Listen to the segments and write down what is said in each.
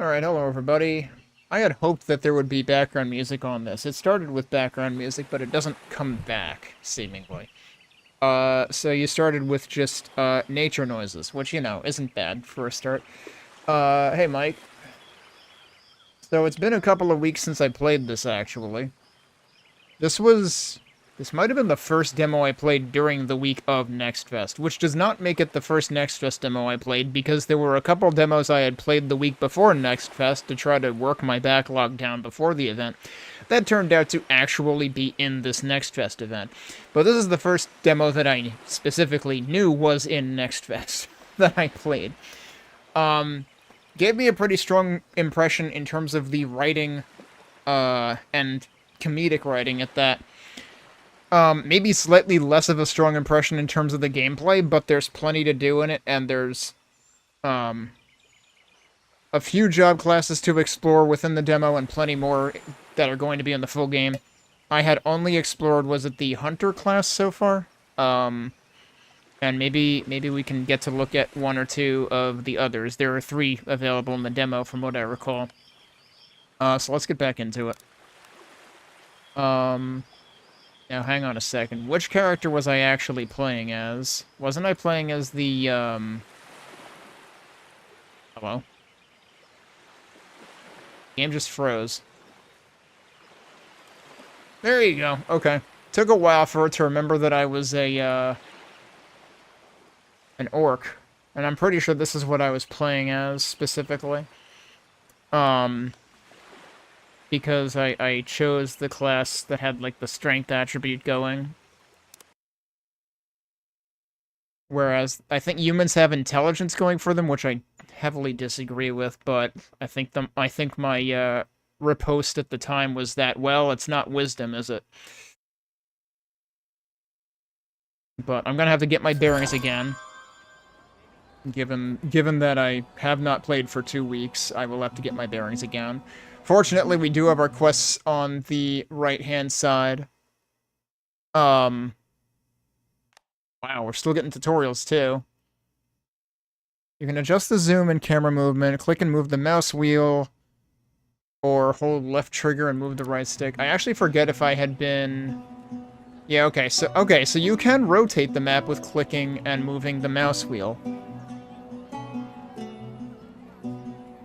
Alright, hello everybody. I had hoped that there would be background music on this. It started with background music, but it doesn't come back, seemingly. So you started with just, nature noises, which, you know, isn't bad for a start. Hey Mike. So it's been a couple of weeks since I played this, actually. This might have been the first demo I played during the week of Next Fest, which does not make it the first Next Fest demo I played, because there were a couple demos I had played the week before Next Fest to try to work my backlog down before the event. That turned out to actually be in this Next Fest event. But this is the first demo that I specifically knew was in Next Fest that I played. Gave me a pretty strong impression in terms of the writing, and comedic writing at that. Maybe slightly less of a strong impression in terms of the gameplay, but there's plenty to do in it, and there's, a few job classes to explore within the demo, and plenty more that are going to be in the full game. I had only explored, was it the Hunter class so far? And maybe we can get to look at one or two of the others. There are 3 available in the demo, from what I recall. So let's get back into it. Now, hang on a second. Which character was I actually playing as? Wasn't I playing as the, Hello? Game just froze. There you go. Okay. Took a while for it to remember that I was an orc. And I'm pretty sure this is what I was playing as, specifically. Because I chose the class that had, like, the strength attribute going. Whereas, I think humans have intelligence going for them, which I heavily disagree with, but I think my, riposte at the time was that, well, it's not wisdom, is it? But I'm gonna have to get my bearings again. Given that I have not played for 2 weeks, I will have to get my bearings again. Fortunately, we do have our quests on the right-hand side. Wow, we're still getting tutorials, too. You can adjust the zoom and camera movement, click and move the mouse wheel, or hold left trigger and move the right stick. I actually forget if I had been... Yeah, okay, so you can rotate the map with clicking and moving the mouse wheel.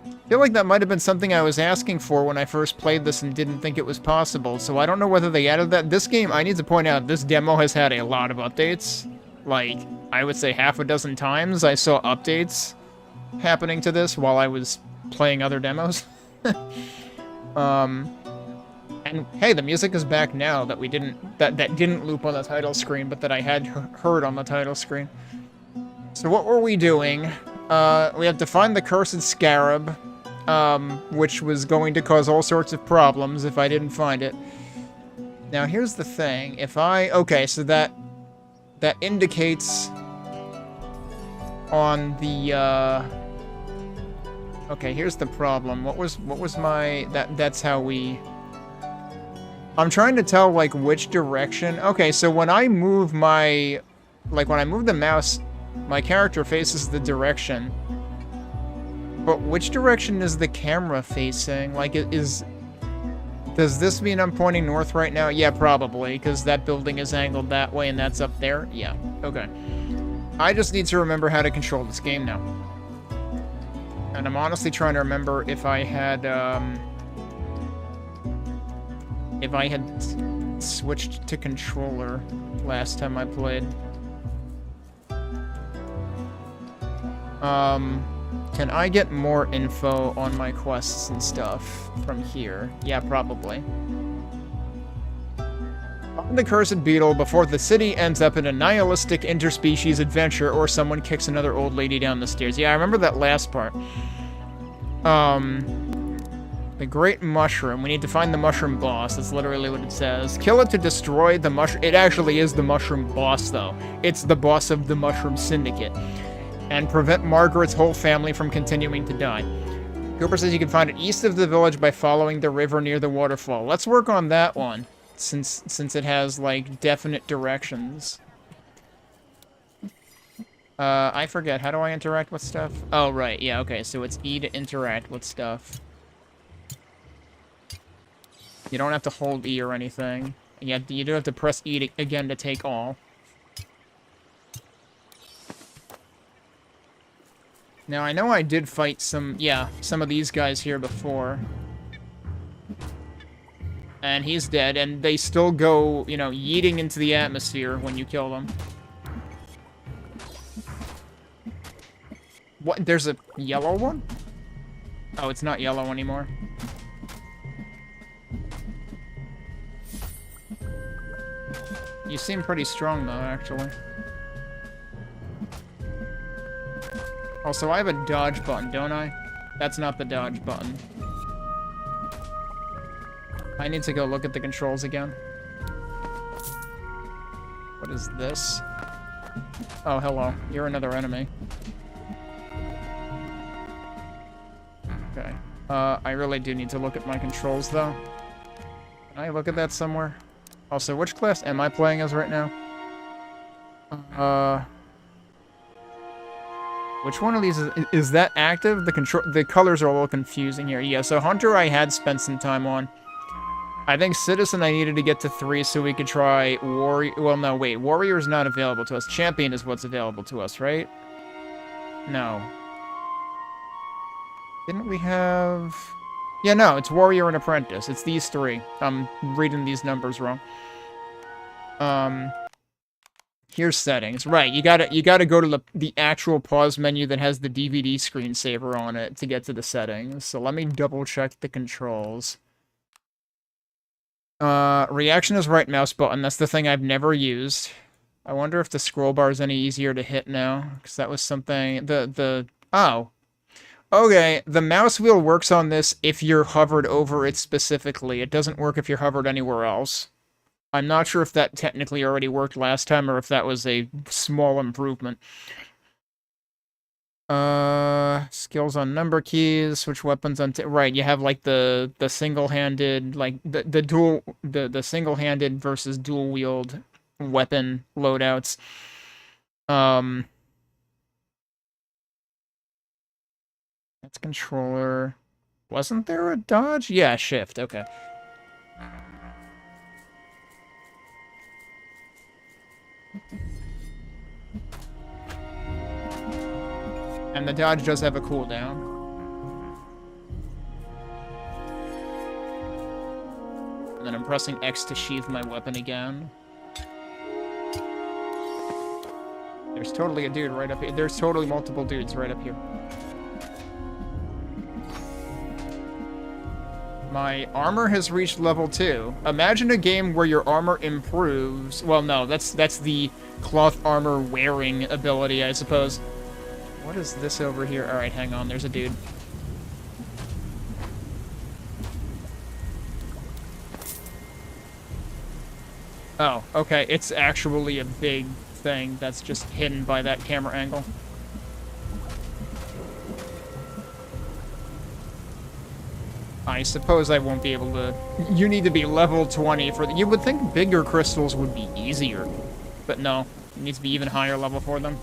I feel like that might have been something I was asking for when I first played this and didn't think it was possible, so I don't know whether they added that. This game, I need to point out, this demo has had a lot of updates. Like, I would say half a dozen times I saw updates happening to this while I was playing other demos. And hey, the music is back now that we didn't, that didn't loop on the title screen, but that I had heard on the title screen. So what were we doing? We had to find the cursed scarab, which was going to cause all sorts of problems if I didn't find it. Now, here's the thing. If I... Okay, so that indicates on the, Okay, here's the problem. What was my... That's how we... I'm trying to tell, like, which direction... Okay, so when I move my... Like, when I move the mouse, my character faces the direction. But which direction is the camera facing? Like, does this mean I'm pointing north right now? Yeah, probably, because that building is angled that way and that's up there. Yeah, okay. I just need to remember how to control this game now. And I'm honestly trying to remember if I had switched to controller last time I played. Can I get more info on my quests and stuff from here? Yeah, probably. Find the cursed beetle before the city ends up in a nihilistic interspecies adventure or someone kicks another old lady down the stairs. Yeah, I remember that last part. The Great Mushroom. We need to find the mushroom boss. That's literally what it says. Kill it to destroy the mushroom. It actually is the mushroom boss, though. It's the boss of the Mushroom Syndicate. And prevent Margaret's whole family from continuing to die. Cooper says you can find it east of the village by following the river near the waterfall. Let's work on that one, since it has, like, definite directions. I forget. How do I interact with stuff? Oh, right. Yeah, okay. So it's E to interact with stuff. You don't have to hold E or anything. You do have to press E again to take all. Now, I know I did fight some of these guys here before. And he's dead, and they still go, you know, yeeting into the atmosphere when you kill them. What? There's a yellow one? Oh, it's not yellow anymore. You seem pretty strong, though, actually. Also, I have a dodge button, don't I? That's not the dodge button. I need to go look at the controls again. What is this? Oh, hello. You're another enemy. Okay. I really do need to look at my controls, though. Can I look at that somewhere? Also, which class am I playing as right now? Which one of these is that active? The colors are a little confusing here. Yeah, so Hunter I had spent some time on. I think Citizen I needed to get to 3 so we could try Warrior. Well, no, wait. Warrior is not available to us. Champion is what's available to us, right? No. Didn't we have... Yeah, no, it's Warrior and Apprentice. It's these 3. I'm reading these numbers wrong. Here's settings. Right, you gotta go to the actual pause menu that has the DVD screensaver on it to get to the settings. So let me double check the controls. Reaction is right mouse button. That's the thing I've never used. I wonder if the scroll bar is any easier to hit now, because that was something... Oh. Okay, the mouse wheel works on this if you're hovered over it specifically. It doesn't work if you're hovered anywhere else. I'm not sure if that technically already worked last time, or if that was a small improvement. Skills on number keys, switch weapons on... Right, you have, like, the single-handed, like, the single-handed versus dual-wield weapon loadouts. That's controller. Wasn't there a dodge? Yeah, shift, okay. And the dodge does have a cooldown. And then I'm pressing X to sheath my weapon again. There's totally a dude right up here. There's totally multiple dudes right up here. My armor has reached level 2. Imagine a game where your armor improves. Well, no, that's the cloth armor wearing ability, I suppose. What is this over here? Alright, hang on. There's a dude. Oh, okay. It's actually a big thing that's just hidden by that camera angle. I suppose I won't be able to... You need to be level 20 for... You would think bigger crystals would be easier. But no. It needs to be even higher level for them.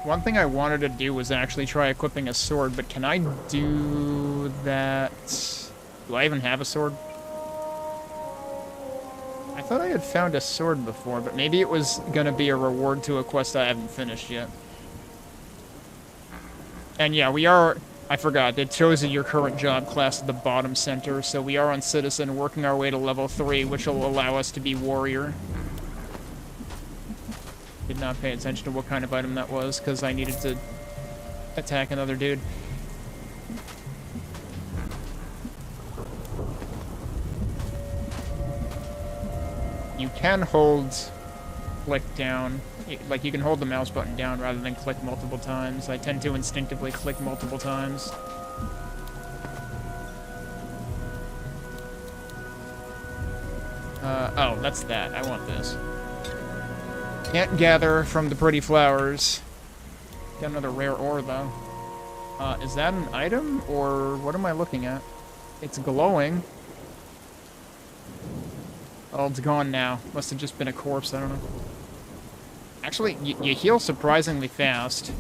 One thing I wanted to do was actually try equipping a sword, but can I do that? Do I even have a sword? I thought I had found a sword before, but maybe it was gonna be a reward to a quest I haven't finished yet. And yeah, we are... I forgot, it shows you your current job class at the bottom center, so we are on Citizen, working our way to level 3, which will allow us to be Warrior. Did not pay attention to what kind of item that was, because I needed to attack another dude. You can hold click down. Like, you can hold the mouse button down rather than click multiple times. I tend to instinctively click multiple times. Oh, that's that. I want this. Can't gather from the pretty flowers. Got another rare ore, though. Is that an item, or what am I looking at? It's glowing. Oh, it's gone now. Must have just been a corpse, I don't know. Actually, you heal surprisingly fast.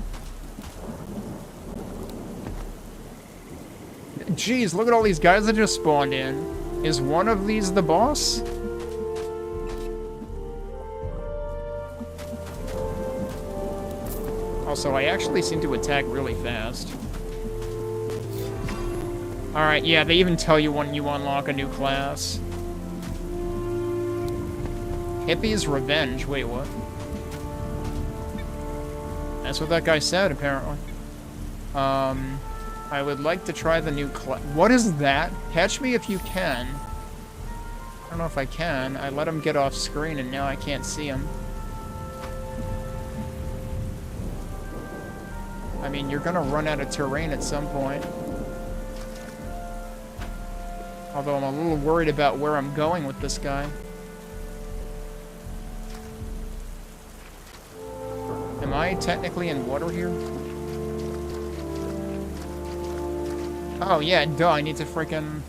Jeez, look at all these guys that just spawned in. Is one of these the boss? Also, I actually seem to attack really fast. Alright, yeah, they even tell you when you unlock a new class. Hippie's Revenge. Wait, what? That's what that guy said, apparently. I would like to try the new class. What is that? Catch me if you can. I don't know if I can. I let him get off screen and now I can't see him. I mean, you're gonna run out of terrain at some point. Although I'm a little worried about where I'm going with this guy. Am I technically in water here? Oh, yeah, duh, I need to freaking...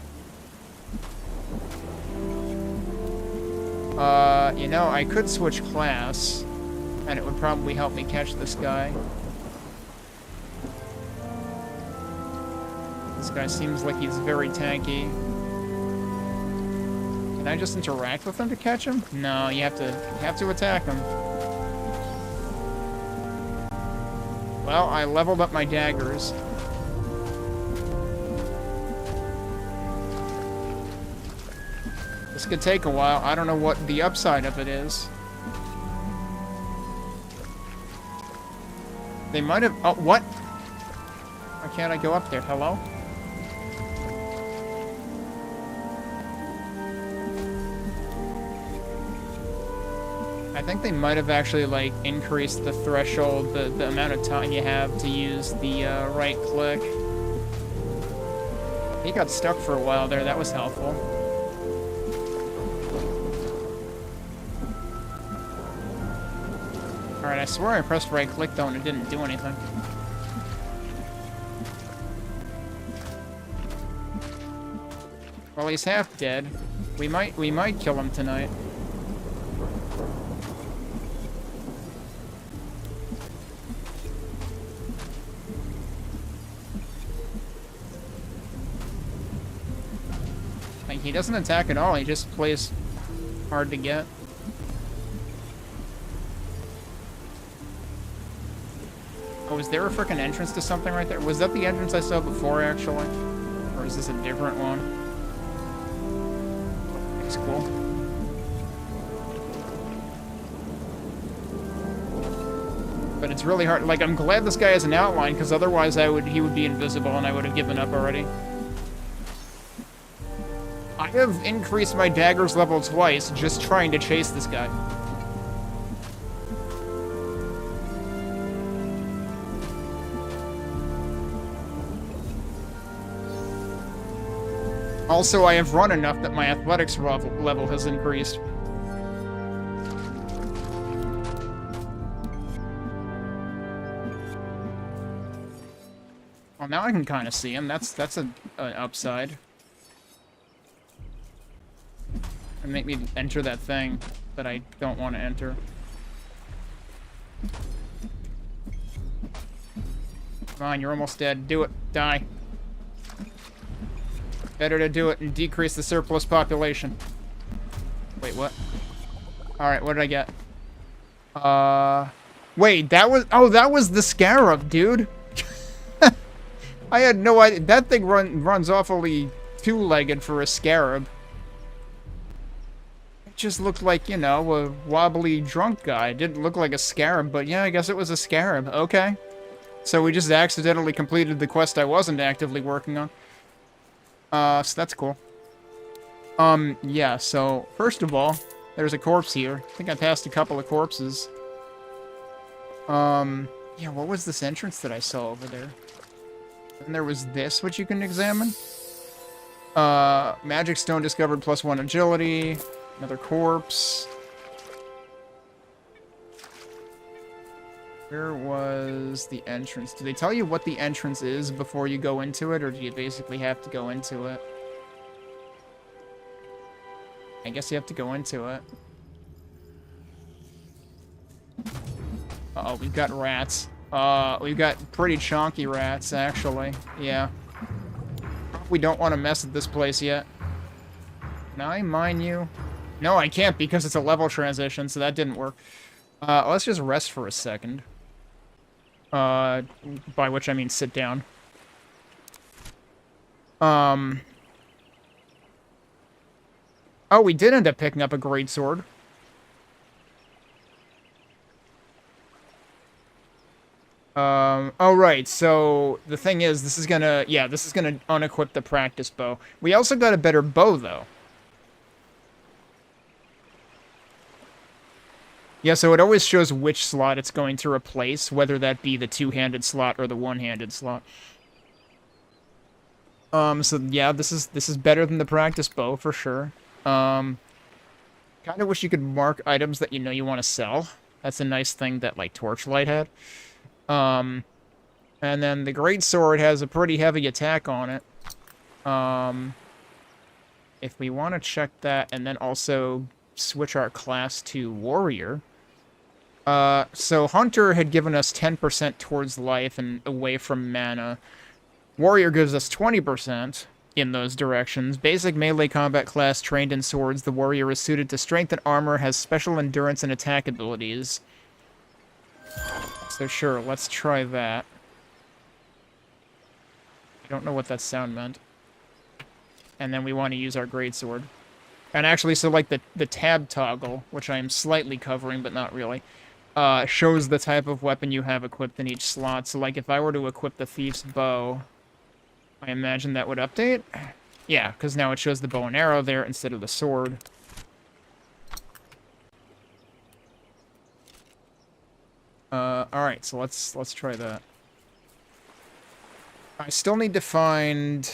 you know, I could switch class, and it would probably help me catch this guy. This guy seems like he's very tanky. Can I just interact with him to catch him? No, you have to attack him. Well, I leveled up my daggers. This could take a while. I don't know what the upside of it is. They might have... Oh, what? Why can't I go up there? Hello? I think they might have actually, like, increased the threshold, the amount of time you have to use the right click. He got stuck for a while there. That was helpful. Alright, I swear I pressed right click though and it didn't do anything. Well, he's half dead. We might kill him tonight. Like, he doesn't attack at all, he just plays hard to get. Oh, is there a frickin' entrance to something right there? Was that the entrance I saw before, actually? Or is this a different one? Looks cool. But it's really hard. Like, I'm glad this guy has an outline, because otherwise he would be invisible and I would have given up already. I have increased my dagger's level twice just trying to chase this guy. Also, I have run enough that my athletics level has increased. Well, now I can kind of see him. That's an upside. And make me enter that thing that I don't want to enter. Come on, you're almost dead. Do it. Die. Better to do it and decrease the surplus population. Wait, what? Alright, what did I get? Wait, that was... Oh, that was the scarab, dude. I had no idea. That thing runs awfully two-legged for a scarab. It just looked like, you know, a wobbly drunk guy. It didn't look like a scarab, but yeah, I guess it was a scarab. Okay. So we just accidentally completed the quest I wasn't actively working on. So that's cool. Yeah, so, first of all, there's a corpse here. I think I passed a couple of corpses. Yeah, what was this entrance that I saw over there? And there was this, which you can examine. Magic stone discovered, +1 agility. Another corpse. Where was the entrance? Do they tell you what the entrance is before you go into it, or do you basically have to go into it? I guess you have to go into it. Uh-oh, we've got rats. We've got pretty chonky rats, actually. Yeah. We don't want to mess with this place yet. Can I mine you? No, I can't because it's a level transition, so that didn't work. Let's just rest for a second. By which I mean sit down. Oh, we did end up picking up a great sword. Oh, right, so the thing is, this is gonna unequip the practice bow. We also got a better bow, though. Yeah, so it always shows which slot it's going to replace, whether that be the two-handed slot or the one-handed slot. So yeah, this is better than the practice bow, for sure. Kind of wish you could mark items that you know you want to sell. That's a nice thing that, like, Torchlight had. And then the great sword has a pretty heavy attack on it. If we want to check that and then also switch our class to warrior. So Hunter had given us 10% towards life and away from mana. Warrior gives us 20% in those directions. Basic melee combat class trained in swords, the warrior is suited to strength and armor, has special endurance and attack abilities. So sure, let's try that. I don't know what that sound meant. And then we want to use our greatsword. And actually, so like the tab toggle, which I am slightly covering, but not really, shows the type of weapon you have equipped in each slot. So like if I were to equip the thief's bow, I imagine that would update? Yeah, because now it shows the bow and arrow there instead of the sword. Alright, so let's try that. I still need to find...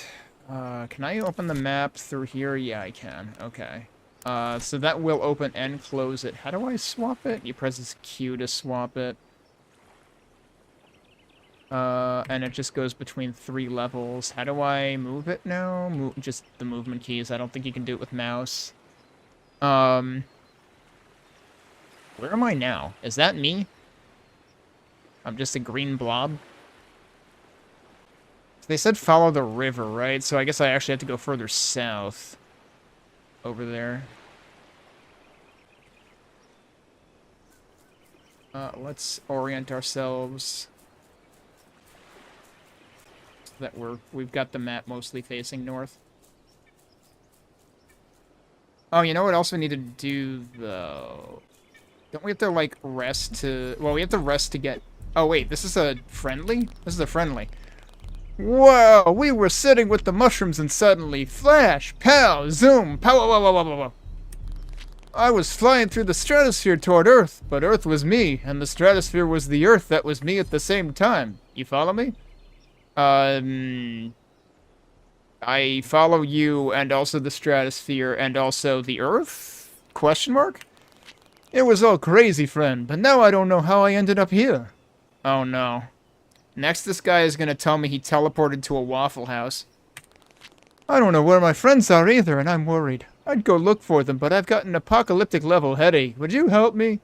can I open the map through here? Yeah, I can. Okay. So that will open and close it. How do I swap it? You press this Q to swap it. And it just goes between 3 levels. How do I move it now? Just the movement keys. I don't think you can do it with mouse. Where am I now? Is that me? I'm just a green blob? They said follow the river, right? So I guess I actually have to go further south. Over there. Let's orient ourselves. So that we've got the map mostly facing north. Oh, you know what else we need to do, though? Don't we have to, like, rest to... Well, we have to rest to get... Oh, wait, this is a friendly? This is a friendly. Whoa, we were sitting with the mushrooms and suddenly, flash, pow, zoom, pow, whoa, whoa, whoa, whoa, whoa. I was flying through the stratosphere toward Earth, but Earth was me, and the stratosphere was the Earth that was me at the same time. You follow me? I follow you, and also the stratosphere, and also the Earth? Question mark? It was all crazy, friend, but now I don't know how I ended up here. Oh, no. Next, this guy is gonna tell me he teleported to a Waffle House. I don't know where my friends are either, and I'm worried. I'd go look for them, but I've got an apocalyptic-level headache. Would you help me?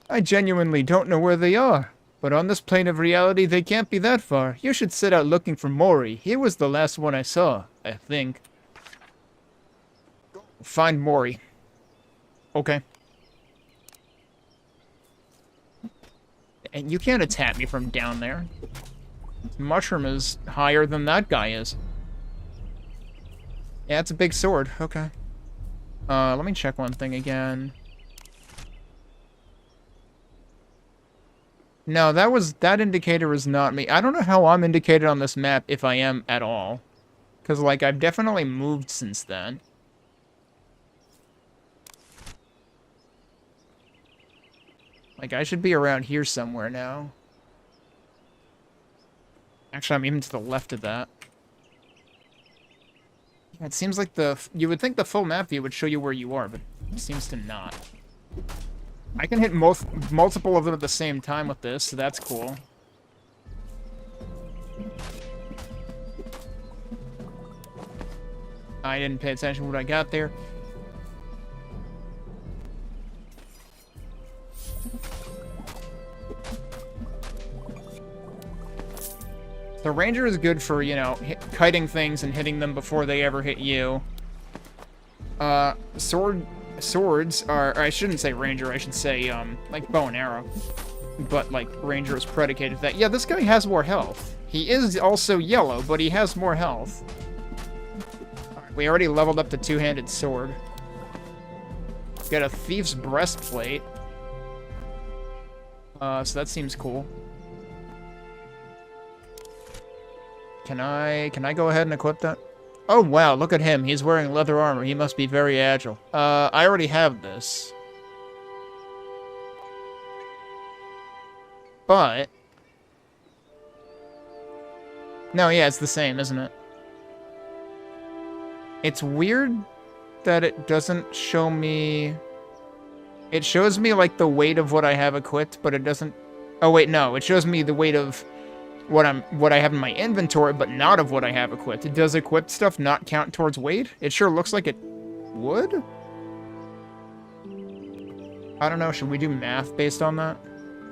I genuinely don't know where they are, but on this plane of reality, they can't be that far. You should set out looking for Mori. He was the last one I saw, I think. Find Mori. Okay. And you can't attack me from down there. Mushroom is higher than that guy is. Yeah, it's a big sword. Okay. Let me check one thing again. No, that indicator is not me. I don't know how I'm indicated on this map, if I am at all. Because, like, I've definitely moved since then. Like, I should be around here somewhere now. Actually, I'm even to the left of that. Yeah, it seems like you would think the full map view would show you where you are, but it seems to not. I can hit multiple of them at the same time with this, so that's cool. I didn't pay attention to what I got there. The ranger is good for, you know, kiting things and hitting them before they ever hit you. Swords are, or I shouldn't say ranger, I should say, like bow and arrow. But, like, ranger is predicated to that. Yeah, this guy has more health. He is also yellow, but he has more health. Alright, we already leveled up the two-handed sword. Got a thief's breastplate. So that seems cool. Can I go ahead and equip that? Oh, wow, look at him. He's wearing leather armor. He must be very agile. I already have this. But... no, yeah, it's the same, isn't it? It's weird that it doesn't show me... it shows me, like, the weight of what I have equipped, but it doesn't... oh, wait, no. It shows me the weight of what I have in my inventory, but not of what I have equipped. Does equipped stuff not count towards weight? It sure looks like it would. I don't know. Should we do math based on that?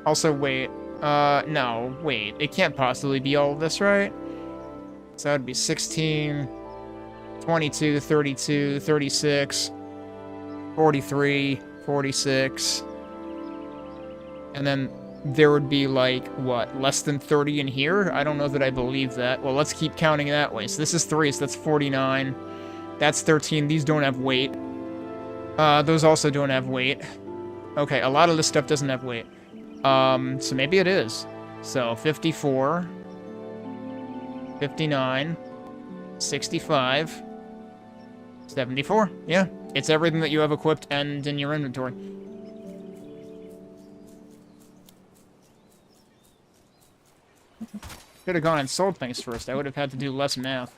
Also, wait. No, wait. It can't possibly be all of this, right? So that would be 16, 22, 32, 36, 43, 46. And then there would be, like, what, less than 30 in here? I don't know that I believe that. Well, let's keep counting that way. So this is 3, so that's 49. That's 13. These don't have weight. Those also don't have weight. Okay, a lot of this stuff doesn't have weight. So maybe it is. So 54, 59, 65, 74. Yeah, it's everything that you have equipped and in your inventory. Should have gone and sold things first. I would have had to do less math.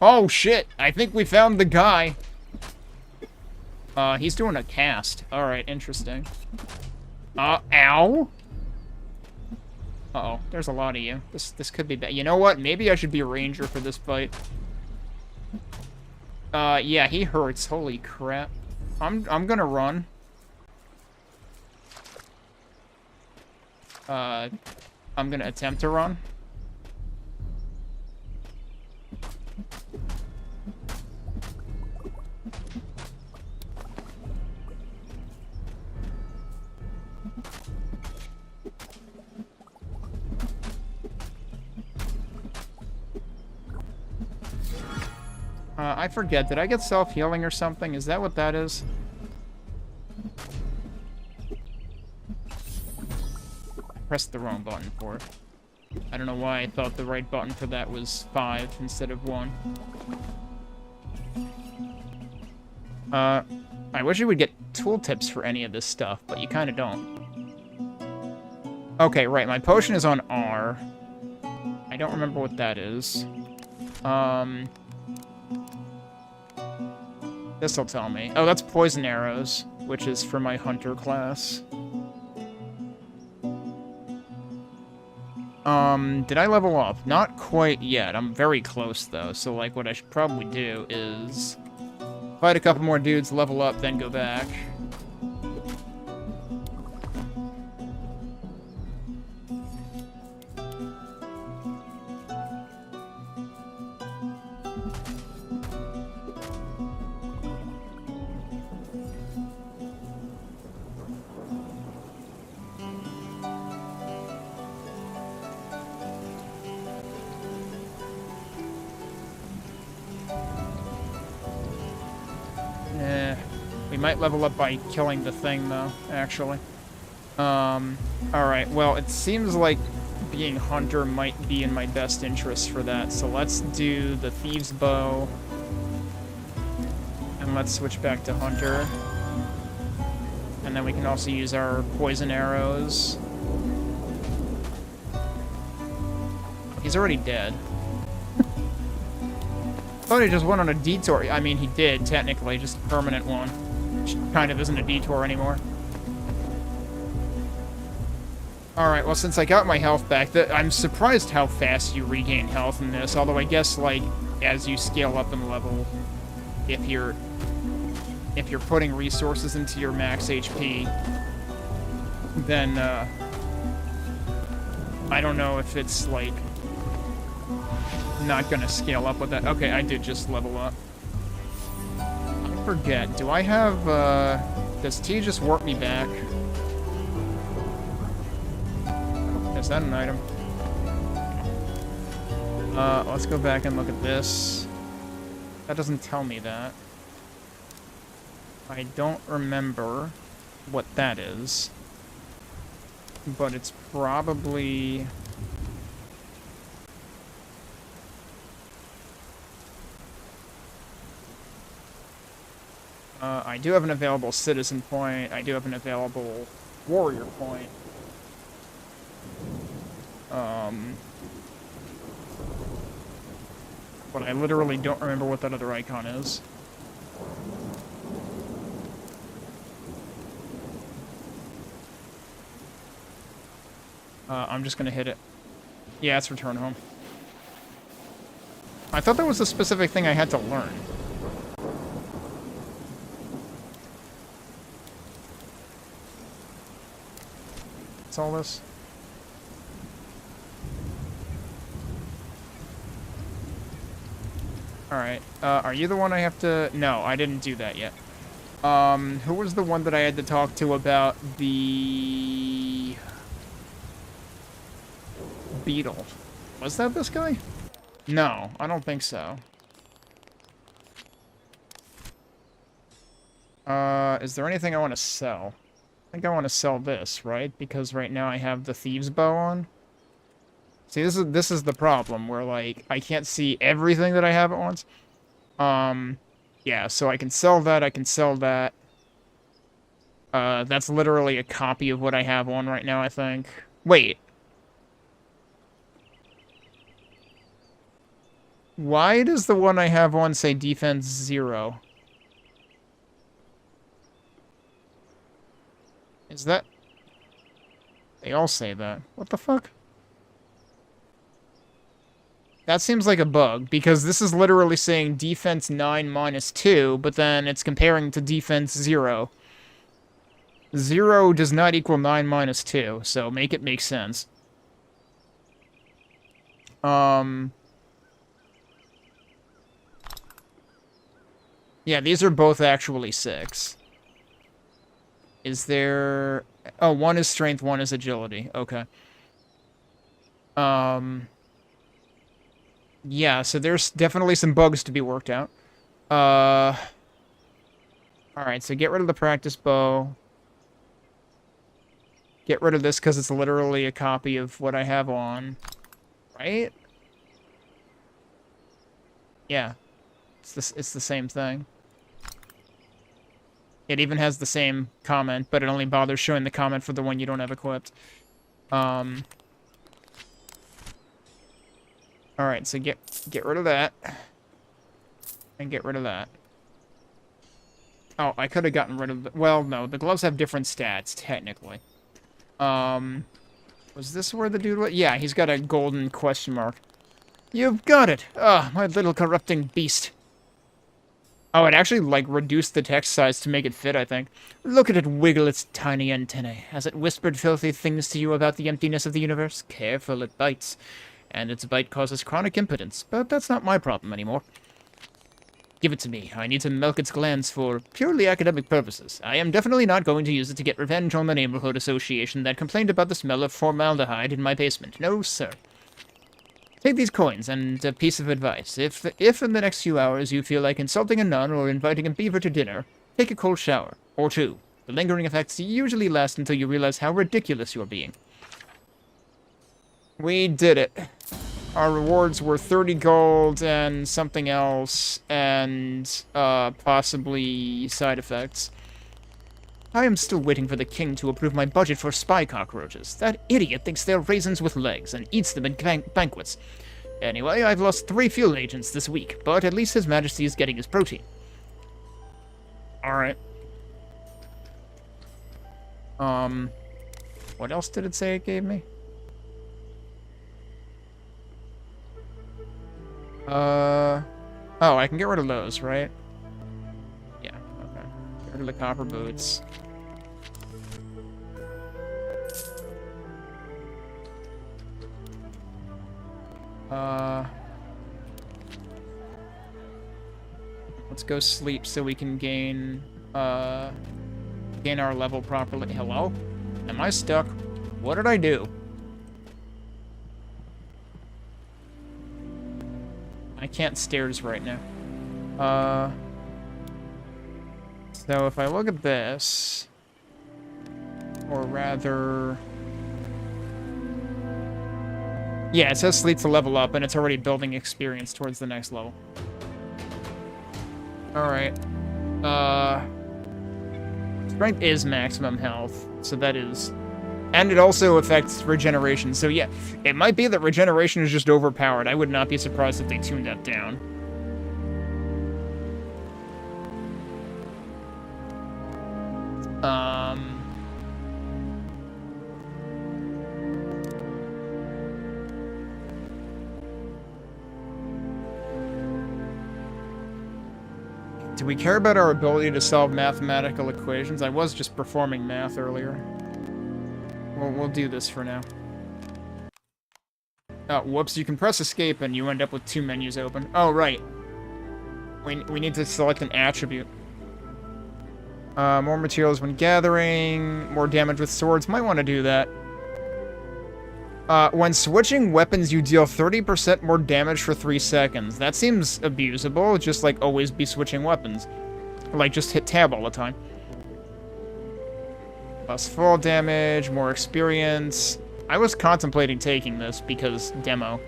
Oh, shit! I think we found the guy. He's doing a cast. Alright, interesting. Ow? Uh-oh, there's a lot of you. This could be bad. You know what? Maybe I should be a ranger for this fight. Yeah, he hurts. Holy crap. I'm gonna run. I'm gonna attempt to run. I forget. Did I get self-healing or something? Is that what that is? I pressed the wrong button for it. I don't know why I thought the right button for that was 5 instead of 1. I wish you would get tooltips for any of this stuff, but you kind of don't. Okay, right. My potion is on R. I don't remember what that is. This'll tell me. Oh, that's poison arrows, which is for my hunter class. Did I level up? Not quite yet. I'm very close, though. So, like, what I should probably do is fight a couple more dudes, level up, then go back. We might level up by killing the thing, though, actually. Alright, well, it seems like being hunter might be in my best interest for that, so let's do the thieves' bow. And let's switch back to hunter. And then we can also use our poison arrows. He's already dead. Thought he just went on a detour. I mean, he did, technically, just a permanent one. Which kind of isn't a detour anymore. Alright, well, since I got my health back, I'm surprised how fast you regain health in this, although I guess, like, as you scale up in level, if you're if you're putting resources into your max HP, then, I don't know if it's, like, not gonna scale up with that. Okay, I did just level up. I forget, do I have, does T just warp me back? Is that an item? Let's go back and look at this. That doesn't tell me that. I don't remember what that is. But it's probably... I do have an available citizen point. I do have an available warrior point. But I literally don't remember what that other icon is. I'm just gonna hit it. Yeah, it's return home. I thought there was a specific thing I had to learn. What's all this? Alright, are you the one I have to... No, I didn't do that yet. Who was the one that I had to talk to about the... beetle? Was that this guy? No, I don't think so. Is there anything I want to sell? I think I want to sell this, right? Because right now I have the thieves bow on. See, this is the problem, where, like, I can't see everything that I have at once. Yeah, so I can sell that, I can sell that. That's literally a copy of what I have on right now, I think. Wait. Why does the one I have on say defense 0? Is that... They all say that. What the fuck? That seems like a bug, because this is literally saying defense 9 minus 2, but then it's comparing to defense 0. 0 does not equal 9 minus 2, so make it make sense. Yeah, these are both actually 6. Is there... Oh, one is strength, one is agility. Okay. Yeah, so there's definitely some bugs to be worked out. Alright, so get rid of the practice bow. Get rid of this because it's literally a copy of what I have on. Right? Yeah. It's the same thing. It even has the same comment, but it only bothers showing the comment for the one you don't have equipped. Alright, so get rid of that. And get rid of that. Oh, I could have gotten rid of the... Well, no, the gloves have different stats, technically. Was this where the dude was? Yeah, he's got a golden question mark. You've got it! Ah, my little corrupting beast. Oh, it actually, like, reduced the text size to make it fit, I think. Look at it wiggle its tiny antennae. Has it whispered filthy things to you about the emptiness of the universe? Careful, it bites. And its bite causes chronic impotence, but that's not my problem anymore. Give it to me. I need to milk its glands for purely academic purposes. I am definitely not going to use it to get revenge on the neighborhood association that complained about the smell of formaldehyde in my basement. No, sir. Take these coins, and a piece of advice. If in the next few hours you feel like insulting a nun or inviting a beaver to dinner, take a cold shower, or 2. The lingering effects usually last until you realize how ridiculous you're being. We did it. Our rewards were 30 gold and something else, and possibly side effects. I am still waiting for the king to approve my budget for spy cockroaches. That idiot thinks they're raisins with legs and eats them at banquets. Anyway, I've lost 3 field agents this week, but at least His Majesty is getting his protein. Alright. What else did it say it gave me? Oh, I can get rid of those, right? Yeah, okay. Rid of the copper boots. Let's go sleep so we can gain our level properly. Hello? Am I stuck? What did I do? I can't stairs right now. So if I look at this, or rather... Yeah, it says sleep to level up, and it's already building experience towards the next level. Alright. Strength is maximum health, so that is... And it also affects regeneration, so yeah, it might be that regeneration is just overpowered. I would not be surprised if they tuned that down. Do we care about our ability to solve mathematical equations? I was just performing math earlier. We'll do this for now. Oh, whoops, you can press escape and you end up with 2 menus open. Oh, right. We need to select an attribute. More materials when gathering, more damage with swords. Might want to do that. When switching weapons, you deal 30% more damage for 3 seconds. That seems abusable, just like always be switching weapons. Like, just hit tab all the time. Plus fall damage, more experience. I was contemplating taking this because demo.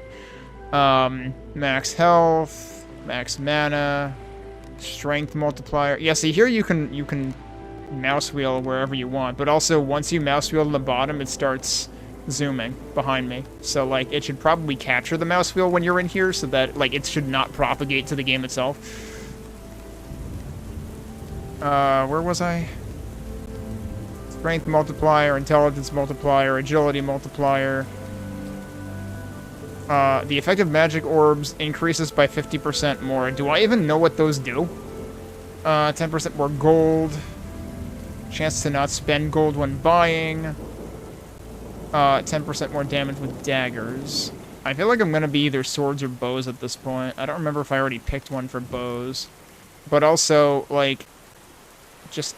Max health, max mana, strength multiplier. Yeah, see here you can mouse wheel wherever you want, but also once you mouse wheel to the bottom, it starts zooming behind me. So like it should probably capture the mouse wheel when you're in here so that like it should not propagate to the game itself. Where was I? Strength multiplier, intelligence multiplier, agility multiplier. The effective magic orbs increases by 50% more. Do I even know what those do? 10% more gold. Chance to not spend gold when buying. 10% more damage with daggers. I feel like I'm gonna be either swords or bows at this point. I don't remember if I already picked one for bows. But also, like, just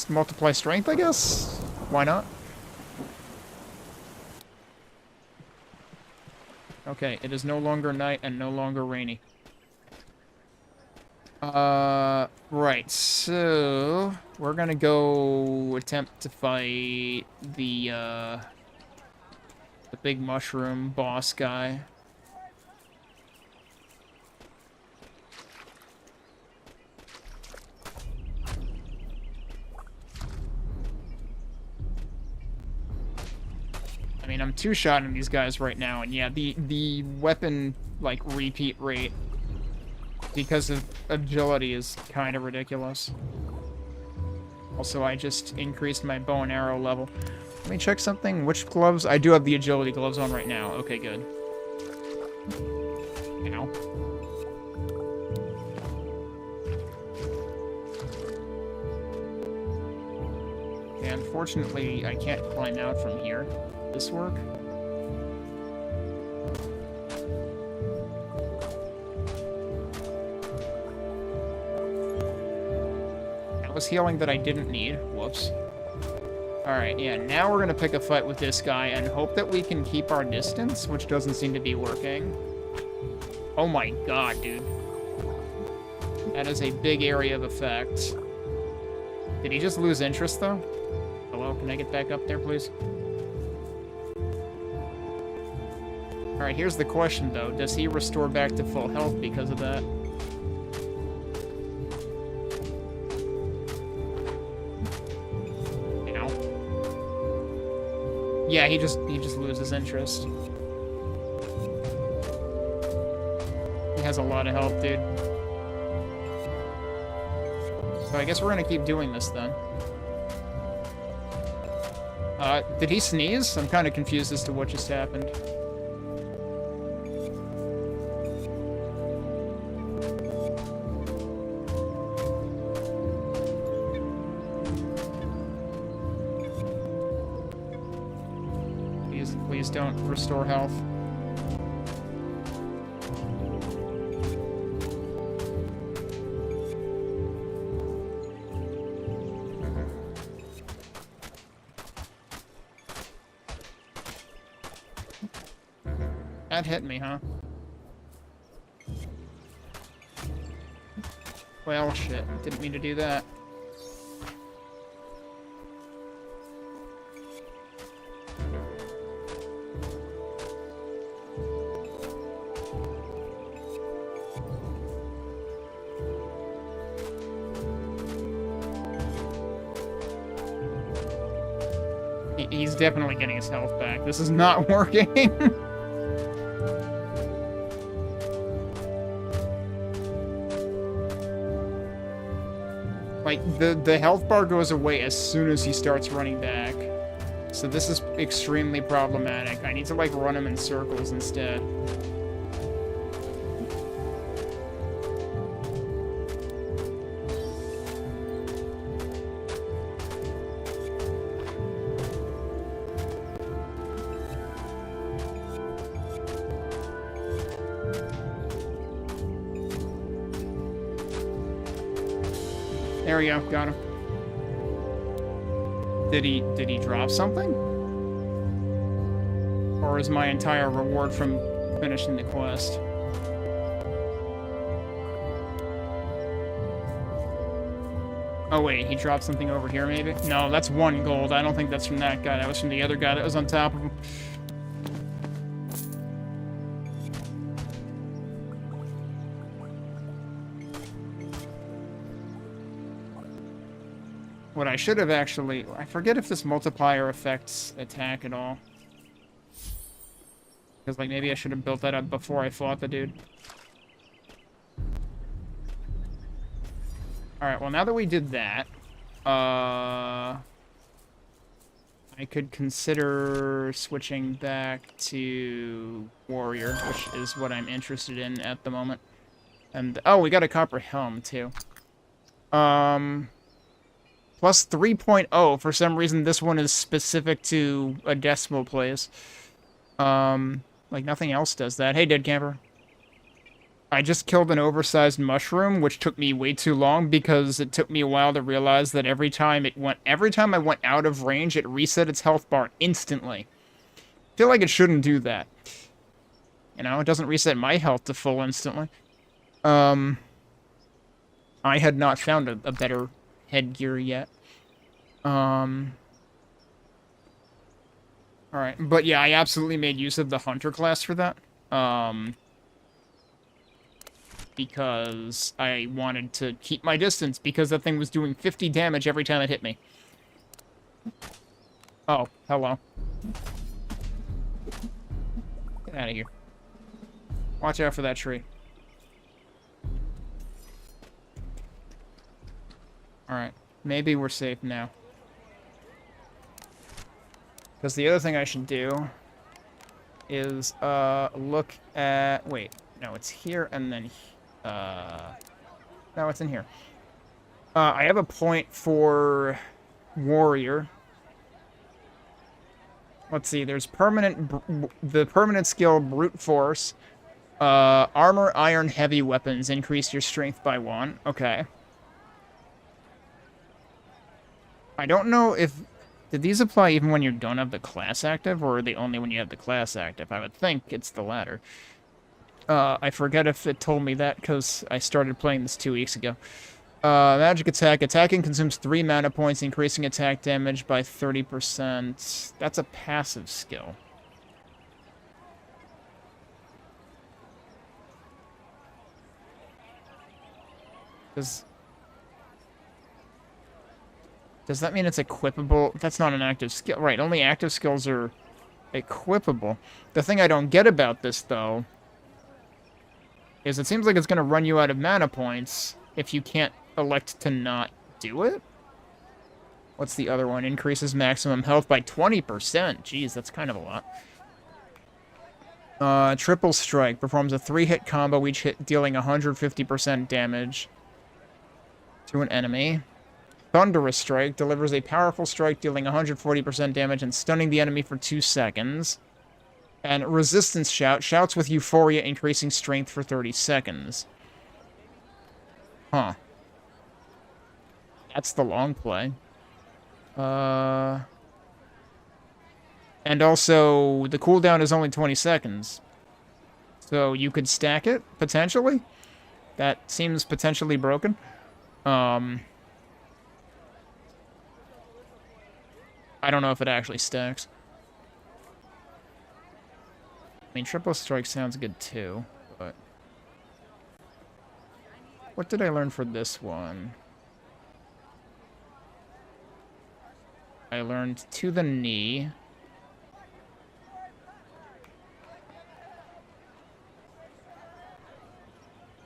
multiply strength, I guess? Why not? Okay, it is no longer night and no longer rainy. Right, so... We're gonna go attempt to fight the big mushroom boss guy. I mean, I'm two-shotting these guys right now, and yeah, the weapon, like, repeat rate because of agility is kind of ridiculous. Also, I just increased my bow and arrow level. Let me check something. Which gloves? I do have the agility gloves on right now. Okay, good. Ow. Okay, unfortunately, I can't climb out from here. This work? That was healing that I didn't need. Whoops. Alright, yeah, now we're gonna pick a fight with this guy and hope that we can keep our distance, which doesn't seem to be working. Oh my god, dude. That is a big area of effect. Did he just lose interest, though? Hello, can I get back up there, please? Alright, here's the question, though. Does he restore back to full health because of that? Yeah, he just loses interest. He has a lot of health, dude. So I guess we're gonna keep doing this then. Did he sneeze? I'm kind of confused as to what just happened. don't restore health. That hit me, huh? Well, shit. Didn't mean to do that. He's definitely getting his health back. This is not working. Like, the health bar goes away as soon as he starts running back. So this is extremely problematic. I need to, like, run him in circles instead. There we go, got him. Did he drop something? Or is my entire reward from finishing the quest? Oh wait, he dropped something over here maybe? No, that's 1 gold. I don't think that's from that guy. That was from the other guy that was on top of him. What I should have actually... I forget if this multiplier affects attack at all. Because, like, maybe I should have built that up before I fought the dude. Alright, well, now that we did that, I could consider switching back to Warrior, which is what I'm interested in at the moment. And, oh, we got a copper helm, too. Plus 3.0. For some reason, this one is specific to a decimal place. Like, nothing else does that. Hey, Dead Camper. I just killed an oversized mushroom, which took me way too long because it took me a while to realize that every time I went out of range, it reset its health bar instantly. I feel like it shouldn't do that. You know, it doesn't reset my health to full instantly. I had not found a better headgear yet. Alright, but yeah, I absolutely made use of the Hunter class for that. Because I wanted to keep my distance, because that thing was doing 50 damage every time it hit me. Oh, hello. Get out of here. Watch out for that tree. Alright, maybe we're safe now. Because the other thing I should do is, look at... Wait, no, it's here and then... No, it's in here. I have a point for Warrior. Let's see, there's the permanent skill Brute Force. Armor, Iron, Heavy Weapons. Increase your strength by 1. Okay. I don't know if... Did these apply even when you don't have the class active, or are they only when you have the class active? I would think it's the latter. I forget if it told me that, because I started playing this 2 weeks ago. Magic attack. Attacking consumes 3 mana points, increasing attack damage by 30%. That's a passive skill. Does that mean it's equipable? That's not an active skill. Right, only active skills are equipable. The thing I don't get about this, though, is it seems like it's going to run you out of mana points if you can't elect to not do it. What's the other one? Increases maximum health by 20%. Jeez, that's kind of a lot. Triple Strike. Performs a 3-hit combo, each hit dealing 150% damage to an enemy. Thunderous Strike. Delivers a powerful strike dealing 140% damage and stunning the enemy for 2 seconds. And resistance shout. Shouts with euphoria, increasing strength for 30 seconds. Huh. That's the long play. And also, the cooldown is only 20 seconds. So you could stack it, potentially? That seems potentially broken. I don't know if it actually stacks. I mean, triple strike sounds good too, but... What did I learn for this one? I learned to the knee.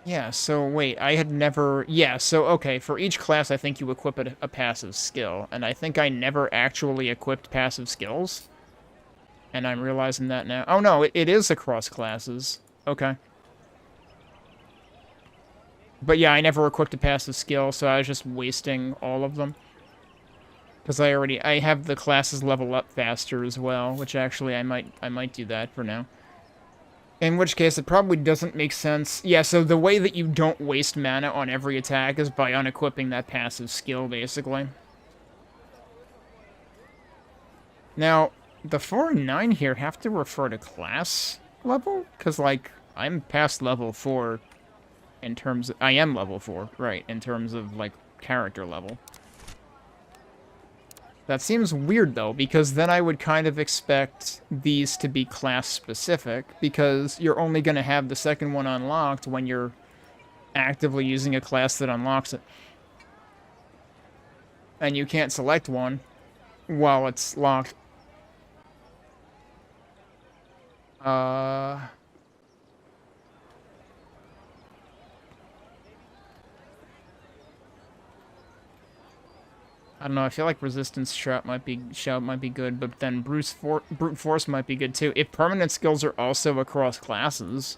Yeah, so wait, I had never... Yeah, so, okay, for each class I think you equip a passive skill, and I think I never actually equipped passive skills. And I'm realizing that now. Oh no, it is across classes. Okay. But yeah, I never equipped a passive skill, so I was just wasting all of them. Because I have the classes level up faster as well, which actually I might do that for now. In which case, it probably doesn't make sense. Yeah, so the way that you don't waste mana on every attack is by unequipping that passive skill, basically. Now, the 4 and 9 here have to refer to class level? Because, like, I'm past level 4 in terms of... I am level 4, right, in terms of, like, character level. That seems weird, though, because then I would kind of expect these to be class-specific, because you're only going to have the second one unlocked when you're actively using a class that unlocks it. And you can't select one while it's locked. I don't know, I feel like Resistance Shout might be good, but then Brute Force might be good too. If permanent skills are also across classes.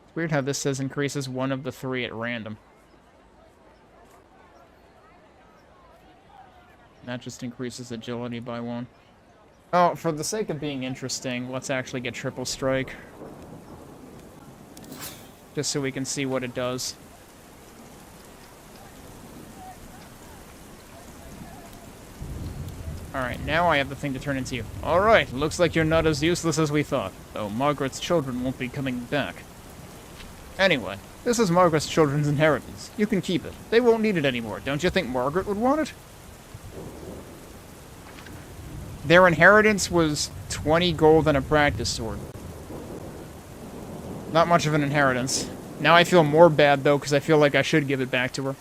It's weird how this says increases one of the 3 at random. That just increases agility by 1. Oh, for the sake of being interesting, let's actually get Triple Strike. Just so we can see what it does. Alright, now I have the thing to turn into you. Alright, looks like you're not as useless as we thought, though Margaret's children won't be coming back. Anyway, this is Margaret's children's inheritance. You can keep it. They won't need it anymore. Don't you think Margaret would want it? Their inheritance was 20 gold and a practice sword. Not much of an inheritance. Now I feel more bad, though, because I feel like I should give it back to her.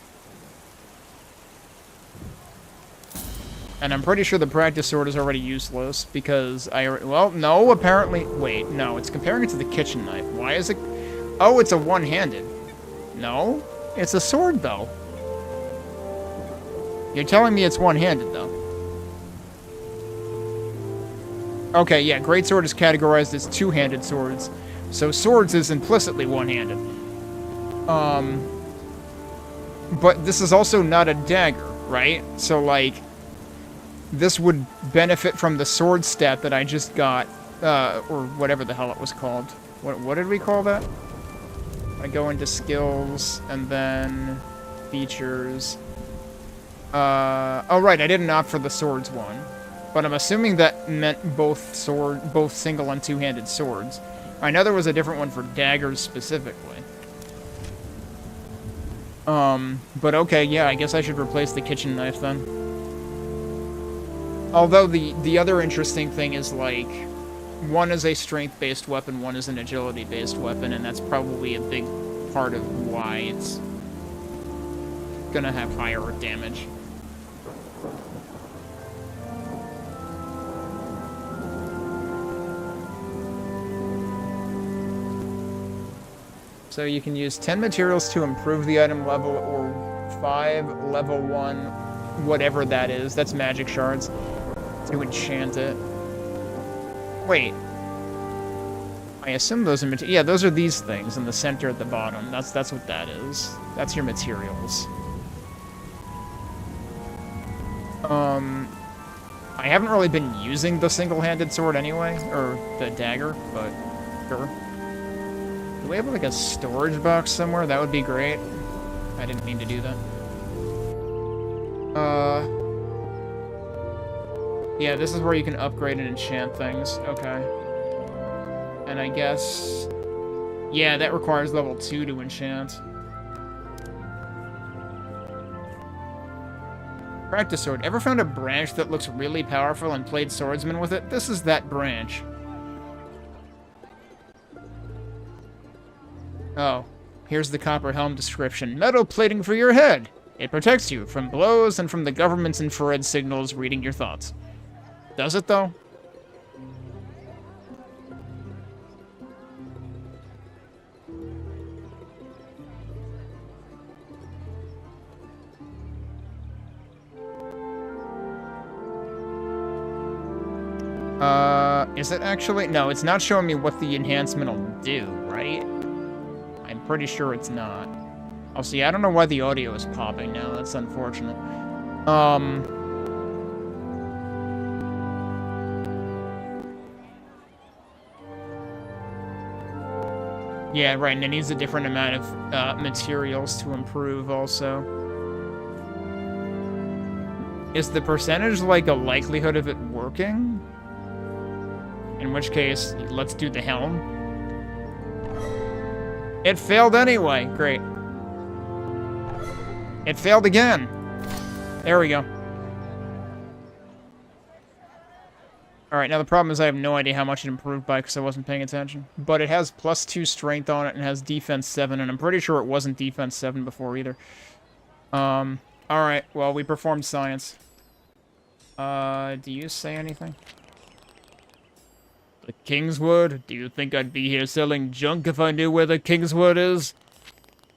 And I'm pretty sure the practice sword is already useless, because well, no, apparently... Wait, no, it's comparing it to the kitchen knife. Why is it... Oh, it's a one-handed. No, it's a sword, though. You're telling me it's one-handed, though. Okay, yeah, greatsword is categorized as two-handed swords. So swords is implicitly one-handed. But this is also not a dagger, right? So, like, this would benefit from the sword stat that I just got, or whatever the hell it was called. What did we call that? I go into skills, and then features. Oh, right, I didn't opt for the swords one. But I'm assuming that meant both single and two-handed swords. I know there was a different one for daggers specifically. But okay, yeah, I guess I should replace the kitchen knife then. Although the other interesting thing is, like, one is a strength-based weapon, one is an agility-based weapon, and that's probably a big part of why it's gonna have higher damage. So you can use 10 materials to improve the item level, or 5 level 1, whatever that is. That's magic shards to enchant it. Wait. I assume those are yeah, those are these things in the center at the bottom. That's what that is. That's your materials. I haven't really been using the single-handed sword anyway, or the dagger, but sure. Do we have, like, a storage box somewhere? That would be great. I didn't mean to do that. Yeah, this is where you can upgrade and enchant things. Okay. And I guess... Yeah, that requires level 2 to enchant. Practice sword. Ever found a branch that looks really powerful and played swordsman with it? This is that branch. Oh. Here's the copper helm description. Metal plating for your head. It protects you from blows and from the government's infrared signals reading your thoughts. Does it, though? Is it actually? No, it's not showing me what the enhancement will do, right? I'm pretty sure it's not. Oh, see, I don't know why the audio is popping now. That's unfortunate. Yeah, right, and it needs a different amount of materials to improve also. Is the percentage like a likelihood of it working? In which case, let's do the helm. It failed anyway. Great. It failed again. There we go. Alright, now the problem is I have no idea how much it improved by because I wasn't paying attention. But it has +2 strength on it and has defense 7, and I'm pretty sure it wasn't defense 7 before either. Alright, well, we performed science. Do you say anything? The Kingsward? Do you think I'd be here selling junk if I knew where the Kingsward is?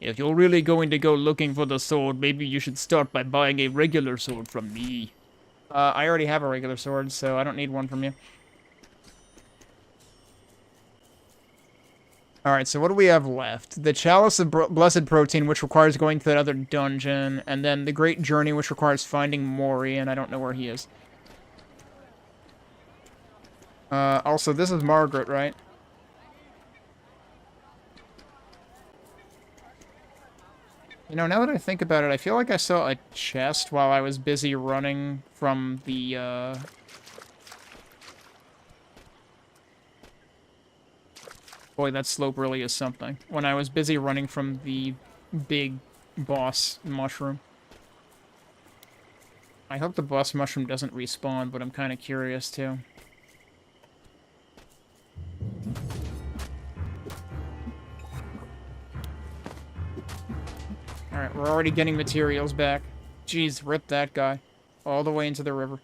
If you're really going to go looking for the sword, maybe you should start by buying a regular sword from me. I already have a regular sword, so I don't need one from you. Alright, so what do we have left? The Chalice of Blessed Protein, which requires going to that other dungeon, and then the Great Journey, which requires finding Mori, and I don't know where he is. Also, this is Margaret, right? You know, now that I think about it, I feel like I saw a chest while I was busy running from the, Boy, that slope really is something. When I was busy running from the big boss mushroom. I hope the boss mushroom doesn't respawn, but I'm kind of curious, too. Alright, we're already getting materials back. Jeez, rip that guy. All the way into the river.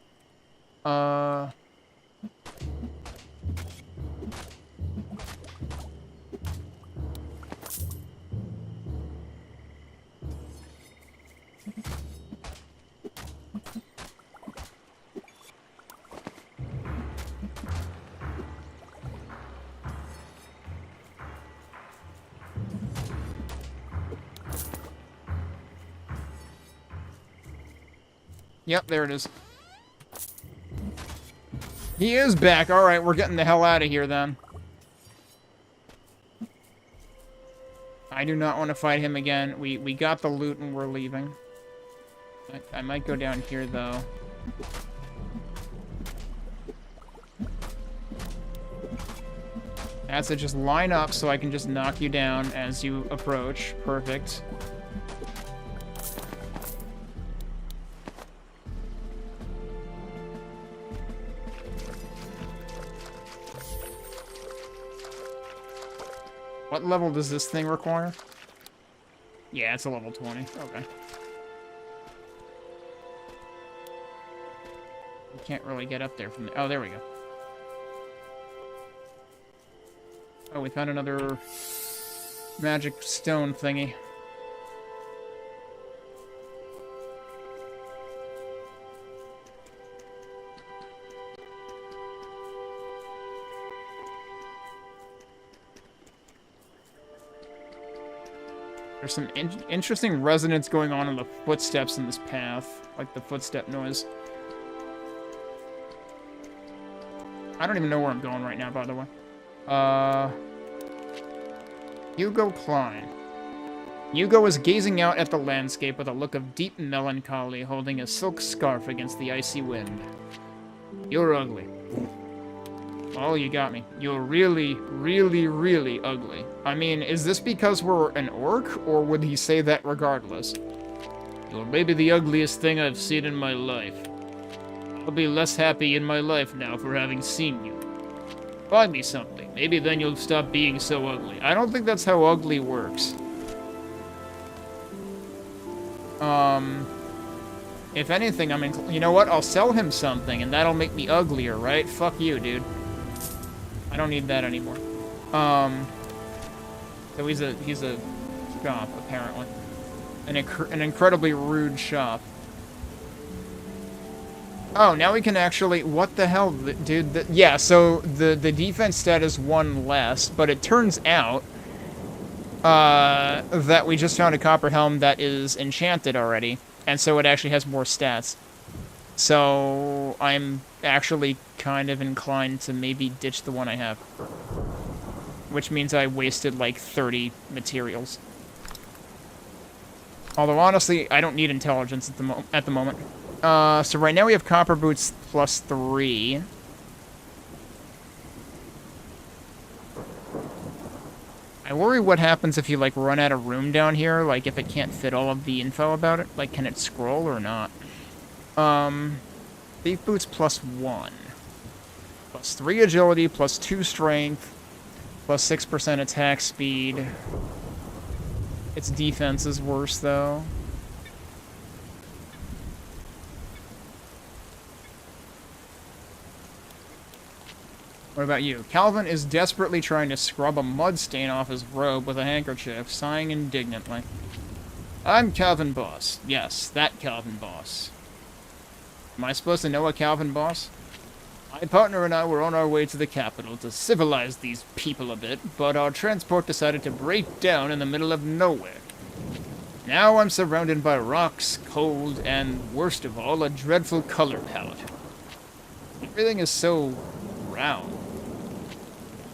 Yep, there it is. He is back. Alright, we're getting the hell out of here, then. I do not want to fight him again. We got the loot and we're leaving. I might go down here, though. That's it. Just line up so I can just knock you down as you approach. Perfect. What level does this thing require? Yeah, it's a level 20. Okay. We can't really get up there from there. Oh, there we go. Oh, we found another magic stone thingy. There's some interesting resonance going on in the footsteps in this path, like the footstep noise. I don't even know where I'm going right now, by the way. Hugo Klein. Hugo is gazing out at the landscape with a look of deep melancholy, holding a silk scarf against the icy wind. You're ugly. Oh, you got me. You're really, really, really ugly. I mean, is this because we're an orc, or would he say that regardless? You're maybe the ugliest thing I've seen in my life. I'll be less happy in my life now for having seen you. Buy me something. Maybe then you'll stop being so ugly. I don't think that's how ugly works. If anything, you know what? I'll sell him something, and that'll make me uglier, right? Fuck you, dude. I don't need that anymore. So he's a shop, apparently. An incredibly rude shop. Oh, now we can actually... What the hell, dude? Yeah, so the defense stat is 1 less, but it turns out that we just found a copper helm that is enchanted already, and so it actually has more stats. So I'm actually kind of inclined to maybe ditch the one I have. Which means I wasted like 30 materials. Although honestly, I don't need intelligence at the moment. So right now we have copper boots plus 3. I worry what happens if you like run out of room down here, like if it can't fit all of the info about it. Like, can it scroll or not? Thief boots plus 1. Plus 3 agility, plus 2 strength, plus 6% attack speed. Its defense is worse, though. What about you? Calvin is desperately trying to scrub a mud stain off his robe with a handkerchief, sighing indignantly. I'm Calvin Boss. Yes, that Calvin Boss. Am I supposed to know a Calvin Boss? My partner and I were on our way to the capital to civilize these people a bit, but our transport decided to break down in the middle of nowhere. Now I'm surrounded by rocks, cold, and, worst of all, a dreadful color palette. Everything is so round.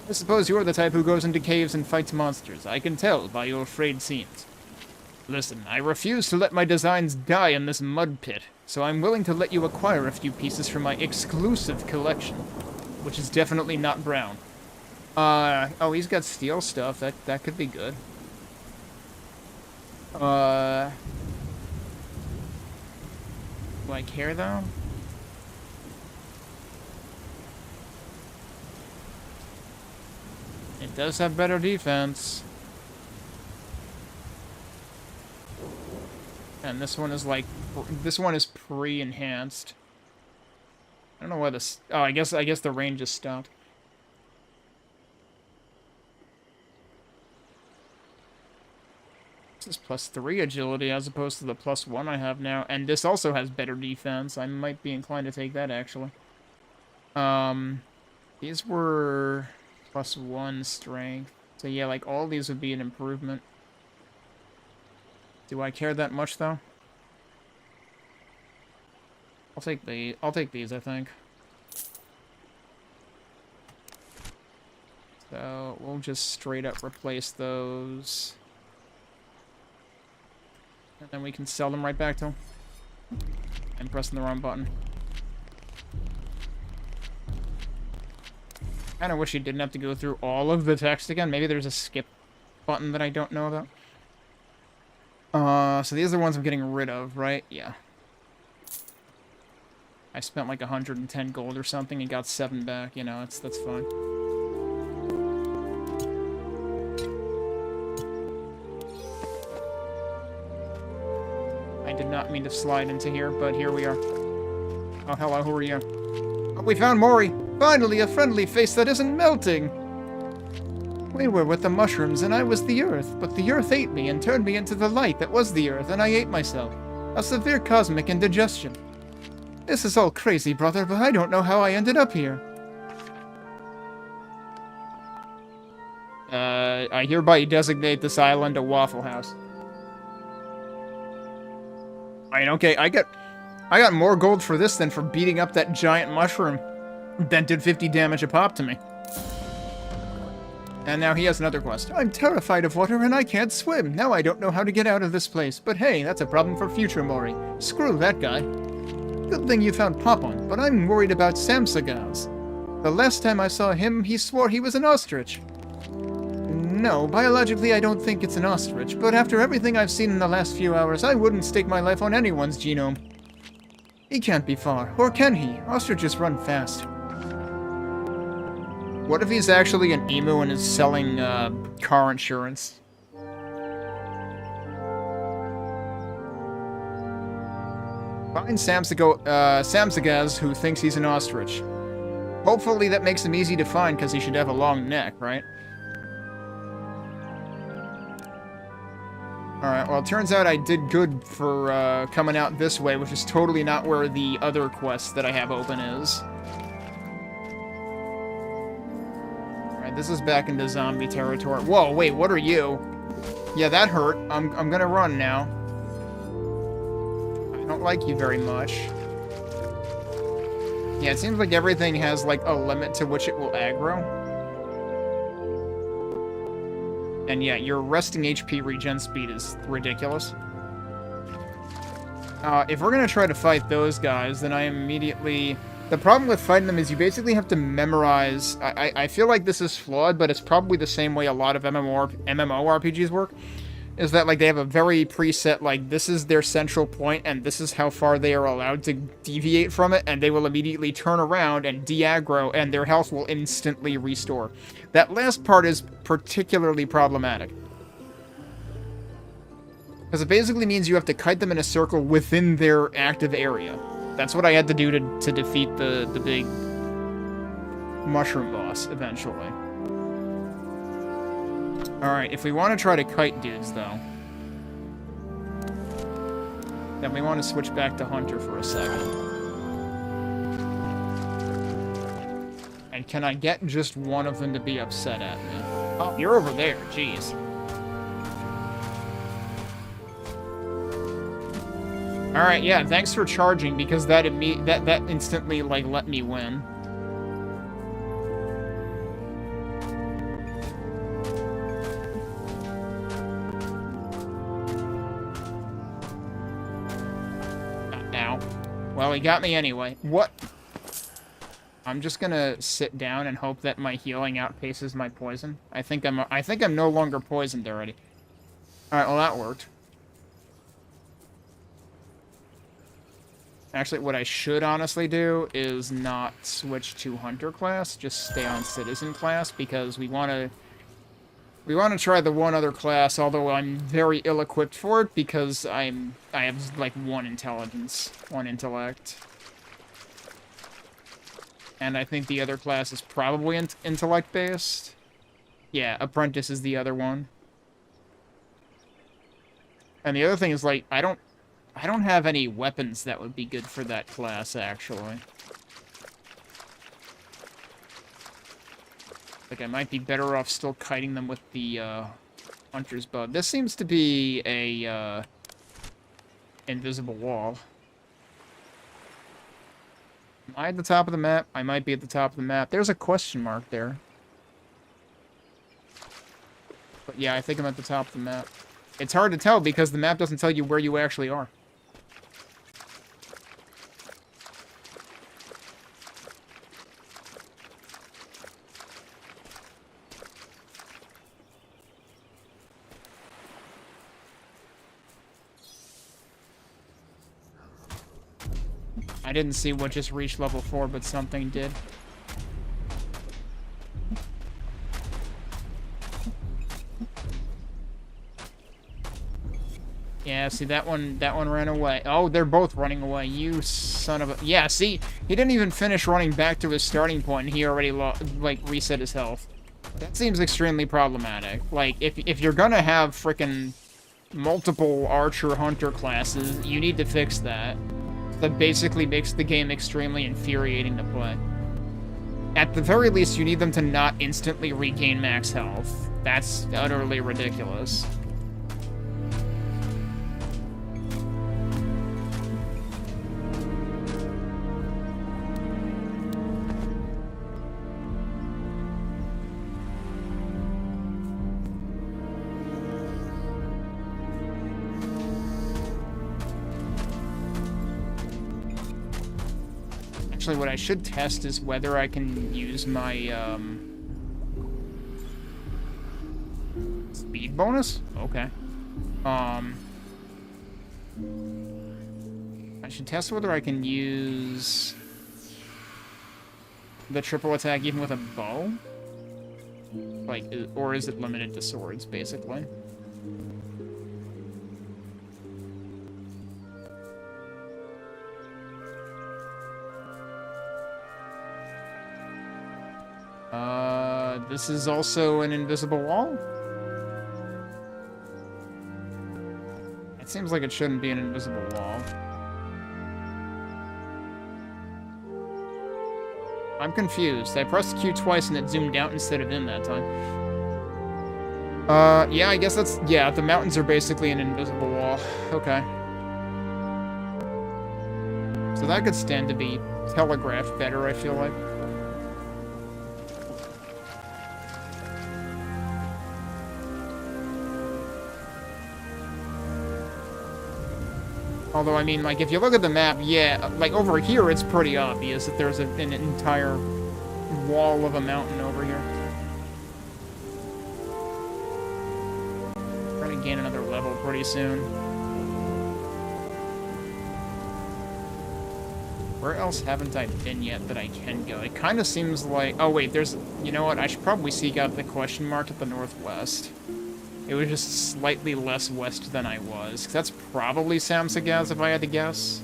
I suppose you're the type who goes into caves and fights monsters. I can tell by your frayed seams. Listen, I refuse to let my designs die in this mud pit, so I'm willing to let you acquire a few pieces from my exclusive collection, which is definitely not brown. Oh, he's got steel stuff. That could be good. Do I care, though? It does have better defense. And this one is like, this one is pre-enhanced. I don't know why this, oh, I guess the range is stopped. This is plus 3 agility as opposed to the plus 1 I have now. And this also has better defense. I might be inclined to take that, actually. These were plus 1 strength. So yeah, like all these would be an improvement. Do I care that much, though? I'll take these, I think. So we'll just straight up replace those. And then we can sell them right back to him. I'm pressing the wrong button. Kinda wish you didn't have to go through all of the text again. Maybe there's a skip button that I don't know about. So these are the ones I'm getting rid of, right? Yeah. I spent like 110 gold or something and got 7 back, you know, that's fine. I did not mean to slide into here, but here we are. Oh, hello, who are you? Oh, we found Mori! Finally, a friendly face that isn't melting! We were with the mushrooms, and I was the earth, but the earth ate me and turned me into the light that was the earth, and I ate myself. A severe cosmic indigestion. This is all crazy, brother, but I don't know how I ended up here. I hereby designate this island a Waffle House. I mean, okay, I got more gold for this than for beating up that giant mushroom. That did 50 damage a pop to me. And now he has another quest. I'm terrified of water and I can't swim. Now I don't know how to get out of this place. But hey, that's a problem for future Mori. Screw that guy. Good thing you found Popon, but I'm worried about Samsagaz. The last time I saw him, he swore he was an ostrich. No, biologically I don't think it's an ostrich, but after everything I've seen in the last few hours, I wouldn't stake my life on anyone's genome. He can't be far, or can he? Ostriches run fast. What if he's actually an emu and is selling car insurance? Find Samsagaz, who thinks he's an ostrich. Hopefully that makes him easy to find, because he should have a long neck, right? Alright, well, it turns out I did good for coming out this way, which is totally not where the other quest that I have open is. Alright, this is back into zombie territory. Whoa, wait, what are you? Yeah, that hurt. I'm gonna run now. I don't like you very much. Yeah, it seems like everything has, like, a limit to which it will aggro. And yeah, your resting HP regen speed is ridiculous. If we're gonna try to fight those guys, then I am immediately... The problem with fighting them is you basically have to memorize... I feel like this is flawed, but it's probably the same way a lot of MMORPGs work. Is that, like, they have a very preset, like, this is their central point, and this is how far they are allowed to deviate from it, and they will immediately turn around and de-aggro, and their health will instantly restore. That last part is particularly problematic. Because it basically means you have to kite them in a circle within their active area. That's what I had to do to defeat the big mushroom boss, eventually. Alright, if we want to try to kite dudes, though, then we want to switch back to Hunter for a second. And can I get just one of them to be upset at me? Oh, you're over there, jeez. Alright, yeah, thanks for charging, because that instantly, like, let me win. Well, he got me anyway. What? I'm just gonna sit down and hope that my healing outpaces my poison. I think I'm no longer poisoned already. Alright, well that worked. Actually, what I should honestly do is not switch to Hunter class, just stay on Citizen class, because we wanna try the one other class, although I'm very ill-equipped for it, because I have, like, 1 intelligence, 1 intellect. And I think the other class is probably intellect-based. Yeah, Apprentice is the other one. And the other thing is, like, I don't have any weapons that would be good for that class, actually. Like, I might be better off still kiting them with the, Hunter's bow. This seems to be a, invisible wall. Am I at the top of the map? I might be at the top of the map. There's a question mark there. But yeah, I think I'm at the top of the map. It's hard to tell because the map doesn't tell you where you actually are. I didn't see what just reached level 4, but something did. Yeah, see, that one ran away. Oh, they're both running away. You son of a... Yeah, see, he didn't even finish running back to his starting point, and he already, like, reset his health. That seems extremely problematic. Like, if you're gonna have frickin' multiple Archer-Hunter classes, you need to fix that. That basically makes the game extremely infuriating to play. At the very least, you need them to not instantly regain max health. That's utterly ridiculous. Actually, what I should test is whether I can use my, speed bonus? Okay. I should test whether I can use the triple attack even with a bow? Like, or is it limited to swords, basically? This is also an invisible wall? It seems like it shouldn't be an invisible wall. I'm confused. I pressed Q twice and it zoomed out instead of in that time. Yeah, I guess that's... Yeah, the mountains are basically an invisible wall. Okay. So that could stand to be telegraphed better, I feel like. Although, I mean, like, if you look at the map, yeah, like, over here, it's pretty obvious that there's an entire wall of a mountain over here. We're gonna gain another level pretty soon. Where else haven't I been yet that I can go? It kind of seems like... Oh, wait, there's... You know what? I should probably seek out the question mark at the northwest. It was just slightly less west than I was. That's probably Samsagaz, if I had to guess.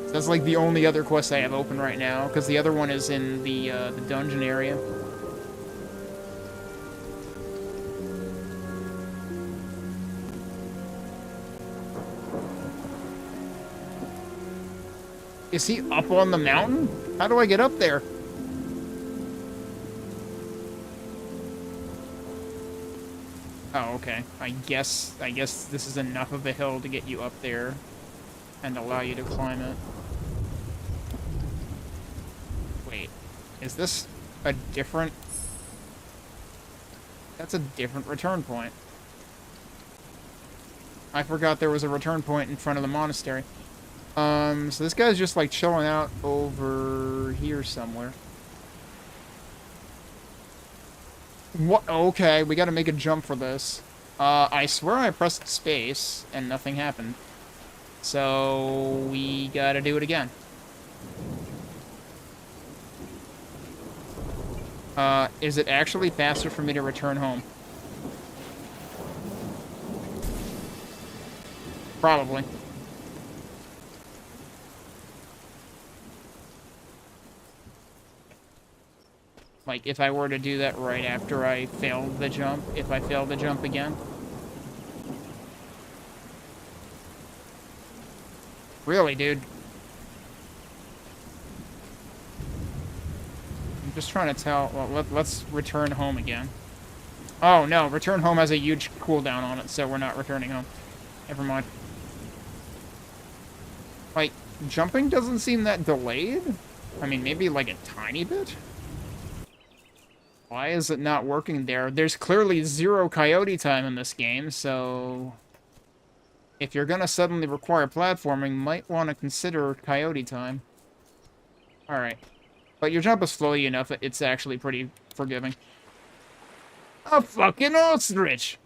That's like the only other quest I have open right now, because the other one is in the dungeon area. Is he up on the mountain? How do I get up there? Oh, okay. I guess this is enough of a hill to get you up there and allow you to climb it. Wait, is this a different... That's a different return point. I forgot there was a return point in front of the monastery. So this guy's just like chilling out over here somewhere. What? Okay, we gotta make a jump for this. I swear I pressed space and nothing happened. So we gotta do it again. Is it actually faster for me to return home? Probably. Like, if I were to do that right after I failed the jump, if I failed the jump again. Really, dude? I'm just trying to tell... Well, let's return home again. Oh, no. Return home has a huge cooldown on it, so we're not returning home. Never mind. Like, jumping doesn't seem that delayed? I mean, maybe like a tiny bit? Why is it not working there? There's clearly 0 coyote time in this game, so... If you're gonna suddenly require platforming, might want to consider coyote time. Alright. But your jump is flowy enough that it's actually pretty forgiving. A fucking ostrich!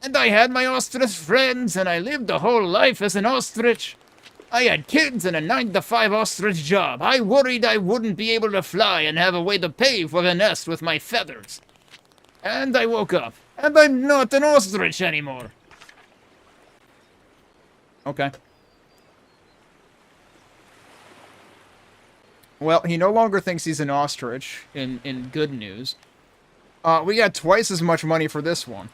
And I had my ostrich friends, and I lived a whole life as an ostrich. I had kids and a 9-to-5 ostrich job. I worried I wouldn't be able to fly and have a way to pay for the nest with my feathers. And I woke up, and I'm not an ostrich anymore. Okay. Well, he no longer thinks he's an ostrich, in good news. We got twice as much money for this one.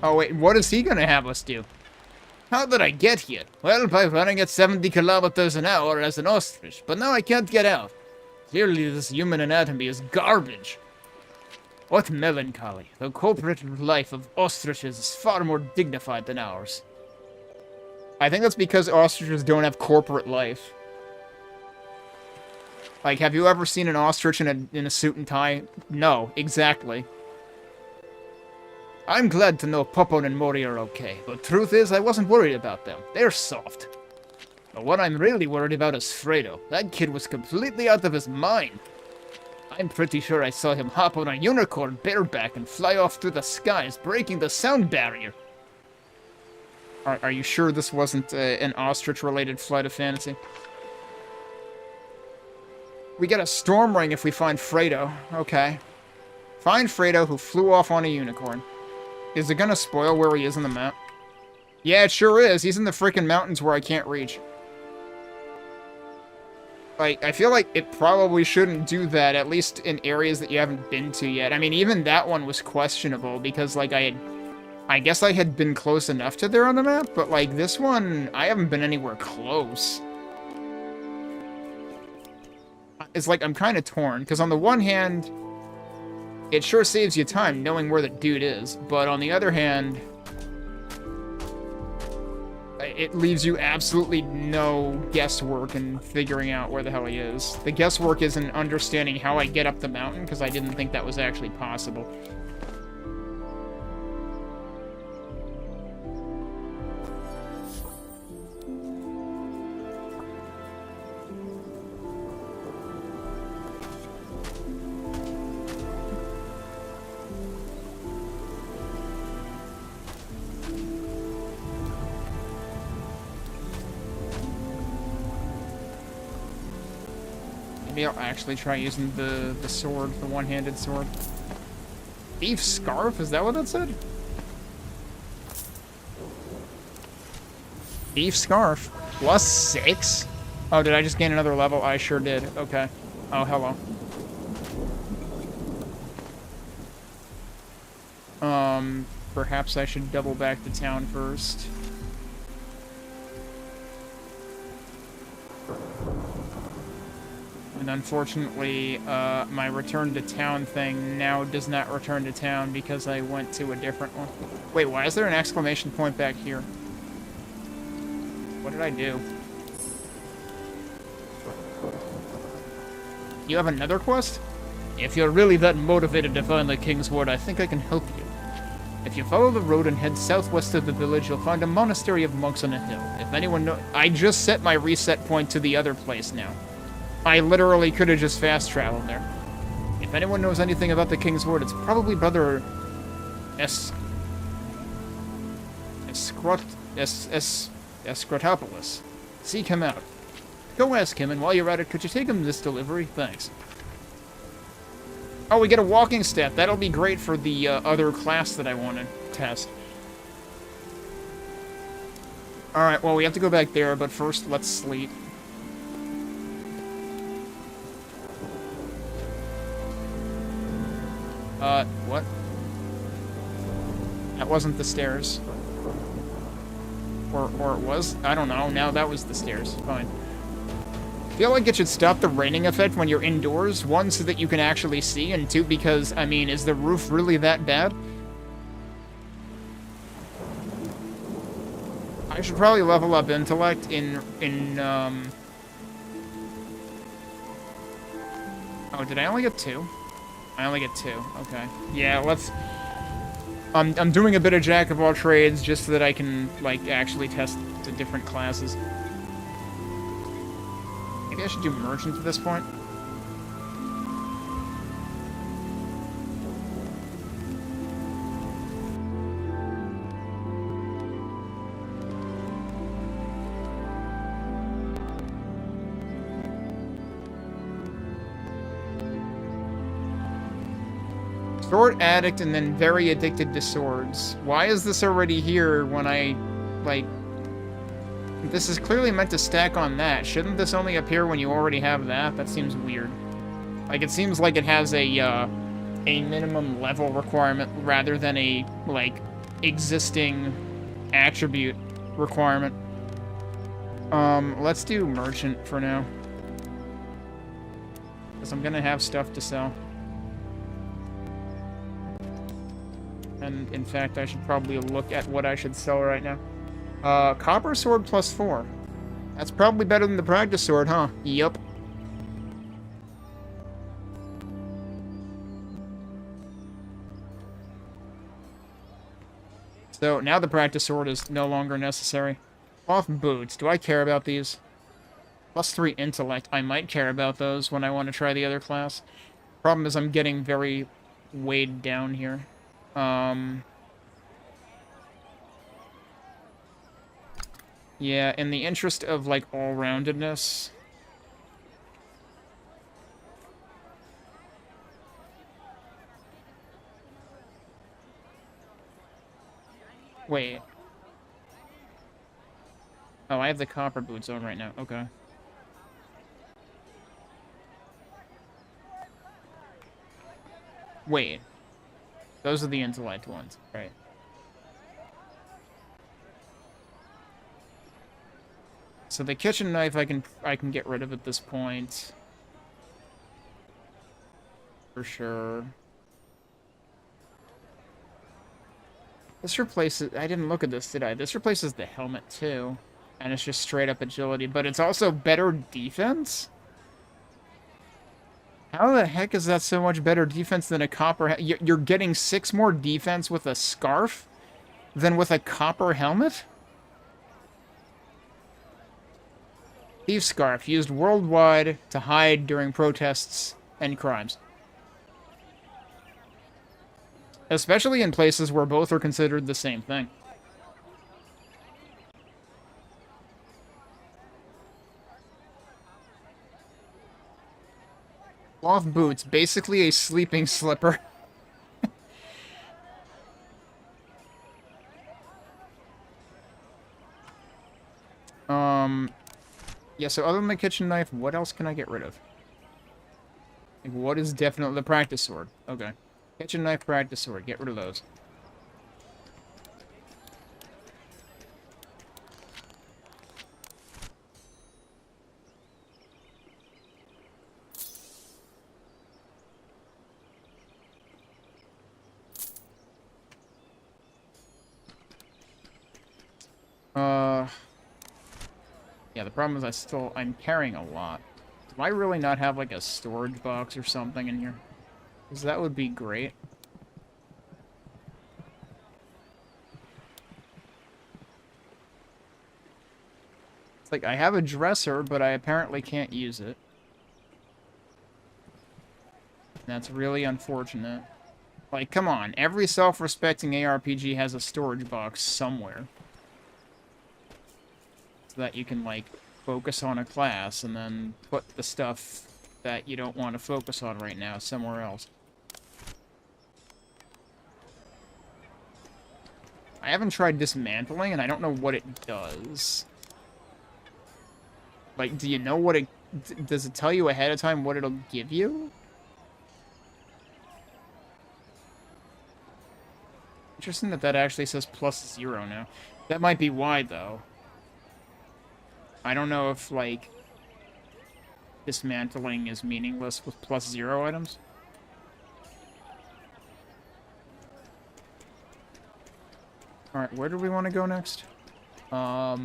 Oh, wait, what is he gonna have us do? How did I get here? Well, by running at 70 kilometers an hour as an ostrich, but now I can't get out. Clearly this human anatomy is garbage. What melancholy. The corporate life of ostriches is far more dignified than ours. I think that's because ostriches don't have corporate life. Like, have you ever seen an ostrich in a suit and tie? No, exactly. I'm glad to know Popon and Mori are okay, but truth is, I wasn't worried about them. They're soft. But what I'm really worried about is Fredo. That kid was completely out of his mind. I'm pretty sure I saw him hop on a unicorn bareback and fly off through the skies, breaking the sound barrier. Are you sure this wasn't an ostrich-related flight of fantasy? We get a storm ring if we find Fredo. Okay. Find Fredo, who flew off on a unicorn. Is it gonna spoil where he is on the map? Yeah, it sure is. He's in the freaking mountains where I can't reach. Like, I feel like it probably shouldn't do that, at least in areas that you haven't been to yet. I mean, even that one was questionable, because, like, I guess I had been close enough to there on the map, but, like, this one, I haven't been anywhere close. It's like, I'm kind of torn, because on the one hand, it sure saves you time knowing where the dude is, but on the other hand, it leaves you absolutely no guesswork in figuring out where the hell he is. The guesswork is in understanding how I get up the mountain, because I didn't think that was actually possible. Maybe I'll actually try using the sword, the one-handed sword. Thief Scarf? Is that what that said? Thief Scarf. +6? Oh, did I just gain another level? I sure did. Okay. Oh, hello. Perhaps I should double back to town first. And unfortunately, my return to town thing now does not return to town because I went to a different one. Wait, why is there an exclamation point back here? What did I do? You have another quest? If you're really that motivated to find the Kingsward, I think I can help you. If you follow the road and head southwest of the village, you'll find a monastery of monks on a hill. If anyone knows... I just set my reset point to the other place now. I literally could have just fast traveled there. If anyone knows anything about the Kingsward, it's probably Brother Escrotopoulos. Seek him out. Go ask him, and while you're at it, could you take him this delivery? Thanks. Oh, we get a walking stat. That'll be great for the other class that I want to test. Alright, well, we have to go back there, but first, let's sleep. What? That wasn't the stairs. Or it was? I don't know. Now that was the stairs. Fine. I feel like it should stop the raining effect when you're indoors. One, so that you can actually see, and two, because, I mean, is the roof really that bad? I should probably level up intellect Oh, did I only get 2? I only get 2. Okay. Yeah, let's... I'm doing a bit of jack of all trades just so that I can, like, actually test the different classes. Maybe I should do merchant at this point. Sword addict and then very addicted to swords. Why is this already here when I, like... This is clearly meant to stack on that. Shouldn't this only appear when you already have that? That seems weird. Like, it seems like it has a minimum level requirement rather than a, like, existing attribute requirement. Let's do merchant for now. Because I'm gonna have stuff to sell. And, in fact, I should probably look at what I should sell right now. Copper sword +4. That's probably better than the practice sword, huh? Yup. So now the practice sword is no longer necessary. Off boots. Do I care about these? +3 intellect. I might care about those when I want to try the other class. Problem is I'm getting very weighed down here. Yeah, in the interest of, like, all-roundedness... Wait. Oh, I have the copper boots on right now. Okay. Wait. Those are the intellect ones. Right. So the kitchen knife I can get rid of at this point. For sure. This replaces... I didn't look at this, did I? This replaces the helmet, too. And it's just straight up agility. But it's also better defense? How the heck is that so much better defense than a copper... You're getting 6 more defense with a scarf than with a copper helmet? Thieves' Scarf, used worldwide to hide during protests and crimes. Especially in places where both are considered the same thing. Cloth boots, basically a sleeping slipper. Yeah, so other than the kitchen knife, what else can I get rid of? Like, what is definitely the practice sword? Okay. Kitchen knife, practice sword. Get rid of those. Yeah, the problem is I'm carrying a lot. Do I really not have, like, a storage box or something in here? Because that would be great. It's like, I have a dresser, but I apparently can't use it. That's really unfortunate. Like, come on. Every self-respecting ARPG has a storage box somewhere. So that you can, like, focus on a class and then put the stuff that you don't want to focus on right now somewhere else. I haven't tried dismantling, and I don't know what it does. Like, do you know what it... Does it tell you ahead of time what it'll give you? Interesting that that actually says +0 now. That might be why, though. I don't know if, like, dismantling is meaningless with +0 items. Alright, where do we want to go next? I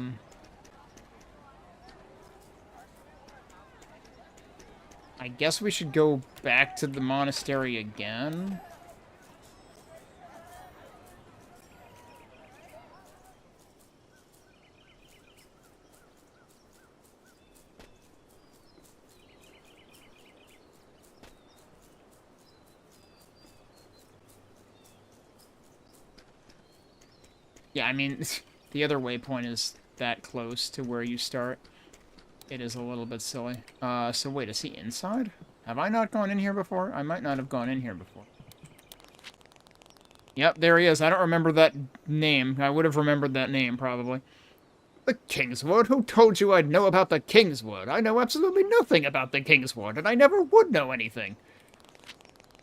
guess we should go back to the monastery again. Yeah, I mean, the other waypoint is that close to where you start. It is a little bit silly. So wait, is he inside? Have I not gone in here before? I might not have gone in here before. Yep, there he is. I don't remember that name. I would have remembered that name, probably. The Kingsward? Who told you I'd know about the Kingsward? I know absolutely nothing about the Kingsward, and I never would know anything.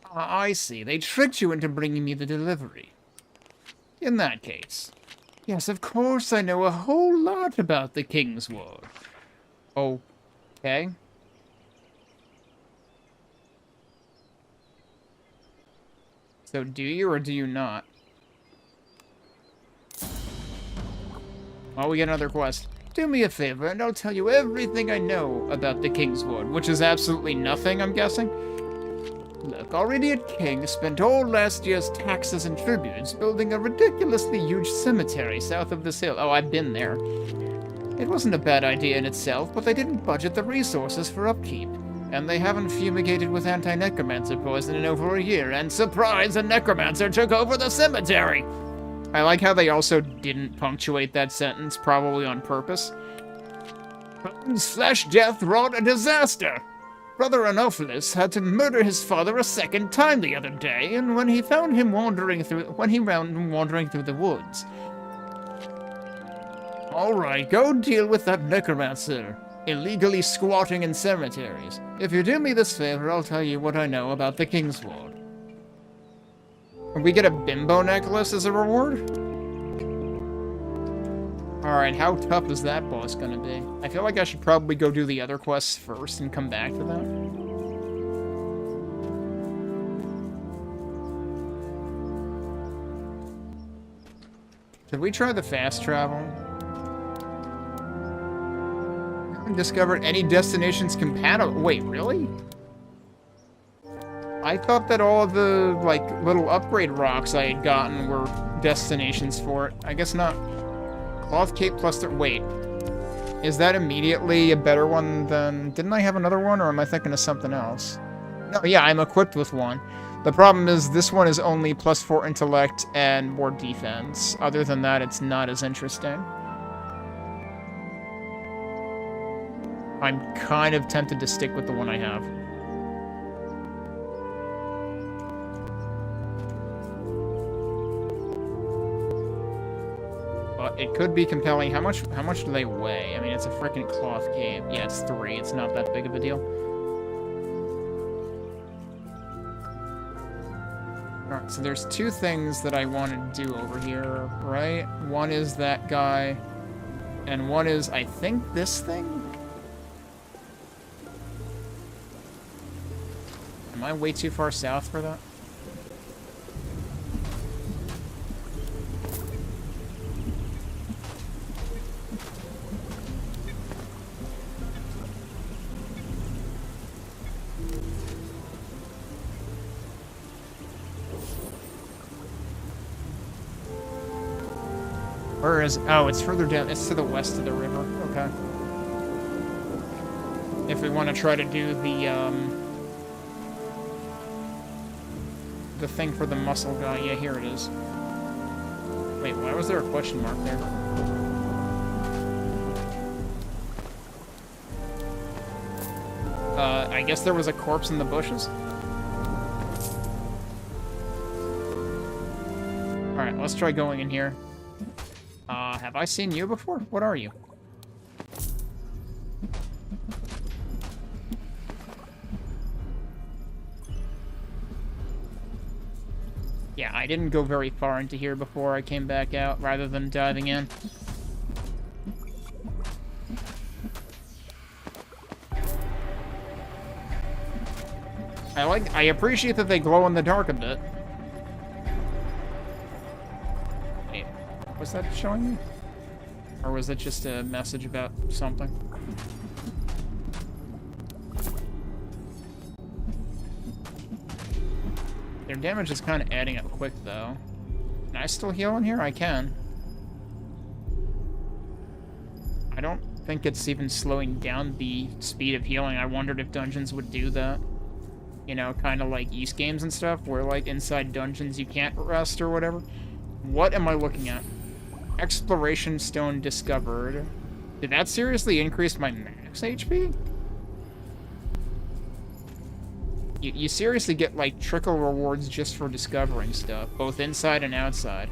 Ah, I see. They tricked you into bringing me the delivery. In that case... Yes, of course I know a whole lot about the Kingsward. Okay. So do you or do you not? Well, we get another quest. Do me a favor and I'll tell you everything I know about the Kingsward, which is absolutely nothing, I'm guessing. Look, our idiot king spent all last year's taxes and tributes building a ridiculously huge cemetery south of this hill. Oh, I've been there. It wasn't a bad idea in itself, but they didn't budget the resources for upkeep. And they haven't fumigated with anti-necromancer poison in over a year, and surprise, a necromancer took over the cemetery! I like how they also didn't punctuate that sentence, probably on purpose. Bones, flesh, death wrought a disaster! Brother Anopheles had to murder his father a second time the other day, and when he found him wandering through the woods. Alright, go deal with that necromancer, illegally squatting in cemeteries. If you do me this favor, I'll tell you what I know about the Kingsward. We get a bimbo necklace as a reward? Alright, how tough is that boss gonna be? I feel like I should probably go do the other quests first and come back to that. Did we try the fast travel? Haven't discovered any destinations compatible. Wait, really? I thought that all of the, like, little upgrade rocks I had gotten were destinations for it. I guess not. Cloth cape plus wait. Is that immediately a better one than... Didn't I have another one, or am I thinking of something else? No, yeah, I'm equipped with one. The problem is this one is only +4 intellect and more defense. Other than that, it's not as interesting. I'm kind of tempted to stick with the one I have. It could be compelling. How much do they weigh? I mean, it's a freaking cloth cape. Yeah, it's 3. It's not that big of a deal. Alright, so there's 2 things that I want to do over here, right? One is that guy, and one is, I think, this thing? Am I way too far south for that? Where is... Oh, it's further down. It's to the west of the river. Okay. If we want to try to do the thing for the muscle guy. Yeah, here it is. Wait, why was there a question mark there? I guess there was a corpse in the bushes? Alright, let's try going in here. Have I seen you before? What are you? Yeah, I didn't go very far into here before I came back out, rather than diving in. I appreciate that they glow in the dark a bit. Wait, was that showing me? Or was it just a message about something? Their damage is kind of adding up quick, though. Can I still heal in here? I can. I don't think it's even slowing down the speed of healing. I wondered if dungeons would do that. You know, kind of like East games and stuff, where, like, inside dungeons you can't rest or whatever. What am I looking at? Exploration stone discovered. Did that seriously increase my max HP? You seriously get, like, trickle rewards just for discovering stuff, both inside and outside.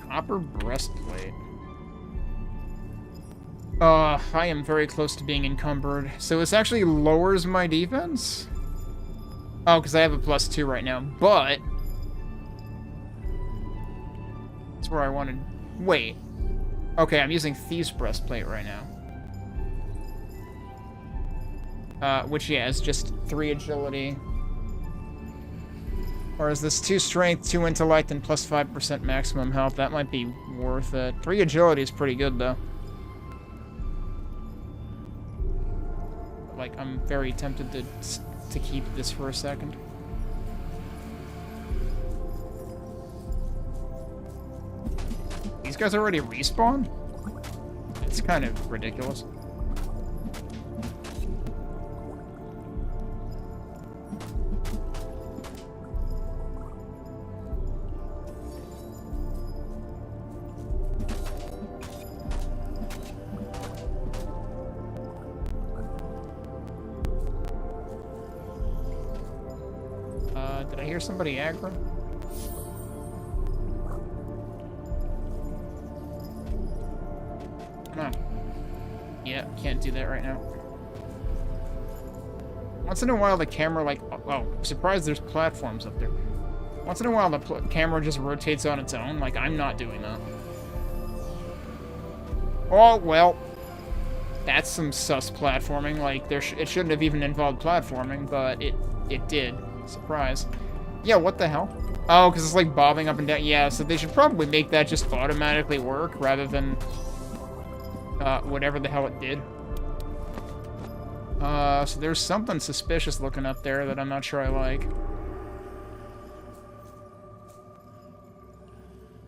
Copper breastplate. I am very close to being encumbered. So this actually lowers my defense? Oh, because I have a +2 right now, but... That's where I wanted... Wait. Okay, I'm using Thieves' Breastplate right now. Which, yeah, is just 3 agility. Or is this 2 strength, 2 intellect, and plus 5% maximum health? That might be worth it. 3 agility is pretty good, though. Like, I'm very tempted to keep this for a second. These guys already respawn? It's kind of ridiculous. Did I hear somebody aggro? No. Yeah, can't do that right now. Once in a while the camera, like... Oh, I'm surprised there's platforms up there. Once in a while the camera just rotates on its own. Like, I'm not doing that. Oh, well. That's some sus platforming. Like, it shouldn't have even involved platforming, but it did. Surprise. Yeah, what the hell? Oh, because it's like bobbing up and down. Yeah, so they should probably make that just automatically work rather than whatever the hell it did. So there's something suspicious looking up there that I'm not sure I like.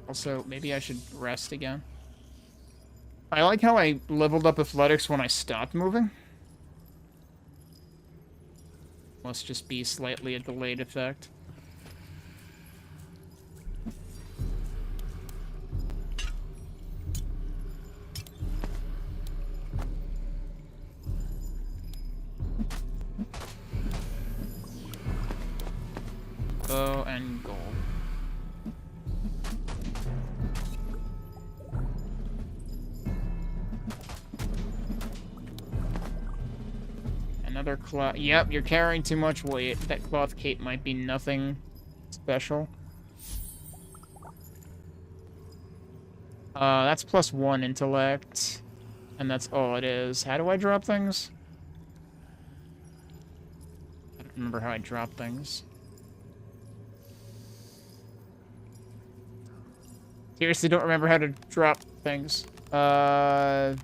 Also, maybe I should rest again. I like how I leveled up athletics when I stopped moving. Must just be slightly a delayed effect. Bow and gold. Another cloth. Yep, you're carrying too much weight. That cloth cape might be nothing special. That's plus 1 intellect. And that's all it is. How do I drop things? I don't remember how I drop things. Seriously, don't remember how to drop things. I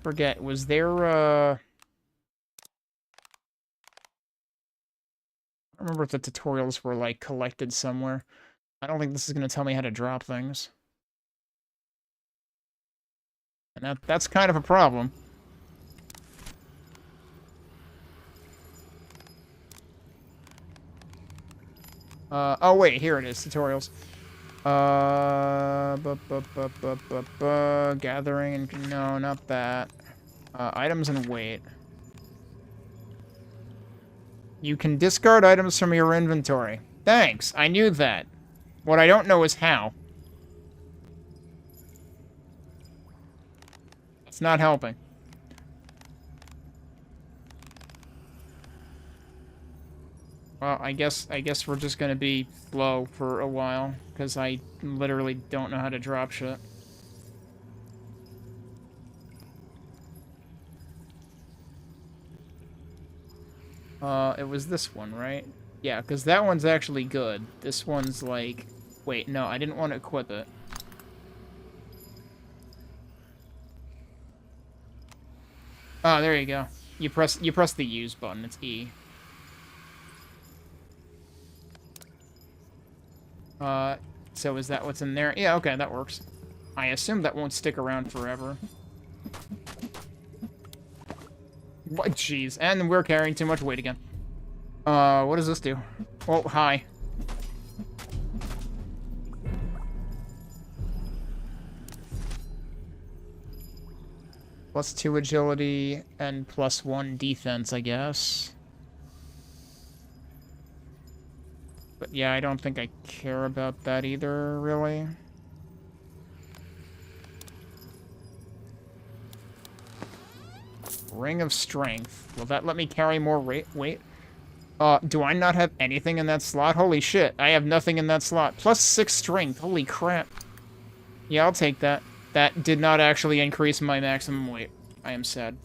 forget. Was there, I don't remember if the tutorials were, like, collected somewhere. I don't think this is going to tell me how to drop things. And that's kind of a problem. Oh wait, here it is, tutorials. Gathering and, no, not that. Items and weight. You can discard items from your inventory. Thanks, I knew that. What I don't know is how. It's not helping. Well, I guess we're just gonna be slow for a while, because I literally don't know how to drop shit. It was this one, right? Yeah, because that one's actually good. This one's like... Wait, no, I didn't want to equip it. Oh, there you go. You press the use button, it's E. So is that what's in there? Yeah, okay, that works. I assume that won't stick around forever. What? Jeez, and we're carrying too much weight again. What does this do? Oh, hi. Plus 2 agility and plus 1 defense, I guess. But yeah, I don't think I care about that either, really. Ring of Strength. Will that let me carry more weight? Do I not have anything in that slot? Holy shit, I have nothing in that slot. Plus 6 strength, holy crap. Yeah, I'll take that. That did not actually increase my maximum weight. I am sad.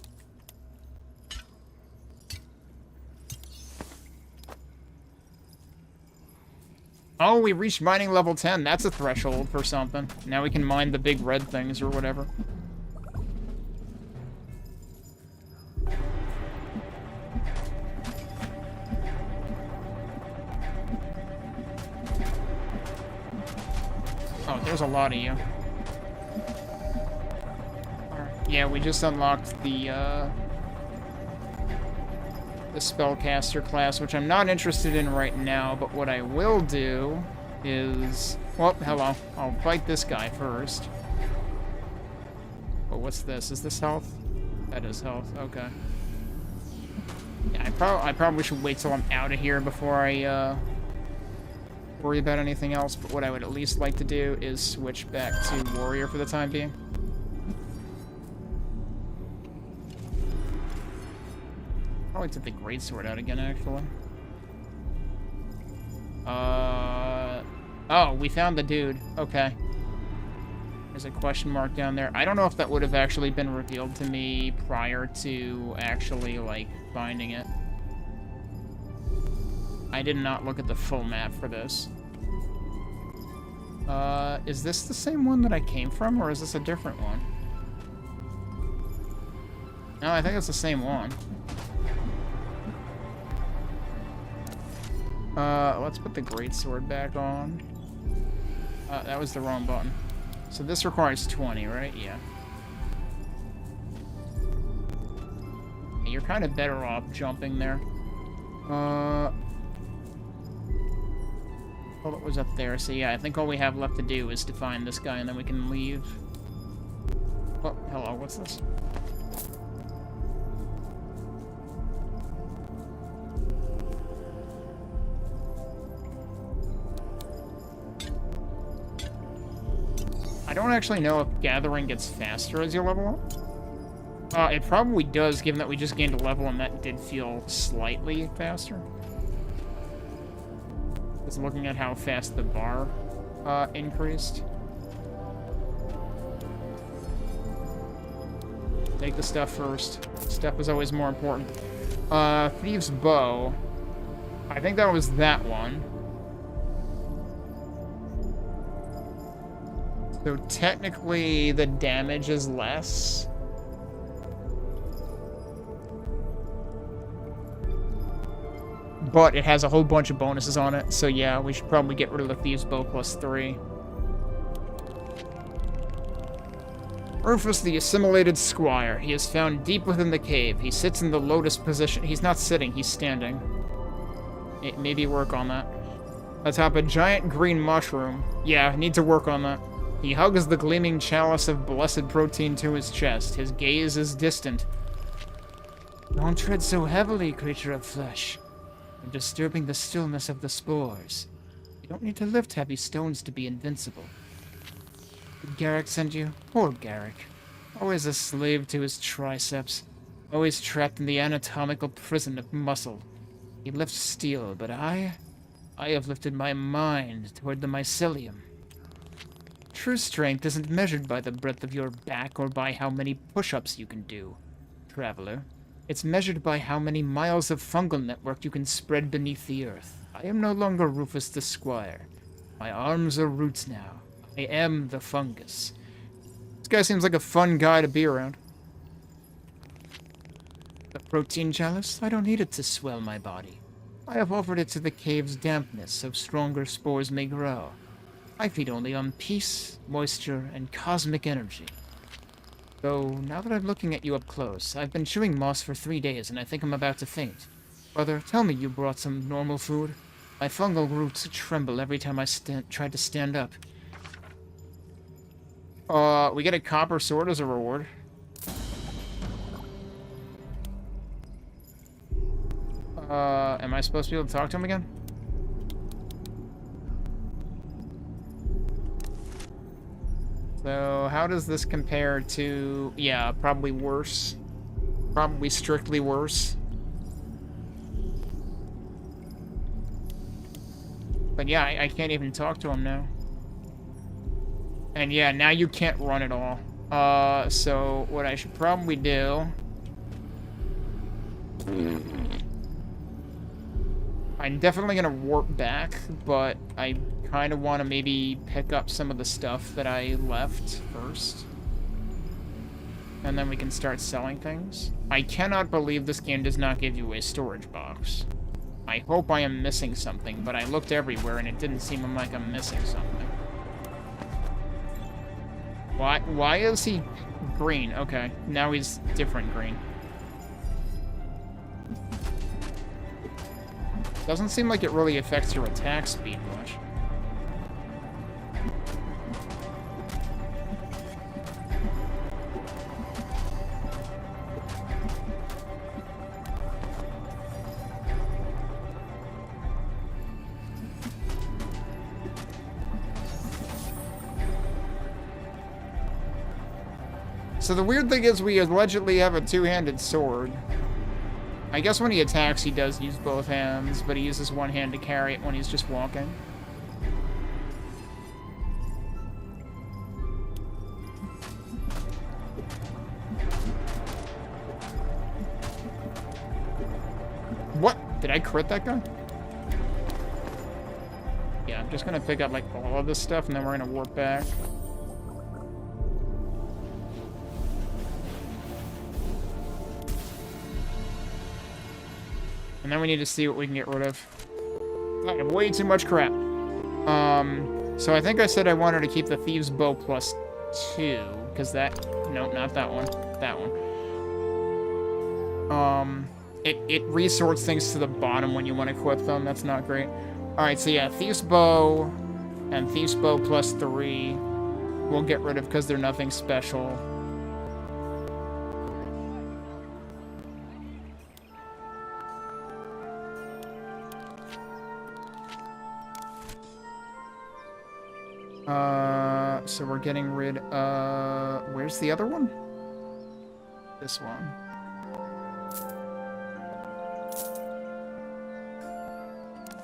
Oh, we reached mining level 10. That's a threshold for something. Now we can mine the big red things or whatever. Oh, there's a lot of you. Yeah, we just unlocked the spellcaster class, which I'm not interested in right now, but what I will do is... Well, hello. I'll fight this guy first. Oh, what's this? Is this health? That is health. Okay. Yeah, I probably should wait till I'm out of here before I, worry about anything else, but what I would at least like to do is switch back to warrior for the time being. Probably took the greatsword out again, actually. Oh, we found the dude. Okay. There's a question mark down there. I don't know if that would have actually been revealed to me prior to actually, like, finding it. I did not look at the full map for this. Is this the same one that I came from, or is this a different one? No, I think it's the same one. Let's put the greatsword back on. That was the wrong button. So this requires 20, right? Yeah. You're kind of better off jumping there. Well, it was up there, so yeah, I think all we have left to do is to find this guy, and then we can leave. Oh, hello, what's this? I don't actually know if gathering gets faster as you level up. It probably does, given that we just gained a level, and that did feel slightly faster. Just looking at how fast the bar increased. Take the stuff first. Stuff is always more important. Thieves' Bow. I think that was that one. So technically, the damage is less. But it has a whole bunch of bonuses on it, so yeah, we should probably get rid of the Thieves' Bow plus 3. Rufus, the assimilated squire. He is found deep within the cave. He sits in the lotus position. He's not sitting, he's standing. Maybe work on that. Atop a giant green mushroom. Yeah, need to work on that. He hugs the gleaming chalice of blessed protein to his chest. His gaze is distant. Don't tread so heavily, creature of flesh. You're disturbing the stillness of the spores. You don't need to lift heavy stones to be invincible. Did Garrick send you? Poor Garrick. Always a slave to his triceps. Always trapped in the anatomical prison of muscle. He lifts steel, but I have lifted my mind toward the mycelium. True strength isn't measured by the breadth of your back or by how many push-ups you can do, traveler. It's measured by how many miles of fungal network you can spread beneath the earth. I am no longer Rufus the Squire. My arms are roots now. I am the fungus. This guy seems like a fun guy to be around. The protein chalice? I don't need it to swell my body. I have offered it to the cave's dampness so stronger spores may grow. I feed only on peace, moisture, and cosmic energy. Though, now that I'm looking at you up close, I've been chewing moss for 3 days and I think I'm about to faint. Brother, tell me you brought some normal food. My fungal roots tremble every time I try to stand up. We get a copper sword as a reward. Am I supposed to be able to talk to him again? So, how does this compare to... Yeah, probably worse. Probably strictly worse. But yeah, I can't even talk to him now. And yeah, now you can't run at all. So what I should probably do... I'm definitely gonna warp back, but I kind of want to maybe pick up some of the stuff that I left first. And then we can start selling things. I cannot believe this game does not give you a storage box. I hope I am missing something, but I looked everywhere and it didn't seem like I'm missing something. Why is he green? Okay, now he's different green. Doesn't seem like it really affects your attack speed much. So the weird thing is we allegedly have a two-handed sword. I guess when he attacks, he does use both hands, but he uses one hand to carry it when he's just walking. What? Did I crit that guy? Yeah, I'm just gonna pick up, like, all of this stuff, and then we're gonna warp back. And then we need to see what we can get rid of. I have way too much crap. So I think I said I wanted to keep the Thieves' Bow +2, because that... No, not that one. That one. It resorts things to the bottom when you want to equip them. That's not great. Alright, so yeah, Thieves' Bow and Thieves' Bow +3 we'll get rid of because they're nothing special. So we're getting rid of... Where's the other one? This one.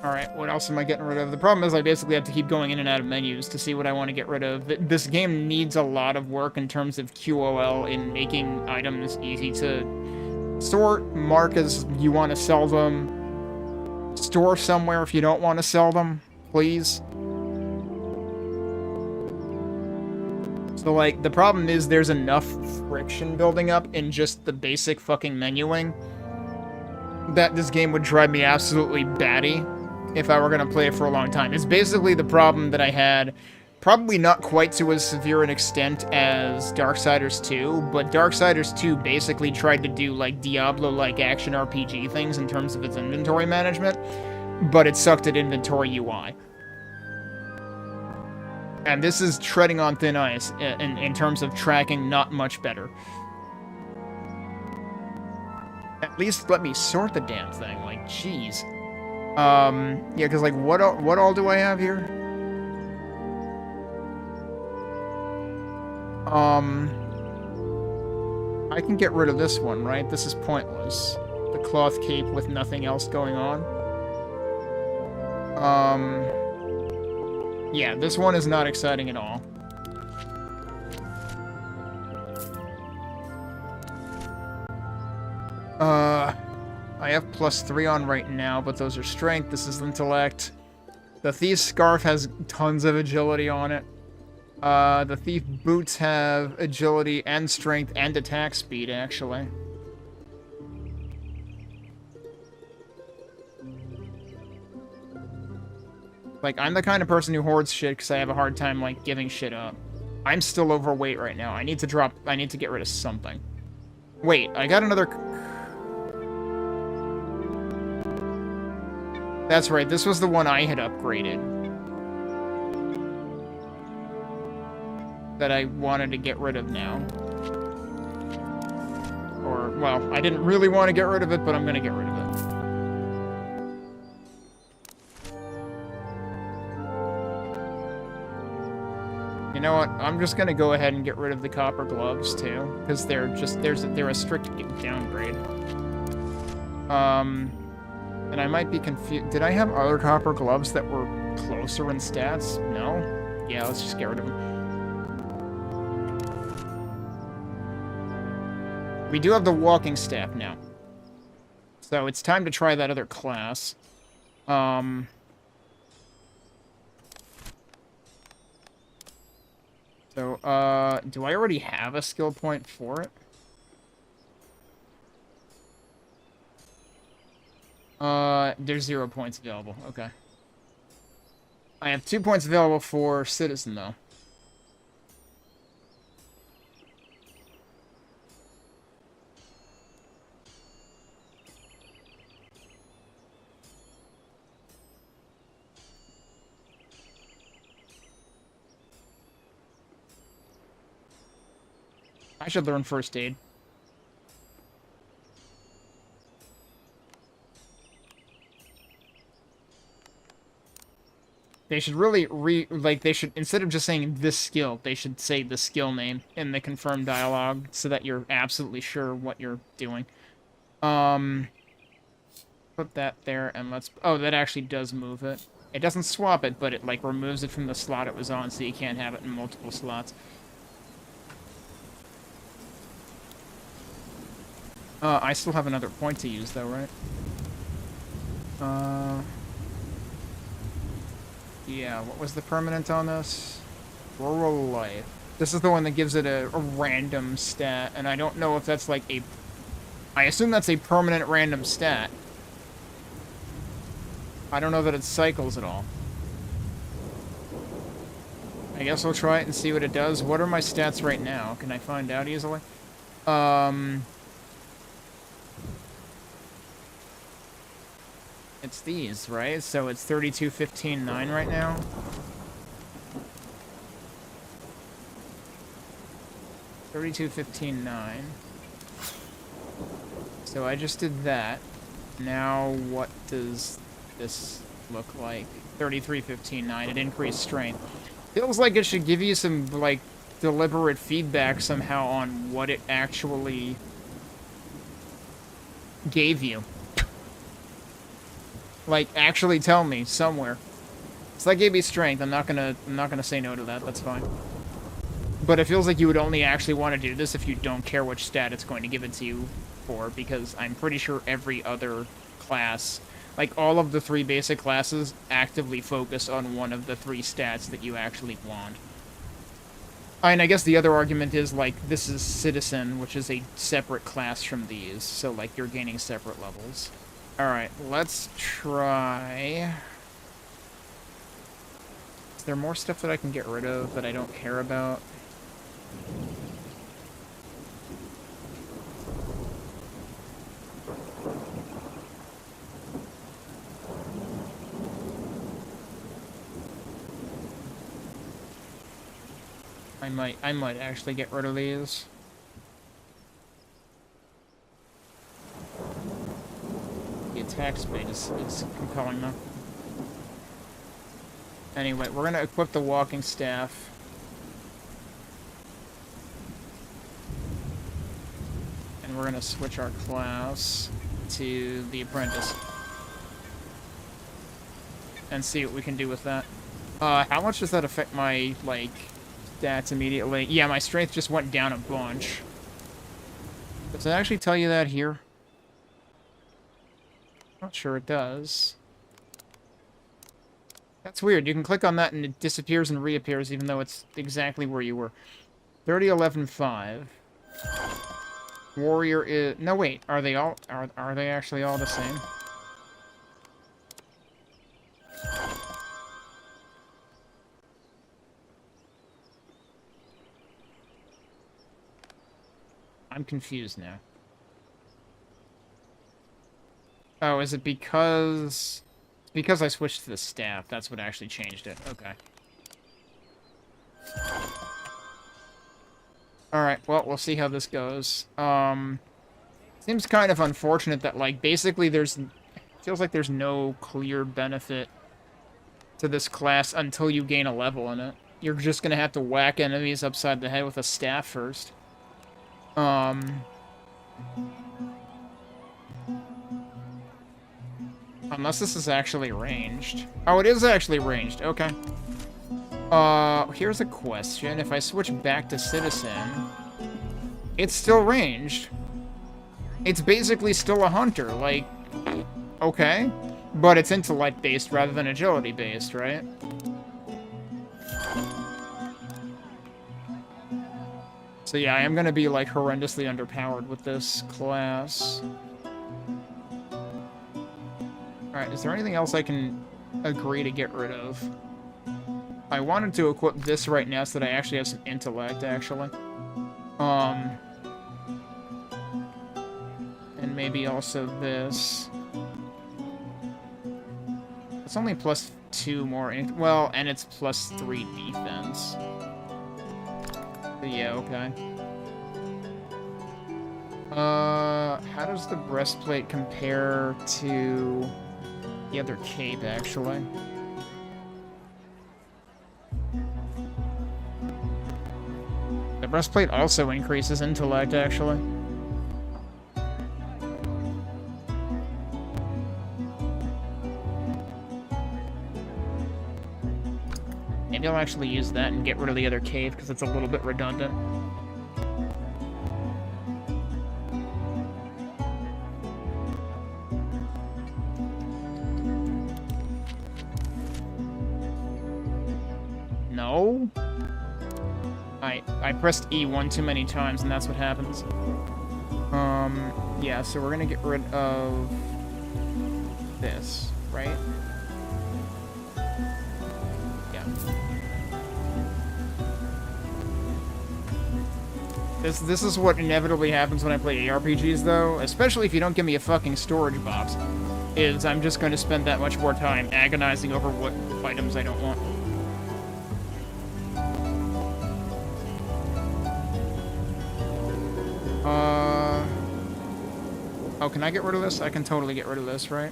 Alright, what else am I getting rid of? The problem is I basically have to keep going in and out of menus to see what I want to get rid of. This game needs a lot of work in terms of QOL in making items easy to sort, mark as you want to sell them, store somewhere if you don't want to sell them, please. So, like, the problem is there's enough friction building up in just the basic fucking menuing that this game would drive me absolutely batty if I were going to play it for a long time. It's basically the problem that I had, probably not quite to as severe an extent as Darksiders 2, but Darksiders 2 basically tried to do, like, Diablo-like action RPG things in terms of its inventory management, but it sucked at inventory UI. And this is treading on thin ice in terms of tracking, not much better. At least let me sort the damn thing, like, jeez. Yeah, because, like, what all do I have here? I can get rid of this one, right? This is pointless. The cloth cape with nothing else going on. Yeah, this one is not exciting at all. I have +3 on right now, but those are strength. This is intellect. The Thief's Scarf has tons of agility on it. The Thief Boots have agility and strength and attack speed, actually. Like, I'm the kind of person who hoards shit because I have a hard time, like, giving shit up. I'm still overweight right now. I need to get rid of something. Wait, I got another... That's right, this was the one I had upgraded. That I wanted to get rid of now. Or, well, I didn't really want to get rid of it, but I'm gonna get rid of it. You know what? I'm just gonna go ahead and get rid of the copper gloves too, because they're a strict downgrade. And I might be confused. Did I have other copper gloves that were closer in stats? No? Yeah, let's just get rid of them. We do have the walking staff now. So it's time to try that other class. So, do I already have a skill point for it? There's 0 points available. Okay. I have 2 points available for Citizen, though. I should learn First Aid. They should really they should, instead of just saying this skill, they should say the skill name in the confirmed dialogue so that you're absolutely sure what you're doing. Put that there, and let's... Oh, that actually does move it. It doesn't swap it, but it, like, removes it from the slot it was on, so you can't have it in multiple slots. I still have another point to use, though, right? Yeah, what was the permanent on this? Rural Life. This is the one that gives it a random stat, and I don't know if that's, like, a... I assume that's a permanent random stat. I don't know that it cycles at all. I guess I'll try it and see what it does. What are my stats right now? Can I find out easily? It's these, right? So it's 32-15-9 right now. $32.15.9. So I just did that. Now what does this look like? 33.15.9. It increased strength. Feels like it should give you some, like, deliberate feedback somehow on what it actually gave you. Like, actually tell me somewhere. So that gave me strength. I'm not gonna say no to that. That's fine. But it feels like you would only actually want to do this if you don't care which stat it's going to give it to you for, because I'm pretty sure every other class, like all of the 3 basic classes, actively focus on one of the 3 stats that you actually want. And I guess the other argument is, like, this is Citizen, which is a separate class from these, so, like, you're gaining separate levels. Alright, let's try... Is there more stuff that I can get rid of that I don't care about? I might actually get rid of these. The attack speed is compelling though. Anyway, we're gonna equip the walking staff. And we're gonna switch our class to the apprentice. And see what we can do with that. How much does that affect my, like, stats immediately? Yeah, my strength just went down a bunch. Does it actually tell you that here? Not sure it does. That's weird. You can click on that and it disappears and reappears even though it's exactly where you were. 30-11-5. Warrior is... No, wait. Are they all... Are they actually all the same? I'm confused now. Oh, is it because... It's because I switched to the staff. That's what actually changed it. Okay. Alright, well, we'll see how this goes. Seems kind of unfortunate that, like, basically there's... Feels like there's no clear benefit to this class until you gain a level in it. You're just gonna have to whack enemies upside the head with a staff first. Unless this is actually ranged. Oh, it is actually ranged. Okay. Here's a question. If I switch back to Citizen, it's still ranged. It's basically still a hunter. Like, okay. But it's intellect-based rather than agility-based, right? So yeah, I am gonna be, like, horrendously underpowered with this class. Alright, is there anything else I can agree to get rid of? I wanted to equip this right now so that I actually have some intellect, actually. And maybe also this. It's only plus 2 more, well, and it's plus 3 defense. So yeah, okay. How does the breastplate compare to the other cape, actually? The breastplate also increases intellect, actually. Maybe I'll actually use that and get rid of the other cave, because it's a little bit redundant. No? I pressed E one too many times, and that's what happens. Yeah, so we're gonna get rid of this, right? Yeah. This is what inevitably happens when I play ARPGs, though, especially if you don't give me a fucking storage box, is I'm just going to spend that much more time agonizing over what items I don't want. Oh, can I get rid of this? I can totally get rid of this, right?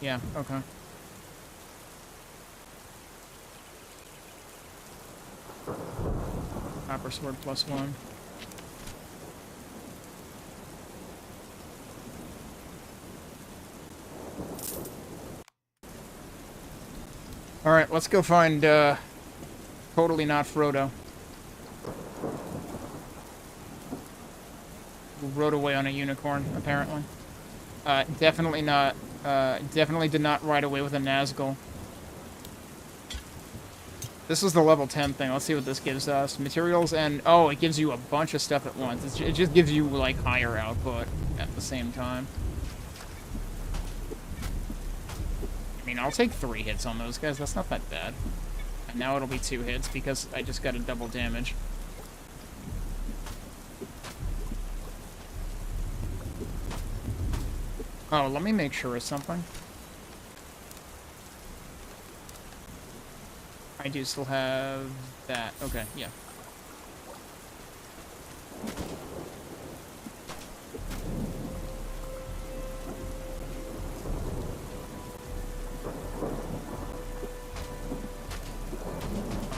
Yeah, okay. Copper sword plus 1. Alright, let's go find, totally not Frodo. Who rode away on a unicorn, apparently. Definitely not, definitely did not ride away with a Nazgul. This is the level 10 thing. Let's see what this gives us. Materials and... oh, it gives you a bunch of stuff at once. It just gives you, like, higher output at the same time. I mean, I'll take 3 hits on those guys. That's not that bad. And now it'll be 2 hits because I just got a double damage. Oh, let me make sure of something. I do still have that. Okay, yeah.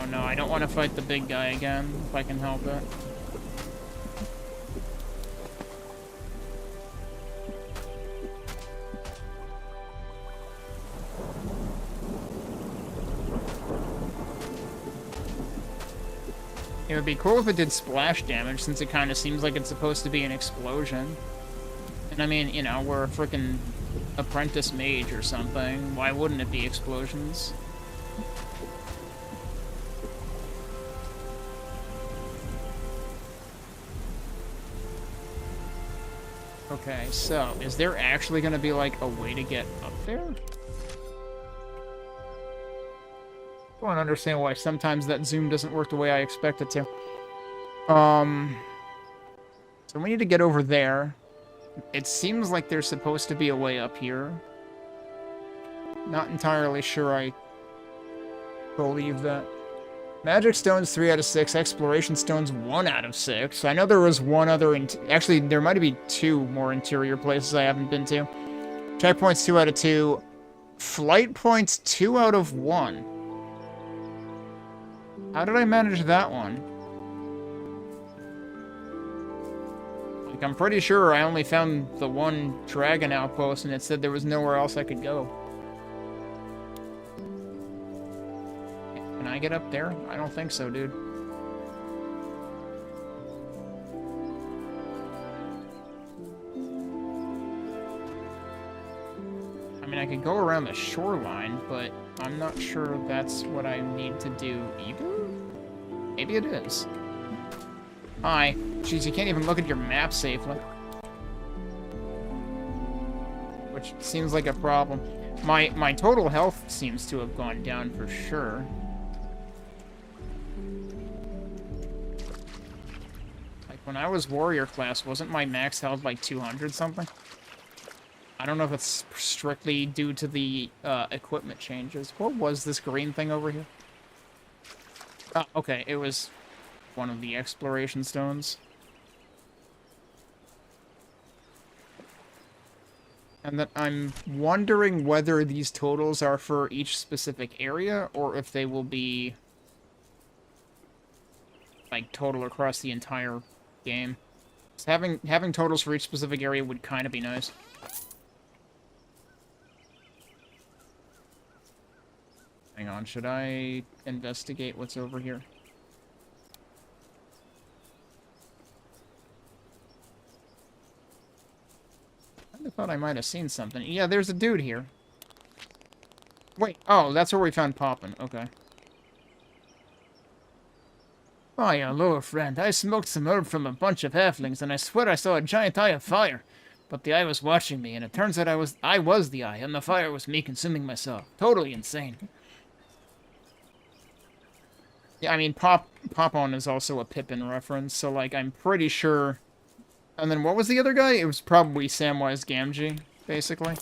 Oh no, I don't want to fight the big guy again, if I can help it. It would be cool if it did splash damage, since it kind of seems like it's supposed to be an explosion. And I mean, you know, we're a frickin' apprentice mage or something. Why wouldn't it be explosions? Okay, so, is there actually gonna be, like, a way to get up there? I don't understand why sometimes that zoom doesn't work the way I expect it to. So we need to get over there. It seems like there's supposed to be a way up here. Not entirely sure I believe that. Magic stones 3 out of 6, exploration stones 1 out of 6. I know there was one other, actually there might be 2 more interior places I haven't been to. Checkpoints 2 out of 2. Flight points 2 out of 1. How did I manage that one? Like, I'm pretty sure I only found the one dragon outpost and it said there was nowhere else I could go. Can I get up there? I don't think so, dude. And I could go around the shoreline, but I'm not sure that's what I need to do either. Maybe it is. Hi. Jeez, you can't even look at your map safely. Which seems like a problem. My total health seems to have gone down for sure. Like, when I was warrior class, wasn't my max health like 200 something? I don't know if it's strictly due to the equipment changes. What was this green thing over here? Oh, okay, it was one of the exploration stones. And then I'm wondering whether these totals are for each specific area, or if they will be, like, total across the entire game. So having totals for each specific area would kind of be nice. Hang on, should I investigate what's over here? I thought I might have seen something. Yeah, there's a dude here. Wait, oh, that's where we found Poppin'. Okay. Oh, yeah, hello, friend. I smoked some herb from a bunch of halflings, and I swear I saw a giant eye of fire. But the eye was watching me, and it turns out I was the eye, and the fire was me consuming myself. Totally insane. Yeah, I mean, Pop-On is also a Pippin reference, so, like, I'm pretty sure... And then what was the other guy? It was probably Samwise Gamgee, basically.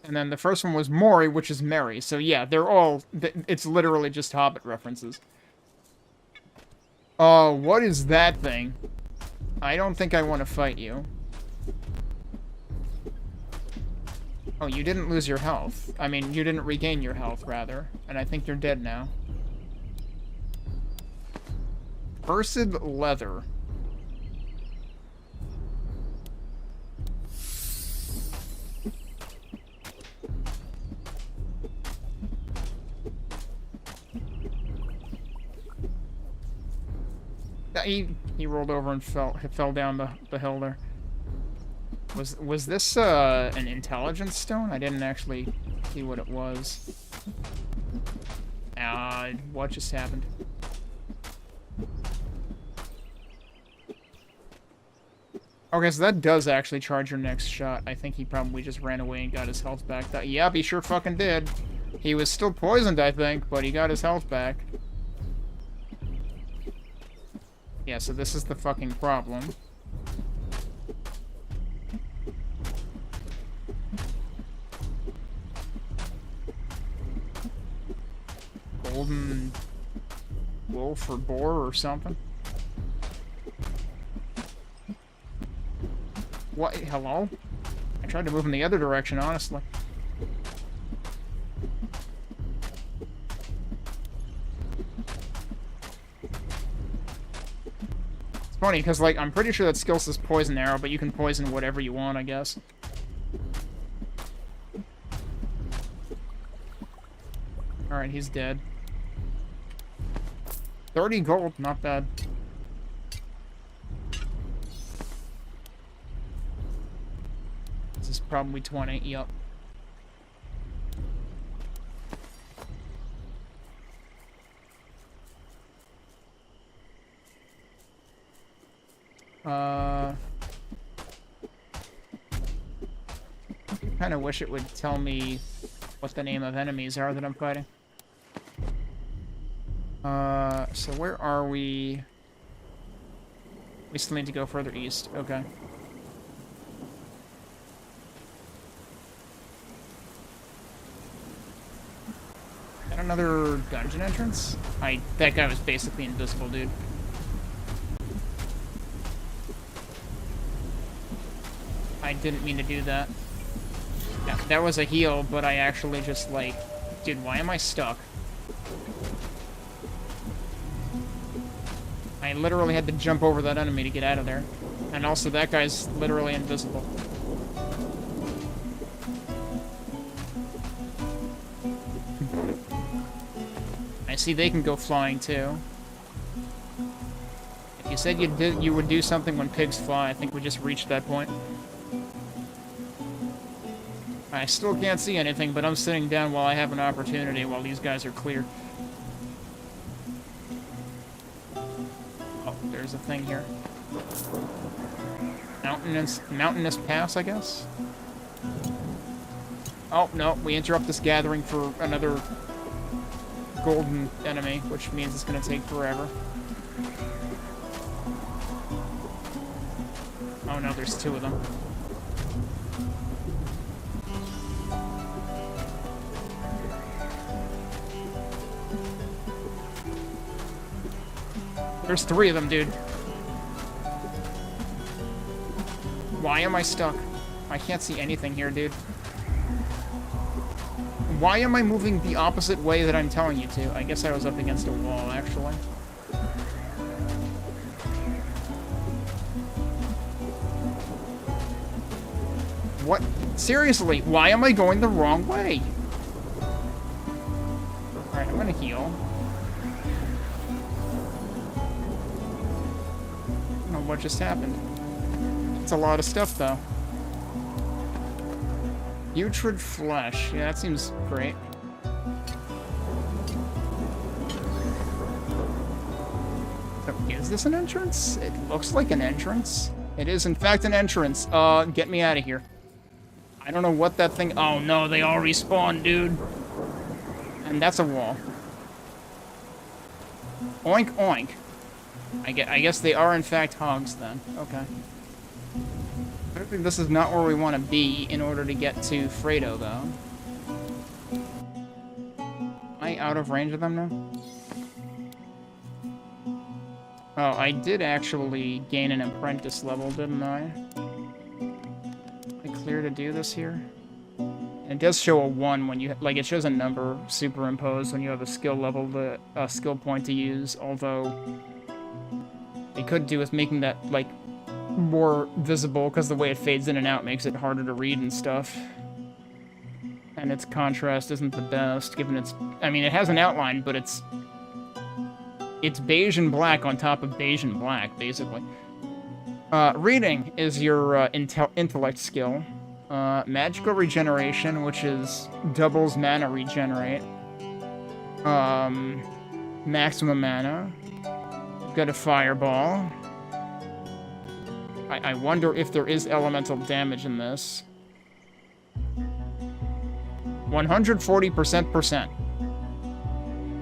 And then the first one was Mori, which is Mary. So yeah, they're all... It's literally just Hobbit references. Oh, what is that thing? I don't think I want to fight you. Oh, you didn't lose your health. I mean, you didn't regain your health, rather. And I think you're dead now. Cursed leather. He rolled over and fell down the hill there. Was this an intelligence stone? I didn't actually see what it was. What just happened? Okay, so that does actually charge your next shot. I think he probably just ran away and got his health back. Yep, he sure fucking did. He was still poisoned, I think, but he got his health back. Yeah, so this is the fucking problem. Golden wolf or boar or something. What? Hello? I tried to move in the other direction, honestly. It's funny, because, like, I'm pretty sure that skill says poison arrow, but you can poison whatever you want, I guess. Alright, he's dead. 30 gold, not bad. This is probably 20, yep. I kind of wish it would tell me what the name of enemies are that I'm fighting. So where are we? We still need to go further east. Okay. Got another dungeon entrance? That guy was basically invisible, dude. I didn't mean to do that. Yeah, that was a heal, but I actually just, like... Dude, why am I stuck? I literally had to jump over that enemy to get out of there. And also, that guy's literally invisible. I see they can go flying too. If you said you would do something when pigs fly, I think we just reached that point. I still can't see anything, but I'm sitting down while I have an opportunity while these guys are clear. Oh, there's a thing here. Mountainous pass, I guess? Oh, no, we interrupt this gathering for another golden enemy, which means it's going to take forever. Oh no, there's two of them. There's three of them, dude. Why am I stuck? I can't see anything here, dude. Why am I moving the opposite way that I'm telling you to? I guess I was up against a wall, actually. What? Seriously, why am I going the wrong way? Alright, I'm gonna heal. I don't know what just happened. It's a lot of stuff, though. Putrid flesh. Yeah, that seems great. Is this an entrance? It looks like an entrance. It is, in fact, an entrance. Get me out of here. I don't know what that thing... Oh, no, they all respawn, dude. And that's a wall. Oink, oink. I guess they are, in fact, hogs, then. Okay. I think this is not where we want to be in order to get to Fredo, though. Am I out of range of them now? Oh, I did actually gain an apprentice level, didn't I? Clear to do this here? It does show a 1 when you, like, it shows a number superimposed when you have a skill level, a skill point to use, although they could do with making that, like, more visible, because the way it fades in and out makes it harder to read and stuff. And its contrast isn't the best, given its, I mean, it has an outline, but it's beige and black on top of beige and black, basically. Reading is your intellect skill. Magical regeneration, which is doubles mana regenerate. Maximum mana. You've got a fireball. I wonder if there is elemental damage in this. 140%.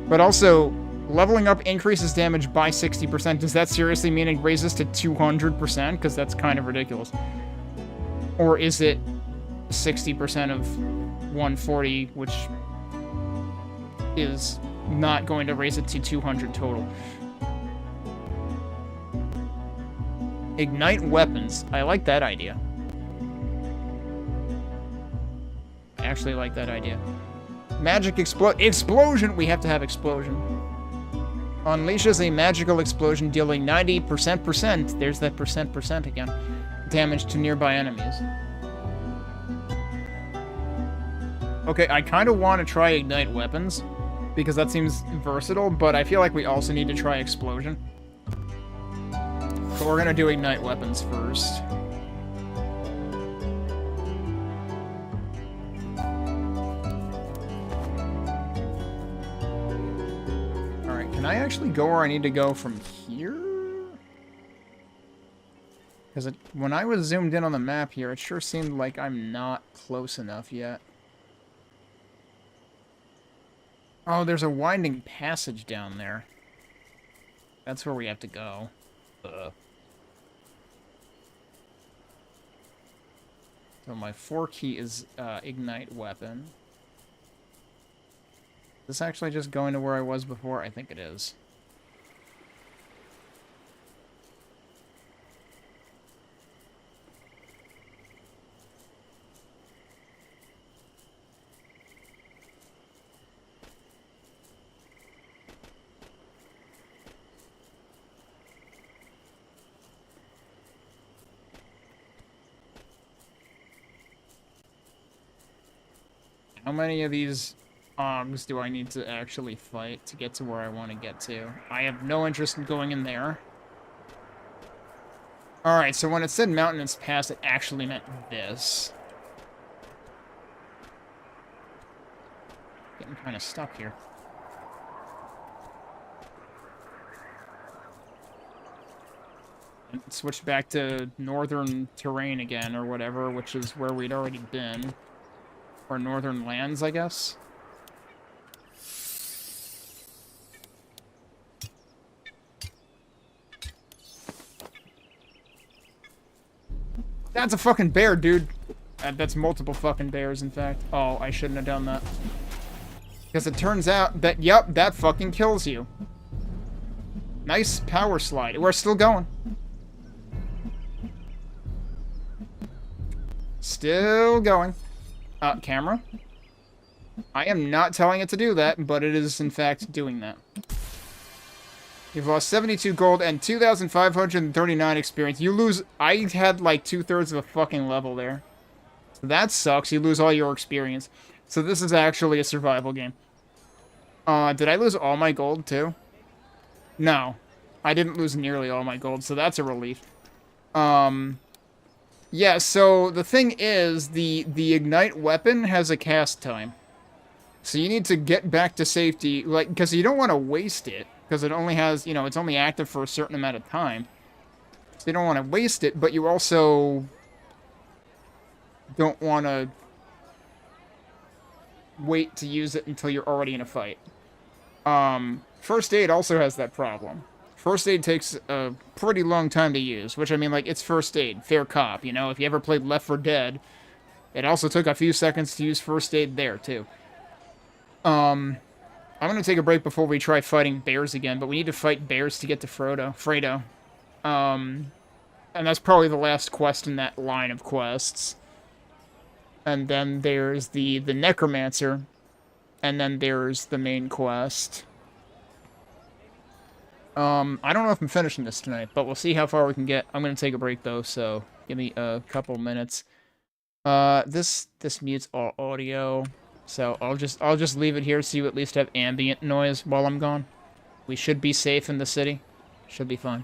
But also, leveling up increases damage by 60%. Does that seriously mean it raises to 200%? Because that's kind of ridiculous. Or is it 60% of 140, which is not going to raise it to 200 total? Ignite weapons. I like that idea. I actually like that idea. Magic explosion! We have to have explosion. Unleashes a magical explosion dealing 90%, there's that percent again, damage to nearby enemies. Okay, I kind of want to try ignite weapons, because that seems versatile, but I feel like we also need to try explosion. But we're gonna do ignite weapons first. Can I actually go where I need to go from here? Because when I was zoomed in on the map here, it sure seemed like I'm not close enough yet. Oh, there's a winding passage down there. That's where we have to go. So my 4 key is ignite weapon. Is this actually just going to where I was before? I think it is. How many of these Ogs do I need to actually fight to get to where I want to get to? I have no interest in going in there. Alright, so when it said Mountainous Pass, it actually meant this. Getting kind of stuck here. And switch back to northern terrain again, or whatever, which is where we'd already been. Or northern lands, I guess. That's a fucking bear, dude. That's multiple fucking bears, in fact. Oh, I shouldn't have done that. Because it turns out that, yep, that fucking kills you. Nice power slide. We're still going. Still going. Camera? I am not telling it to do that, but it is, in fact, doing that. You've lost 72 gold and 2,539 experience. You lose... I had, like, 2/3 of a fucking level there. So that sucks. You lose all your experience. So this is actually a survival game. Did I lose all my gold, too? No. I didn't lose nearly all my gold, so that's a relief. Yeah, so the thing is, the Ignite weapon has a cast time. So you need to get back to safety, like, because you don't want to waste it. Because it only has, you know, it's only active for a certain amount of time. So you don't want to waste it, but you also don't want to wait to use it until you're already in a fight. First aid also has that problem. First aid takes a pretty long time to use, which, I mean, like, it's first aid, fair cop, you know? If you ever played Left 4 Dead, it also took a few seconds to use first aid there, too. I'm gonna take a break before we try fighting bears again, but we need to fight bears to get to Fredo. And that's probably the last quest in that line of quests. And then there's the Necromancer. And then there's the main quest. I don't know if I'm finishing this tonight, but we'll see how far we can get. I'm gonna take a break, though, so give me a couple minutes. This mutes all audio. So I'll just leave it here so you at least have ambient noise while I'm gone. We should be safe in the city. Should be fine.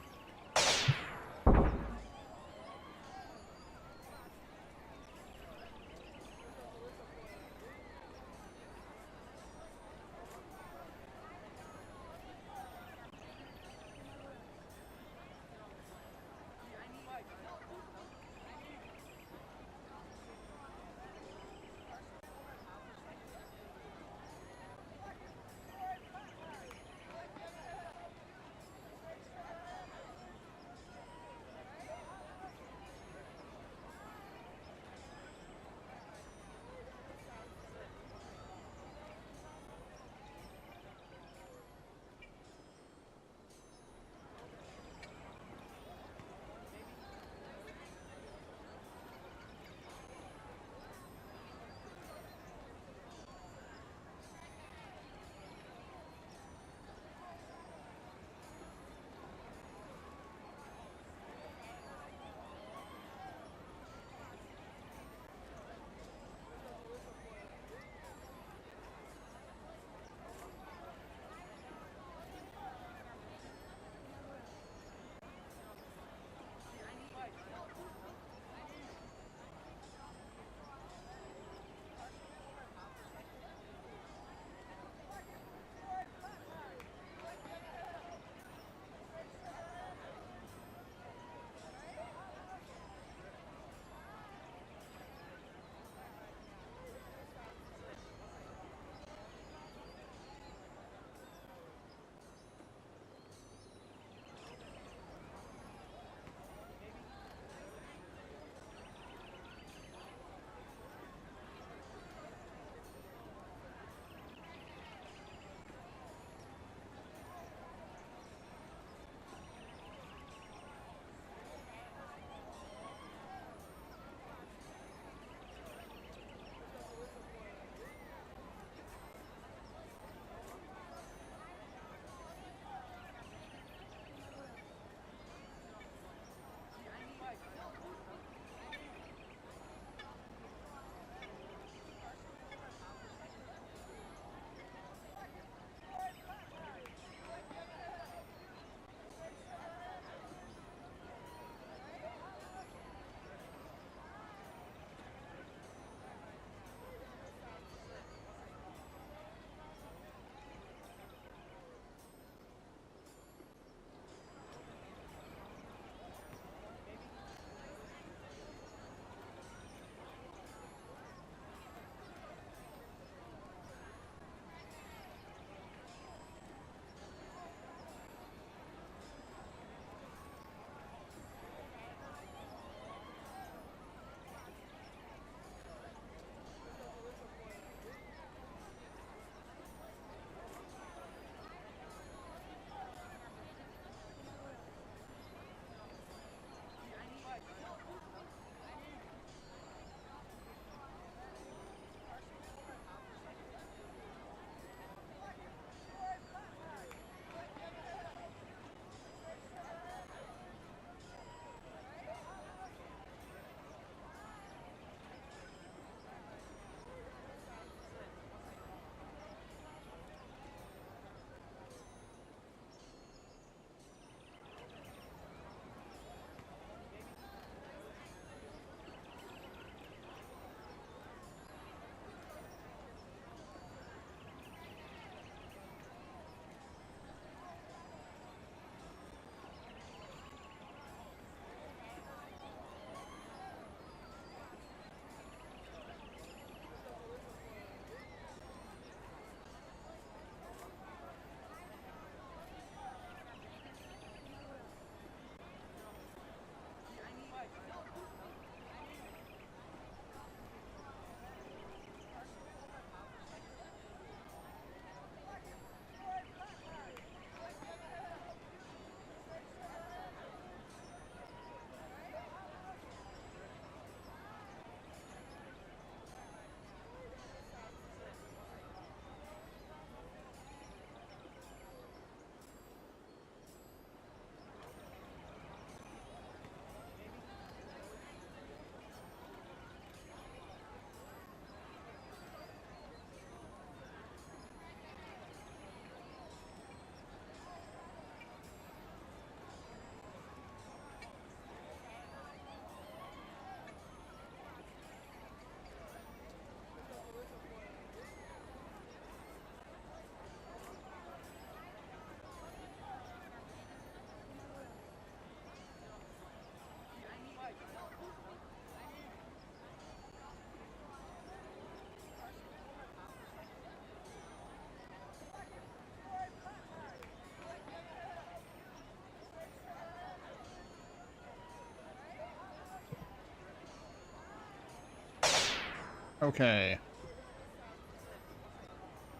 Okay.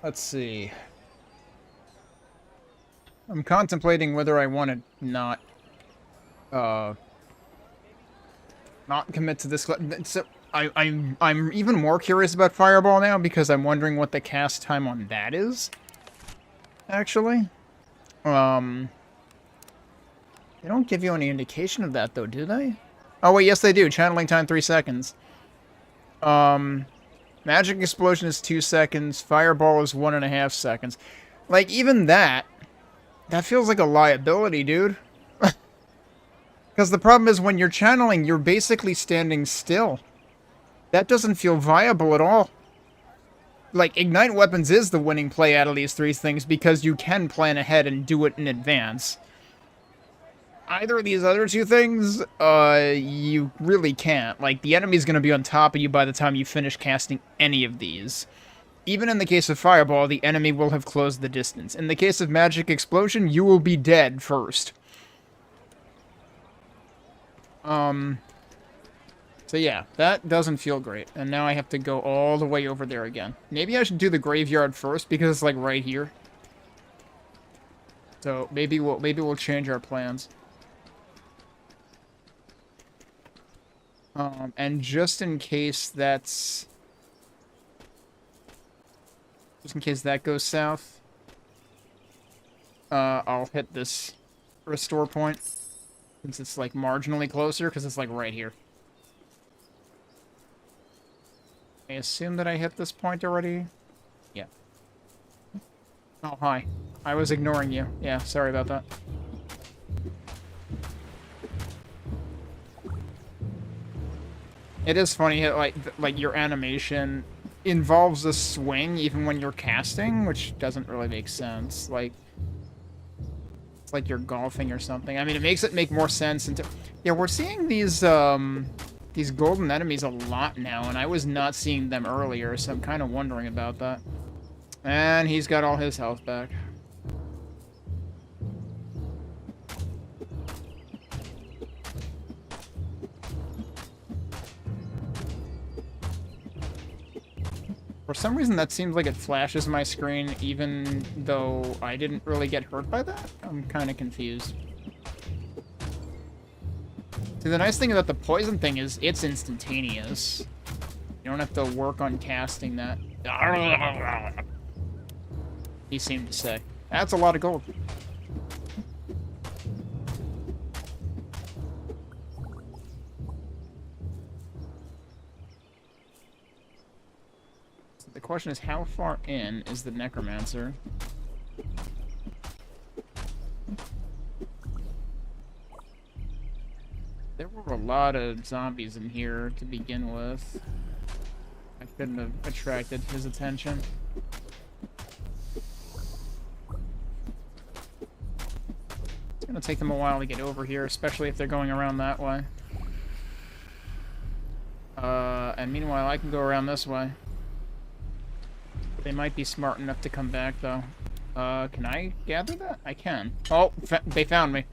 Let's see. I'm contemplating whether I want to uh, not commit to this. So I'm even more curious about Fireball now because I'm wondering what the cast time on that is. Actually, they don't give you any indication of that though, do they? Oh wait, yes they do. Channeling time 3 seconds. Magic Explosion is 2 seconds. Fireball is 1.5 seconds. Like even that feels like a liability, dude. Because the problem is when you're channeling, you're basically standing still. That doesn't feel viable at all. Like, Ignite Weapons is the winning play out of these 3 things because you can plan ahead and do it in advance. Either of these other 2 things, you really can't. Like, the enemy's gonna be on top of you by the time you finish casting any of these. Even in the case of Fireball, the enemy will have closed the distance. In the case of Magic Explosion, you will be dead first. So yeah, that doesn't feel great. And now I have to go all the way over there again. Maybe I should do the graveyard first because it's like right here. So maybe we'll change our plans. And just in case that goes south, I'll hit this restore point since it's like marginally closer because it's like right here. I assume that I hit this point already? Yeah. Oh, hi. I was ignoring you. Yeah, sorry about that. It is funny, like your animation involves a swing even when you're casting, which doesn't really make sense. Like, it's like you're golfing or something. I mean, it makes it make more sense. Yeah, we're seeing these golden enemies a lot now, and I was not seeing them earlier, so I'm kind of wondering about that. And he's got all his health back. For some reason, that seems like it flashes my screen, even though I didn't really get hurt by that. I'm kind of confused. See, the nice thing about the poison thing is it's instantaneous. You don't have to work on casting that. He seemed to say. That's a lot of gold. So the question is, how far in is the Necromancer? There were a lot of zombies in here to begin with. I couldn't have attracted his attention. It's gonna take them a while to get over here, especially if they're going around that way. And meanwhile, I can go around this way. They might be smart enough to come back, though. Can I gather that? I can. Oh, they found me.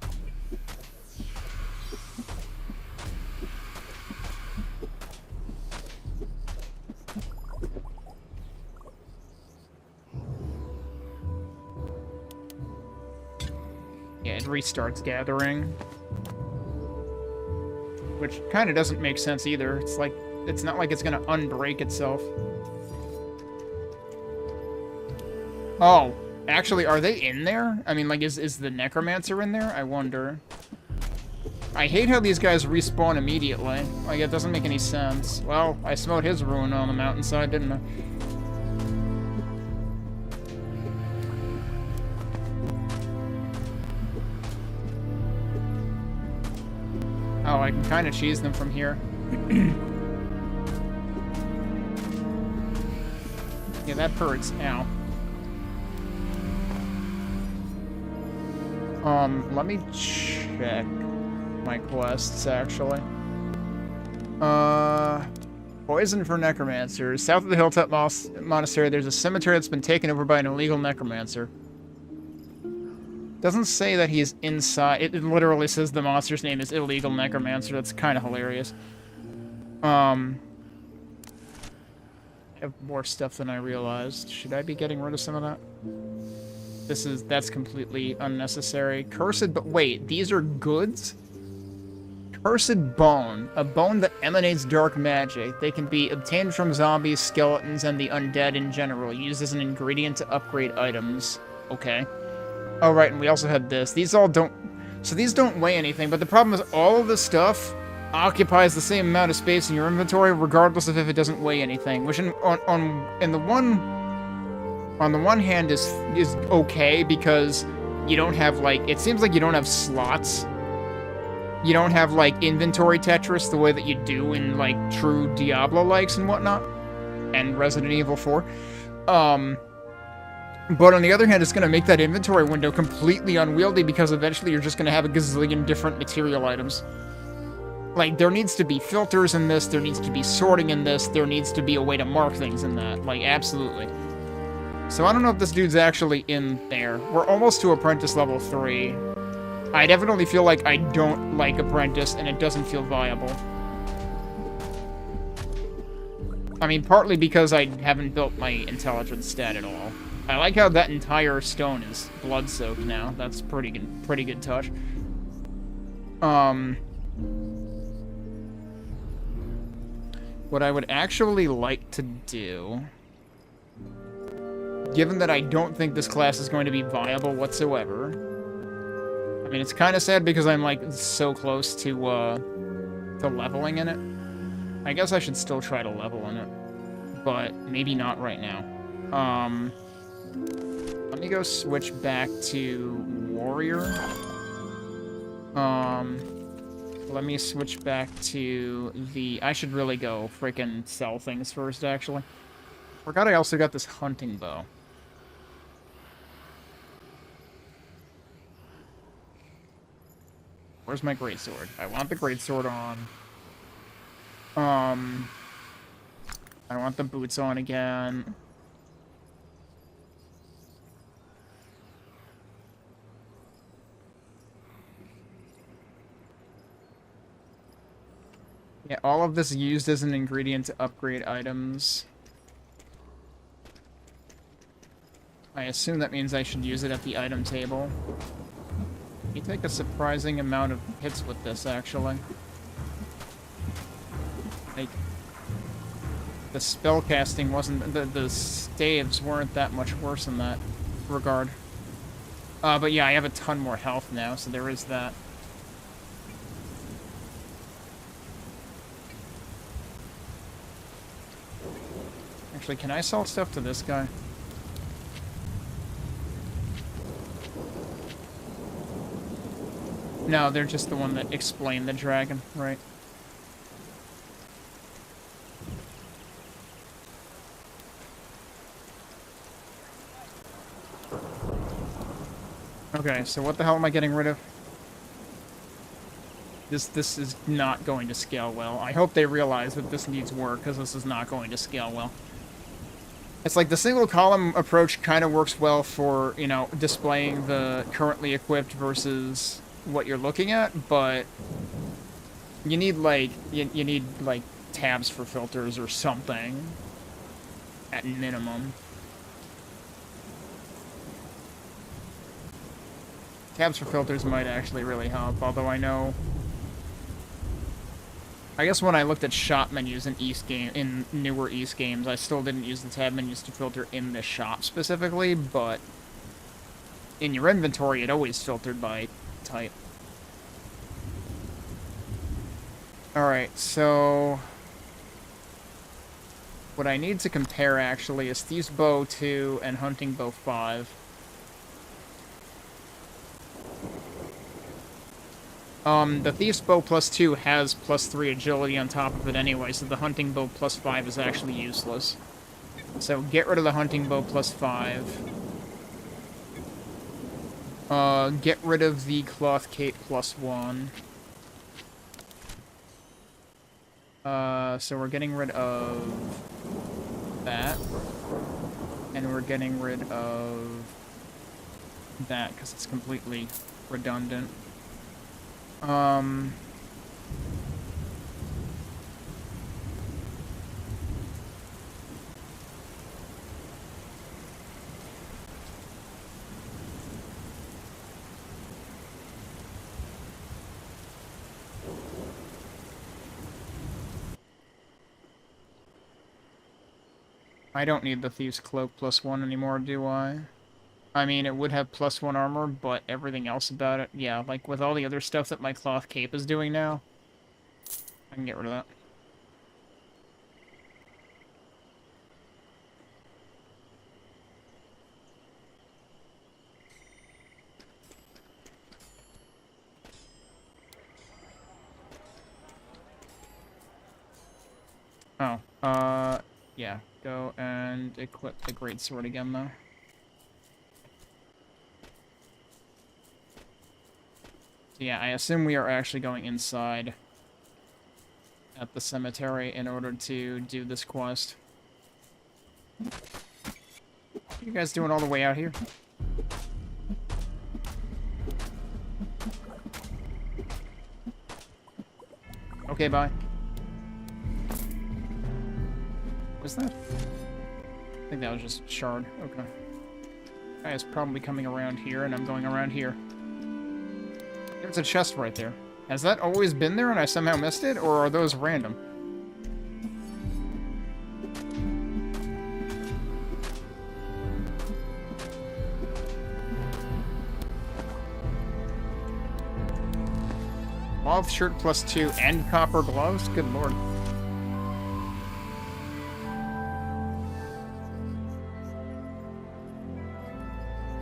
Yeah, it restarts gathering. Which kind of doesn't make sense either. It's like, it's not like it's gonna unbreak itself. Oh, actually, are they in there? I mean, like, is the Necromancer in there? I wonder. I hate how these guys respawn immediately. Like, it doesn't make any sense. Well, I smote his ruin on the mountainside, didn't I? Oh, I can kind of cheese them from here. Yeah, that hurts. Ow. Let me check my quests, actually. Poison for Necromancers. South of the Hilltop Monastery, there's a cemetery that's been taken over by an illegal Necromancer. Doesn't say that he's inside. It literally says the monster's name is Illegal Necromancer. That's kind of hilarious. I have more stuff than I realized. Should I be getting rid of some of that? That's completely unnecessary. Cursed, but wait, these are goods? Cursed Bone, a bone that emanates dark magic. They can be obtained from zombies, skeletons, and the undead in general, used as an ingredient to upgrade items. Okay. Oh, right, and we also had this. These all don't... So these don't weigh anything, but the problem is all of this stuff occupies the same amount of space in your inventory, regardless of if it doesn't weigh anything, which on the one hand is okay, because you don't have, like... It seems like you don't have slots. You don't have, like, inventory Tetris the way that you do in, like, true Diablo-likes and whatnot. And Resident Evil 4. But on the other hand, it's going to make that inventory window completely unwieldy, because eventually you're just going to have a gazillion different material items. Like, there needs to be filters in this, there needs to be sorting in this, there needs to be a way to mark things in that. Like, absolutely. So I don't know if this dude's actually in there. We're almost to Apprentice level 3. I definitely feel like I don't like Apprentice, and it doesn't feel viable. I mean, partly because I haven't built my intelligence stat at all. I like how that entire stone is blood-soaked now. That's pretty good touch. What I would actually like to do, given that I don't think this class is going to be viable whatsoever... I mean, it's kind of sad because I'm, like, so close to leveling in it. I guess I should still try to level in it. But maybe not right now. Let me go switch back to Warrior. Let me switch back to the... I should really go freaking sell things first, actually. Forgot I also got this hunting bow. Where's my greatsword? I want the greatsword on. I want the boots on again. Yeah, all of this used as an ingredient to upgrade items. I assume that means I should use it at the item table. You take a surprising amount of hits with this, actually. Like, the spellcasting wasn't... The staves weren't that much worse in that regard. But yeah, I have a ton more health now, so there is that. Actually, can I sell stuff to this guy? No, they're just the one that explained the dragon, right? Okay, so what the hell am I getting rid of? This is not going to scale well. I hope they realize that this needs work, because this is not going to scale well. It's like the single column approach kind of works well for, you know, displaying the currently equipped versus what you're looking at, but you need, like, you need, like, tabs for filters or something, at minimum. Tabs for filters might actually really help, although I know... I guess when I looked at shop menus in newer East games, I still didn't use the tab menus to filter in the shop specifically, but in your inventory, it always filtered by type. Alright, so... what I need to compare, actually, is Thief's Bow 2 and Hunting Bow 5. The Thief's Bow plus 2 has plus 3 agility on top of it anyway, so the Hunting Bow plus 5 is actually useless. So get rid of the Hunting Bow plus 5. Get rid of the Cloth Cape plus 1. So we're getting rid of that. And we're getting rid of that, because it's completely redundant. I don't need the Thieves' Cloak +1 anymore, do I? I mean, it would have +1 armor, but everything else about it, yeah, like with all the other stuff that my cloth cape is doing now, I can get rid of that. Oh, yeah, go and equip the greatsword again, though. So yeah, I assume we are actually going inside at the cemetery in order to do this quest. What are you guys doing all the way out here? Okay, bye. Was that? I think that was just shard. Okay. Guy is probably coming around here, and I'm going around here. There's a chest right there. Has that always been there and I somehow missed it, or are those random? Cloth shirt +2 and copper gloves? Good lord.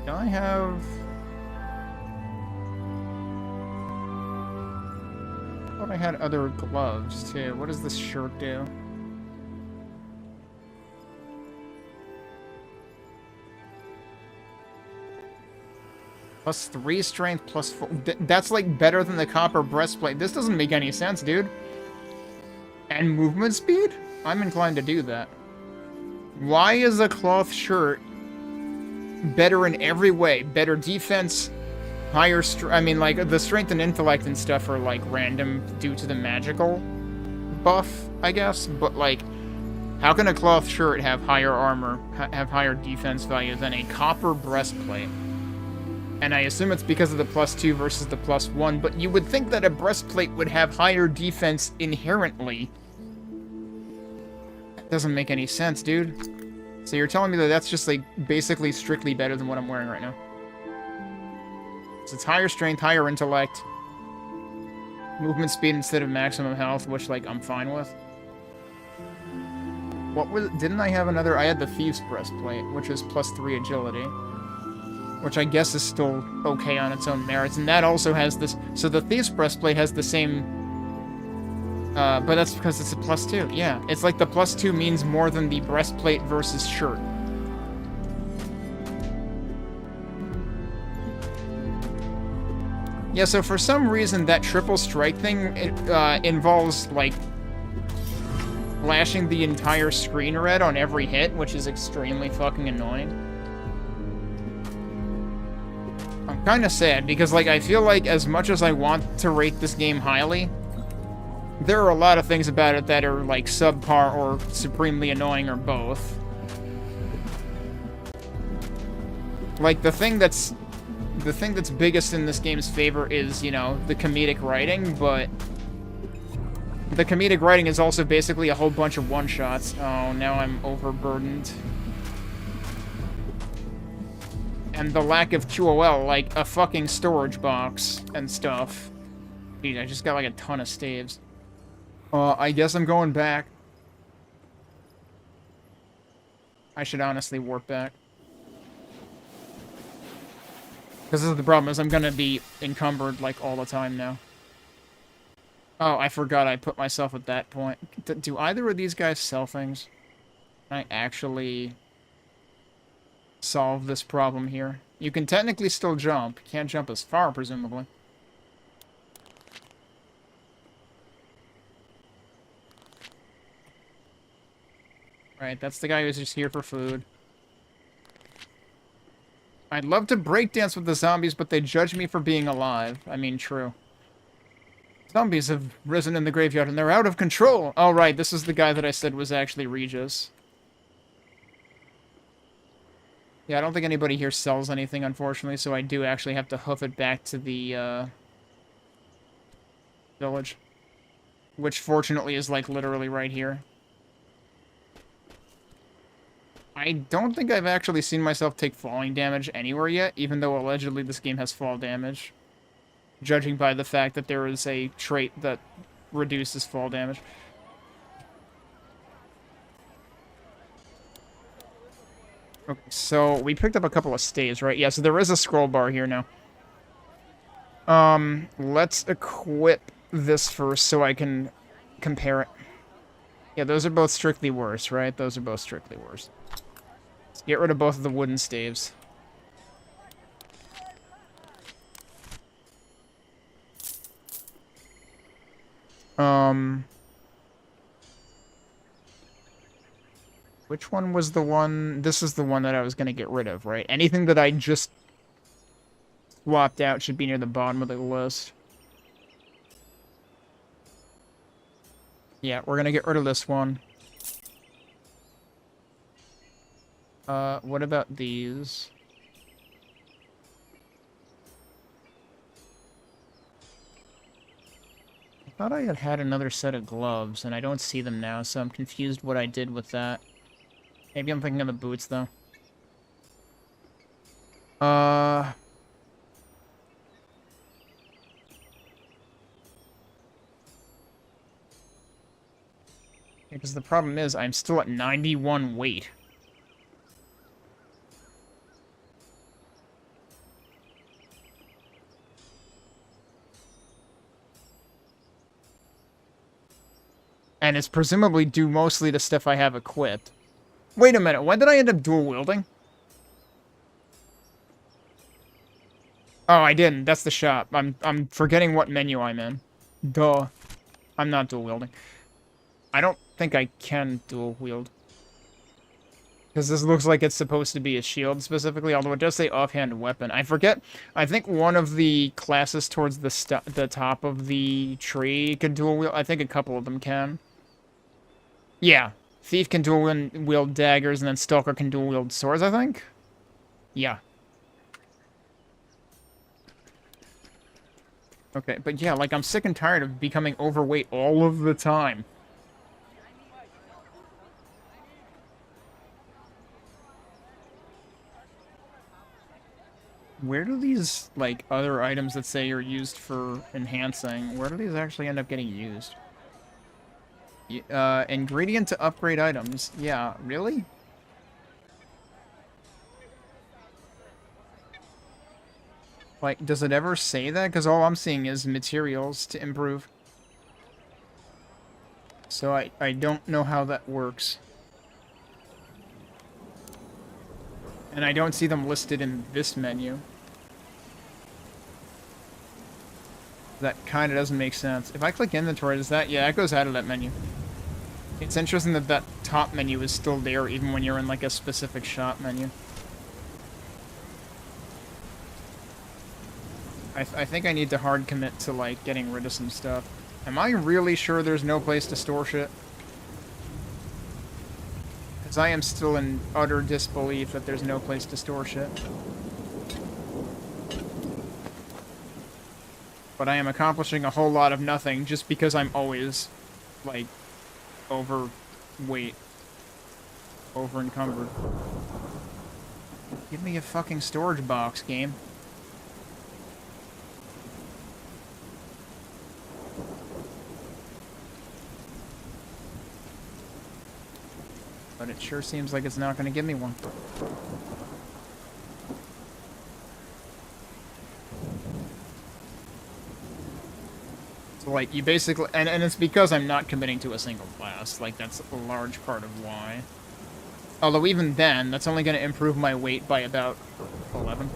Do I have... I thought I had other gloves, too. What does this shirt do? +3 strength, +4... That's, like, better than the copper breastplate. This doesn't make any sense, dude. And movement speed? I'm inclined to do that. Why is a cloth shirt better in every way? Better defense, higher I mean, like, the strength and intellect and stuff are, like, random due to the magical buff, I guess. But, like, how can a cloth shirt have higher armor, have higher defense value than a copper breastplate? And I assume it's because of the +2 versus the +1, but you would think that a breastplate would have higher defense inherently. That doesn't make any sense, dude. So you're telling me that that's just, like, basically strictly better than what I'm wearing right now. So it's higher strength, higher intellect, movement speed instead of maximum health, which, like, I'm fine with. What was... Didn't I have another... I had the Thieves' Breastplate, which is +3 agility. Which I guess is still okay on its own merits. And that also has this... So the Thieves' Breastplate has the same... but that's because it's a +2. Yeah, it's like the +2 means more than the breastplate versus shirt. Yeah, so for some reason that triple strike thing involves, like, flashing the entire screen red on every hit, which is extremely fucking annoying. I'm kind of sad, because, like, I feel like as much as I want to rate this game highly, there are a lot of things about it that are, like, subpar or supremely annoying or both. Like, the thing that's biggest in this game's favor is, you know, the comedic writing, but the comedic writing is also basically a whole bunch of one-shots. Oh, now I'm overburdened. And the lack of QOL, like a fucking storage box and stuff. Dude, I just got like a ton of staves. I guess I'm going back. I should honestly warp back. Because this is the problem, is I'm gonna be encumbered, like, all the time now. Oh, I forgot I put myself at that point. Do either of these guys sell things? Can I actually solve this problem here? You can technically still jump. Can't jump as far, presumably. Right, that's the guy who's just here for food. I'd love to breakdance with the zombies, but they judge me for being alive. I mean, true. Zombies have risen in the graveyard, and they're out of control! Oh, right, this is the guy that I said was actually Regis. Yeah, I don't think anybody here sells anything, unfortunately, so I do actually have to hoof it back to the, village. Which, fortunately, is, like, literally right here. I don't think I've actually seen myself take falling damage anywhere yet, even though allegedly this game has fall damage. Judging by the fact that there is a trait that reduces fall damage. Okay, so we picked up a couple of staves, right? Yeah, so there is a scroll bar here now. Let's equip this first so I can compare it. Yeah, those are both strictly worse, right? Those are both strictly worse. Let's get rid of both of the wooden staves. Which one was the one? This is the one that I was gonna get rid of, right? Anything that I just swapped out should be near the bottom of the list. Yeah, we're gonna get rid of this one. What about these? I thought I had another set of gloves, and I don't see them now, so I'm confused what I did with that. Maybe I'm thinking of the boots, though. Because the problem is, I'm still at 91 weight. And it's presumably due mostly to stuff I have equipped. Wait a minute, when did I end up dual wielding? Oh, I didn't. That's the shop. I'm forgetting what menu I'm in. Duh. I'm not dual wielding. I don't think I can dual wield. Because this looks like it's supposed to be a shield specifically, although it does say offhand weapon. I forget. I think one of the classes towards the top of the tree can dual wield. I think a couple of them can. Yeah. Thief can dual wield daggers, and then Stalker can dual wield swords, I think? Yeah. Okay, but yeah, like, I'm sick and tired of becoming overweight all of the time. Where do these, like, other items that say are used for enhancing, where do these actually end up getting used? Ingredient to upgrade items. Yeah, really? Like, does it ever say that? Because all I'm seeing is materials to improve. So I don't know how that works. And I don't see them listed in this menu. That kind of doesn't make sense. If I click inventory, does that... Yeah, it goes out of that menu. It's interesting that that top menu is still there even when you're in, like, a specific shop menu. I think I need to hard commit to, like, getting rid of some stuff. Am I really sure there's no place to store shit? Because I am still in utter disbelief that there's no place to store shit. But I am accomplishing a whole lot of nothing just because I'm always, like, overweight. Over-encumbered. Give me a fucking storage box, game. But it sure seems like it's not going to give me one. So, like, you basically... And it's because I'm not committing to a single class. Like, that's a large part of why. Although, even then, that's only going to improve my weight by about 11.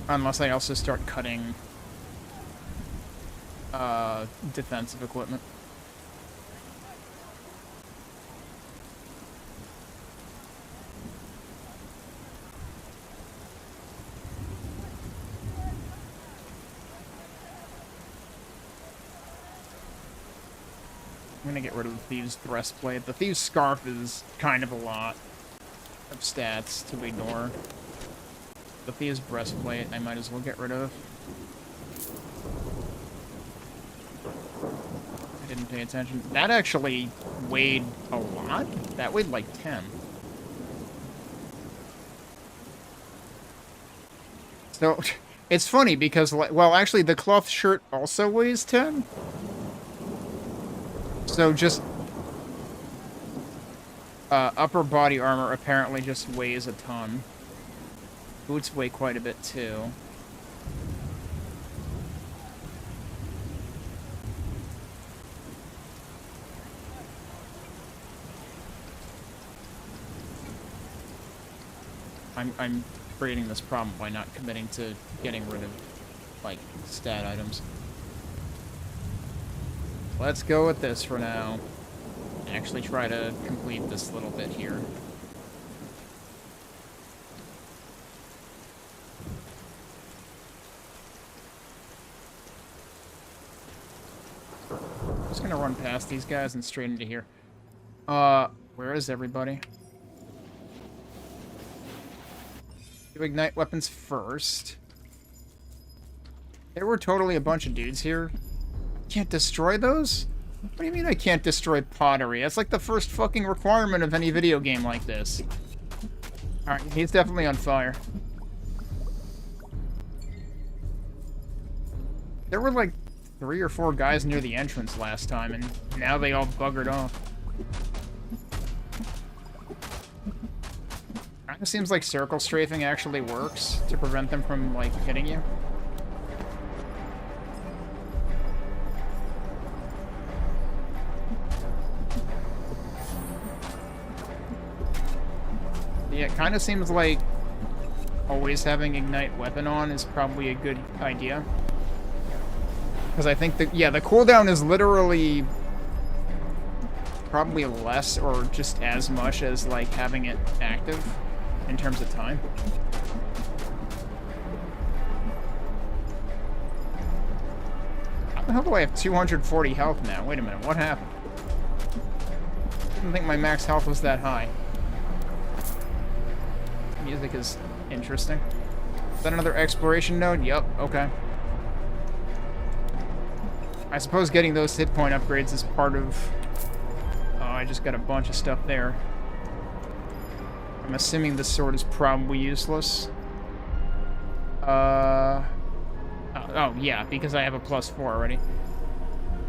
Unless I also start cutting... defensive equipment. I'm gonna get rid of the Thieves' Breastplate. The Thieves' Scarf is kind of a lot of stats to ignore. The Thieves' Breastplate I might as well get rid of. I didn't pay attention. That actually weighed a lot. That weighed like 10. So, it's funny because, well, actually, the cloth shirt also weighs 10. So just upper body armor apparently just weighs a ton. Boots weigh quite a bit too. I'm creating this problem by not committing to getting rid of, like, stat items. Let's go with this for now. Actually try to complete this little bit here. I'm just gonna run past these guys and straight into here. Where is everybody? Do ignite weapons first. There were totally a bunch of dudes here. Can't destroy those? What do you mean I can't destroy pottery? That's like the first fucking requirement of any video game like this. Alright, he's definitely on fire. There were like 3 or 4 guys near the entrance last time, and now they all buggered off. Kinda seems like circle strafing actually works to prevent them from, like, hitting you. Yeah, it kind of seems like always having ignite weapon on is probably a good idea. Because I think that, yeah, the cooldown is literally probably less or just as much as, like, having it active in terms of time. How the hell do I have 240 health now? Wait a minute, what happened? I didn't think my max health was that high. Music is interesting. Is that another exploration node? Yup, okay. I suppose getting those hit point upgrades is part of... Oh, I just got a bunch of stuff there. I'm assuming this sword is probably useless. Oh, yeah, because I have a +4 already.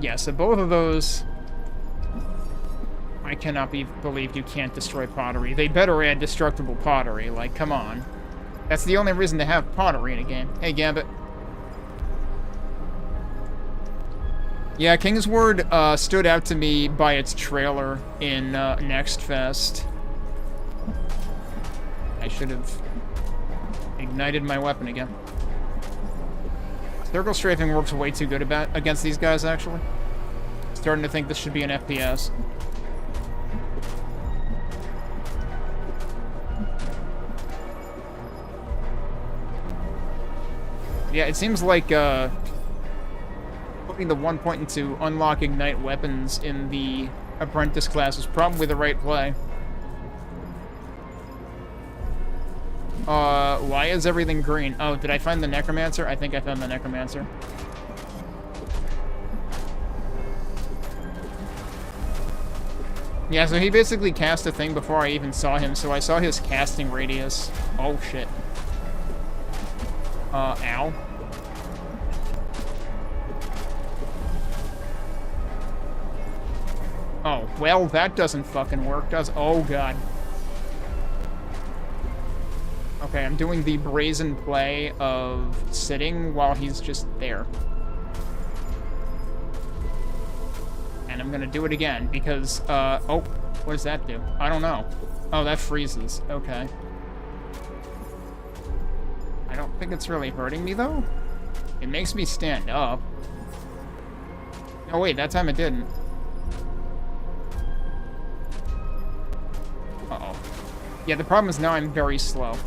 Yeah, so both of those... I cannot be believed you can't destroy pottery. They better add destructible pottery, like, come on. That's the only reason to have pottery in a game. Hey, Gambit. Yeah, Kingsward stood out to me by its trailer in Next Fest. I should have ignited my weapon again. Circle strafing works way too good against these guys, actually. Starting to think this should be an FPS. Yeah, it seems like putting the 1 point into unlock ignite weapons in the apprentice class was probably the right play. Why is everything green? Oh, did I find the necromancer? I think I found the necromancer. Yeah, so he basically cast a thing before I even saw him, so I saw his casting radius. Oh, shit. Ow. Oh, well, that doesn't fucking work, does... Oh, God. Okay, I'm doing the brazen play of sitting while he's just there. And I'm gonna do it again, because, oh, what does that do? I don't know. Oh, that freezes. Okay. I don't think it's really hurting me, though. It makes me stand up. Oh, wait, that time it didn't. Uh-oh. Yeah, the problem is now I'm very slow.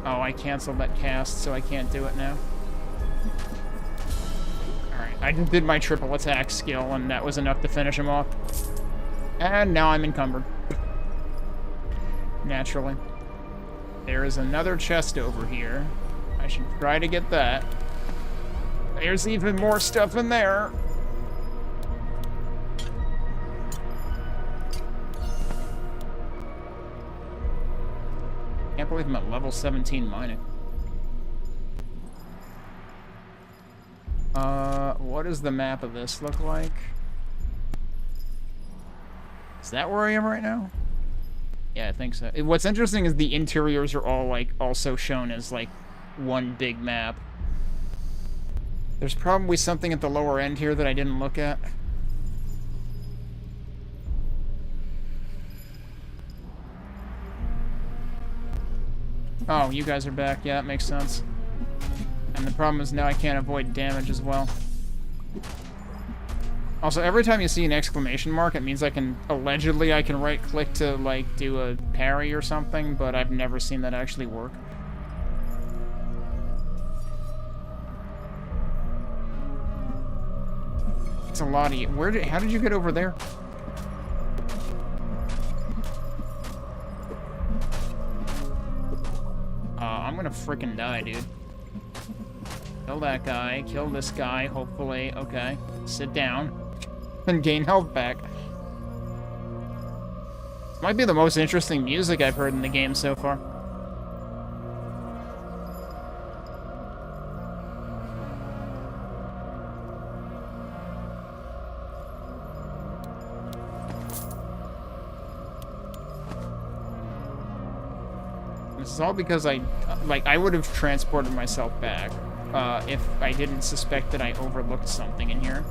Oh, I canceled that cast, so I can't do it now. Alright, I just did my triple attack skill, and that was enough to finish him off. And now I'm encumbered. Naturally. There is another chest over here. I should try to get that. There's even more stuff in there. Can't believe I'm at level 17 mining. What does the map of this look like? Is that where I am right now? Yeah, I think so. What's interesting is the interiors are all, like, also shown as, like, one big map. There's probably something at the lower end here that I didn't look at. Oh, you guys are back. Yeah, that makes sense. And the problem is now I can't avoid damage as well. Also, every time you see an exclamation mark, it means I can right-click to, like, do a parry or something, but I've never seen that actually work. It's a lot of you. How did you get over there? I'm gonna frickin' die, dude. Kill that guy, kill this guy, hopefully. Okay, sit down. And gain health back. This might be the most interesting music I've heard in the game so far. This is all because I would have transported myself back if I didn't suspect that I overlooked something in here.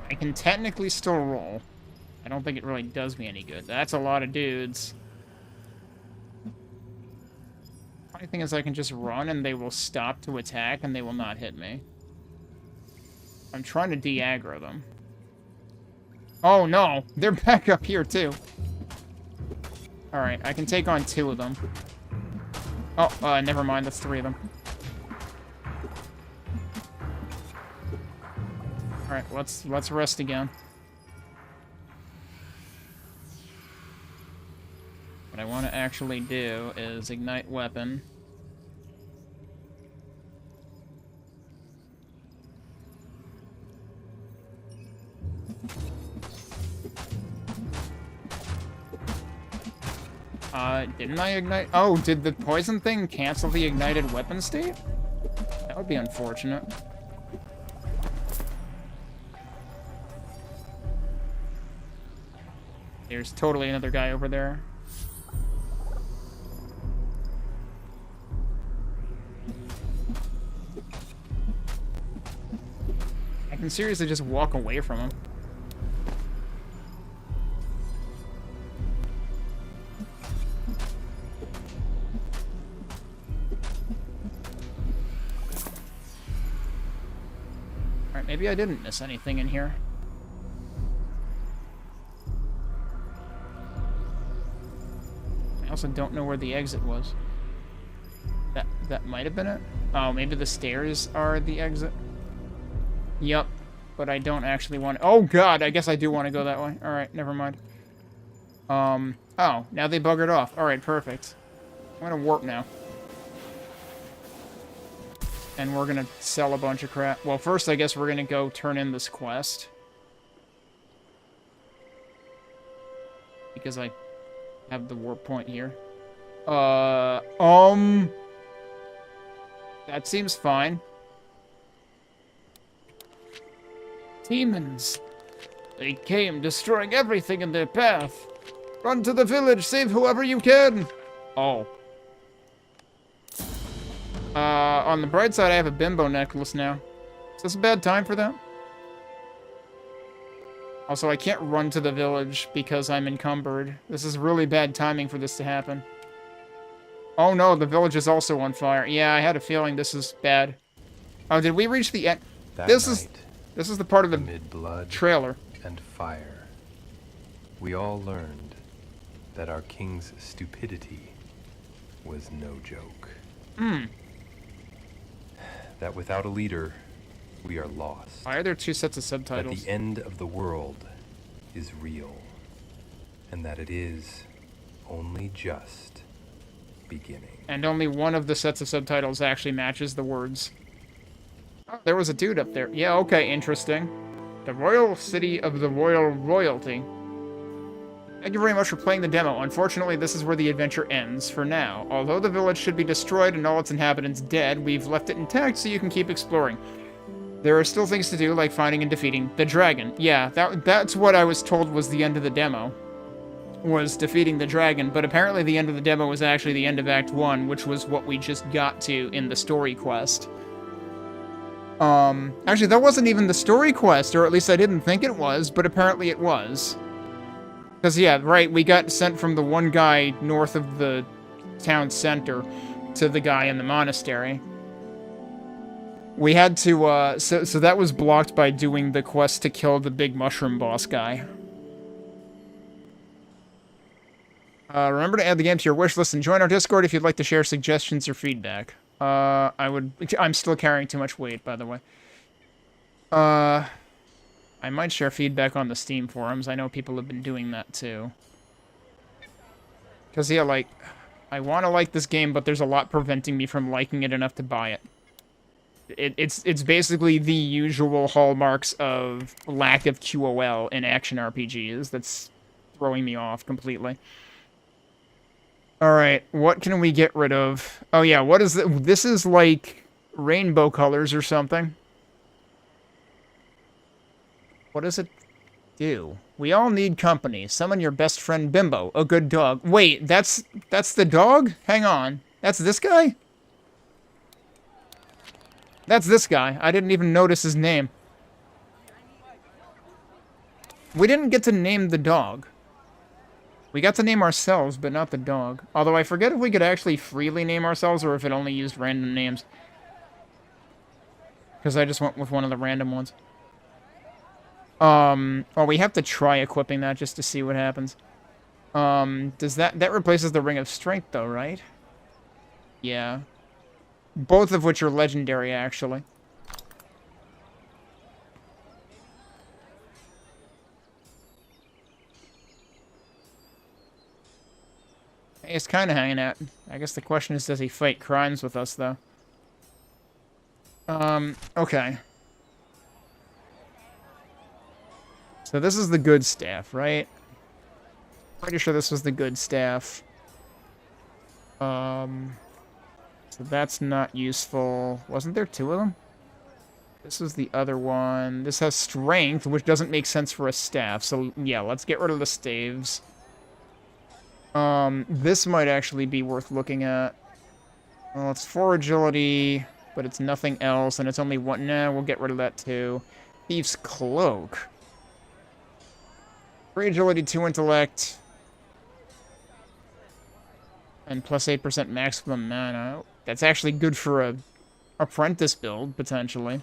I can technically still roll. I don't think it really does me any good. That's a lot of dudes. Funny thing is I can just run and they will stop to attack and they will not hit me. I'm trying to de-aggro them. Oh no! They're back up here too. Alright, I can take on 2 of them. Oh, never mind, that's 3 of them. Alright, let's rest again. What I want to actually do is ignite weapon. Didn't I ignite? Oh, did the poison thing cancel the ignited weapon state? That would be unfortunate. There's totally another guy over there. I can seriously just walk away from him. Alright, maybe I didn't miss anything in here. I also don't know where the exit was. That might have been it? Oh, maybe the stairs are the exit? Yep. But I don't actually want to... Oh, God! I guess I do want to go that way. Alright, never mind. Oh, now they buggered off. Alright, perfect. I'm gonna warp now. And we're gonna sell a bunch of crap. Well, first, I guess we're gonna go turn in this quest. Because I have the warp point here. That seems fine. Demons. They came, destroying everything in their path. Run to the village, save whoever you can. Oh. On the bright side, I have a bimbo necklace now. Is this a bad time for that? Also, I can't run to the village because I'm encumbered. This is really bad timing for this to happen. Oh no, the village is also on fire. Yeah, I had a feeling this is bad. Oh, did we reach the end? This is the part of the blood trailer. And fire. We all learned that our king's stupidity was no joke. That without a leader, we are lost. Why are there two sets of That subtitles? the end of the world is real, and that it is only just beginning. And only one of the sets of subtitles actually matches the words. Oh, there was a dude up there. Yeah, okay, interesting. The Royal City of the Royal Royalty. Thank you very much for playing the demo. Unfortunately, this is where the adventure ends, for now. Although the village should be destroyed and all its inhabitants dead, we've left it intact so you can keep exploring. There are still things to do, like finding and defeating the dragon. Yeah, that's what I was told was the end of the demo. Was defeating the dragon, but apparently the end of the demo was actually the end of Act 1, which was what we just got to in the story quest. Actually, that wasn't even the story quest, or at least I didn't think it was, but apparently it was. Because, yeah, right, we got sent from the one guy north of the town center to the guy in the monastery. We had to, so that was blocked by doing the quest to kill the big mushroom boss guy. Remember to add the game to your wish list and join our Discord if you'd like to share suggestions or feedback. I'm still carrying too much weight, by the way. I might share feedback on the Steam forums. I know people have been doing that, too. Because, yeah, like, I want to like this game, but there's a lot preventing me from liking it enough to buy it. It's basically the usual hallmarks of lack of QOL in action RPGs that's throwing me off completely. Alright, what can we get rid of? Oh yeah, what is it? This is like rainbow colors or something. What does it do? We all need company. Summon your best friend Bimbo, a good dog. Wait, that's the dog? Hang on. That's this guy? That's this guy. I didn't even notice his name. We didn't get to name the dog. We got to name ourselves, but not the dog. Although I forget if we could actually freely name ourselves or if it only used random names. Because I just went with one of the random ones. Well, we have to try equipping that just to see what happens. Does that replaces the Ring of Strength, though, right? Yeah. Both of which are legendary, actually. He's kind of hanging out. I guess the question is, does he fight crimes with us, though? Okay. So this is the good staff, right? Pretty sure this was the good staff. So that's not useful. Wasn't there two of them? This was the other one. This has strength, which doesn't make sense for a staff. So, yeah, let's get rid of the staves. This might actually be worth looking at. Well, it's 4 agility, but it's nothing else, and it's only 1. Nah, we'll get rid of that too. Thief's Cloak. 3 agility, 2 intellect. And plus 8% maximum mana. That's actually good for a apprentice build, potentially.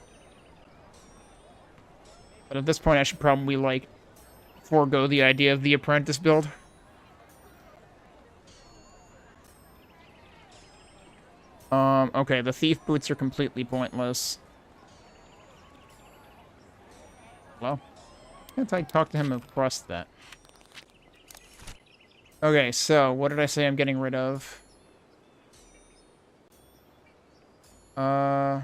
But at this point, I should probably, like, forego the idea of the apprentice build. Okay, the thief boots are completely pointless. Well, can't I talk to him across that? Okay, so, what did I say I'm getting rid of? Oh,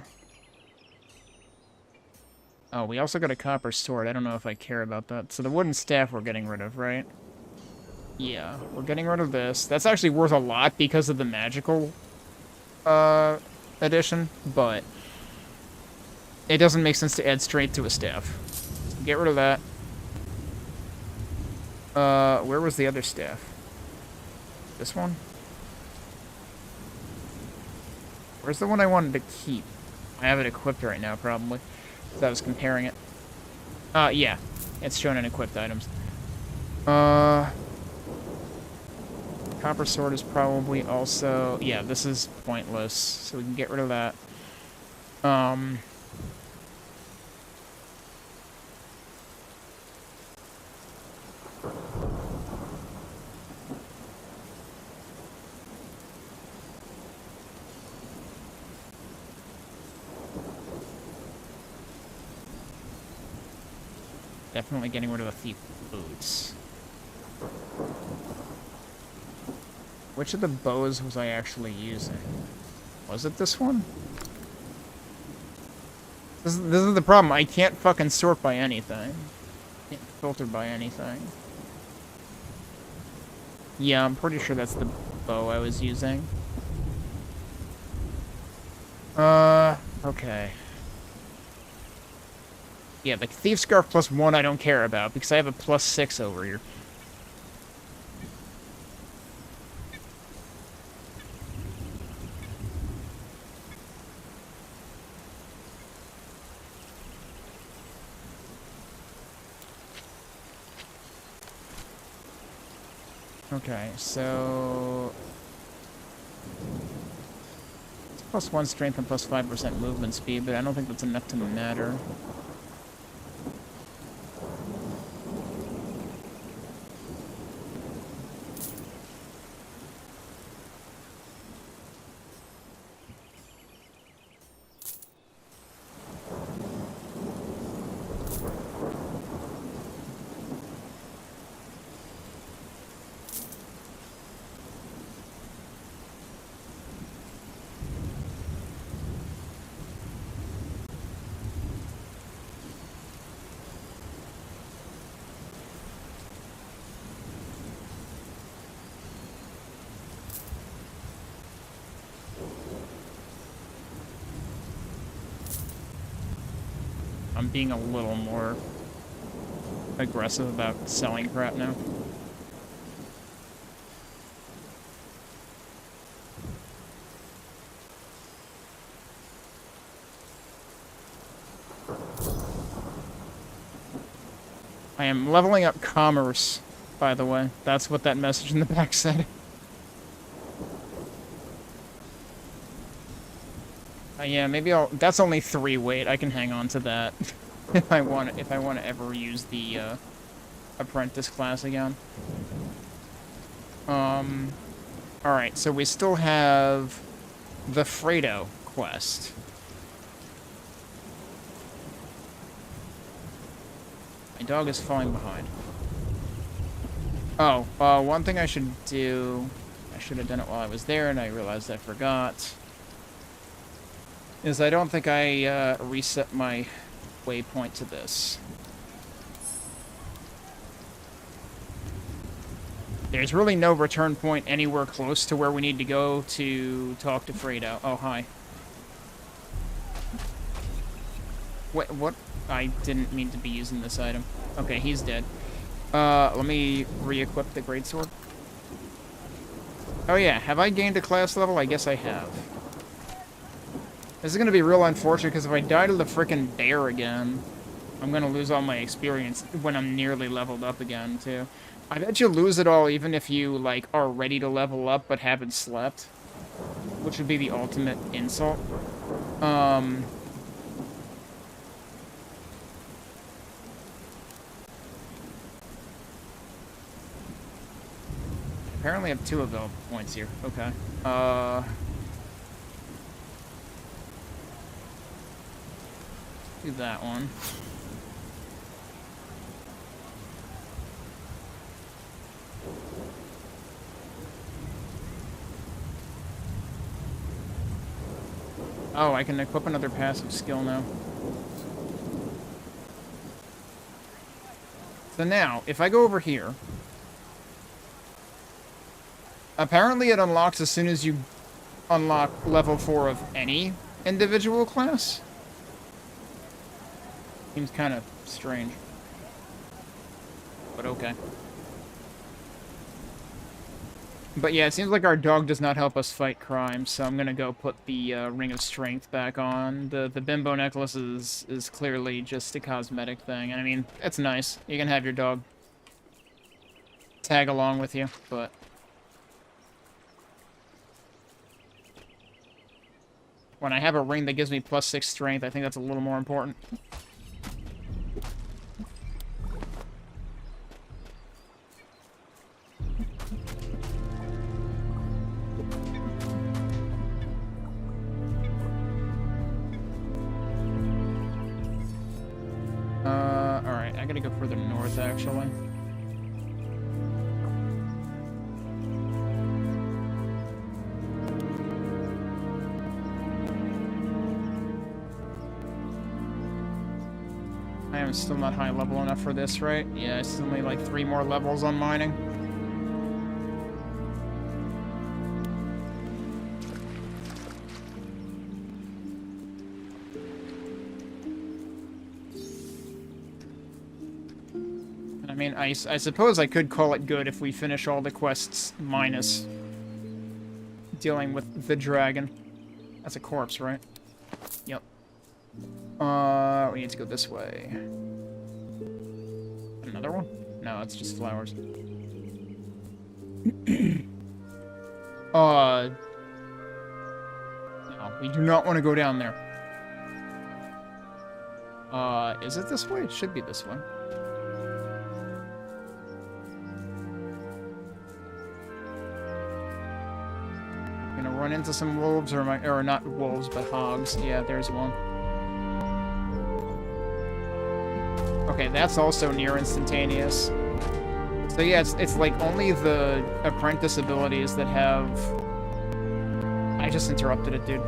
we also got a copper sword. I don't know if I care about that. So the wooden staff we're getting rid of, right? Yeah, we're getting rid of this. That's actually worth a lot because of the magical addition, but it doesn't make sense to add straight to a staff. So get rid of that. Where was the other staff? This one? Where's the one I wanted to keep? I have it equipped right now, probably. So I was comparing it. Yeah. It's shown in equipped items. Copper sword is probably also... Yeah, this is pointless, so we can get rid of that. Definitely getting rid of the thief boots. Which of the bows was I actually using? Was it this one? This is the problem. I can't fucking sort by anything. Can't filter by anything. Yeah, I'm pretty sure that's the bow I was using. Okay. Yeah, the Thief Scarf +1 I don't care about, because I have a +6 over here. Okay, so... It's +1 strength and +5% movement speed, but I don't think that's enough to matter. I'm being a little more aggressive about selling crap now. I am leveling up commerce, by the way. That's what that message in the back said. Yeah, maybe I'll... That's only 3 weight. I can hang on to that if I want to ever use the apprentice class again. Alright, so we still have the Fredo quest. My dog is falling behind. Oh, one thing I should do... I should have done it while I was there, and I realized I forgot. Is I don't think I reset my waypoint to this. There's really no return point anywhere close to where we need to go to talk to Fredo. Oh, hi. Wait, what? I didn't mean to be using this item. Okay, he's dead. Let me re-equip the greatsword. Oh yeah, have I gained a class level? I guess I have. This is gonna be real unfortunate, because if I die to the frickin' bear again, I'm gonna lose all my experience when I'm nearly leveled up again, too. I bet you lose it all even if you, like, are ready to level up but haven't slept. Which would be the ultimate insult. Apparently I have 2 available points here. Okay. Do that one. Oh, I can equip another passive skill now. So now, if I go over here... Apparently it unlocks as soon as you unlock level 4 of any individual class. Seems kind of strange. But okay. But yeah, it seems like our dog does not help us fight crime, so I'm gonna go put the Ring of Strength back on. The bimbo necklace is clearly just a cosmetic thing. And I mean, it's nice. You can have your dog tag along with you, but... When I have a ring that gives me +6 strength, I think that's a little more important. Alright, I gotta go further north, actually. I am still not high level enough for this, right? Yeah, I still need like 3 more levels on mining. I mean, I suppose I could call it good if we finish all the quests minus dealing with the dragon. That's a corpse, right? Yep. We need to go this way. Another one? No, it's just flowers. No, we do not want to go down there. Is it this way? It should be this way. Gonna run into some wolves, or not wolves, but hogs. Yeah, there's one. Okay, that's also near instantaneous. So yeah, it's like only the apprentice abilities that have... I just interrupted it, dude.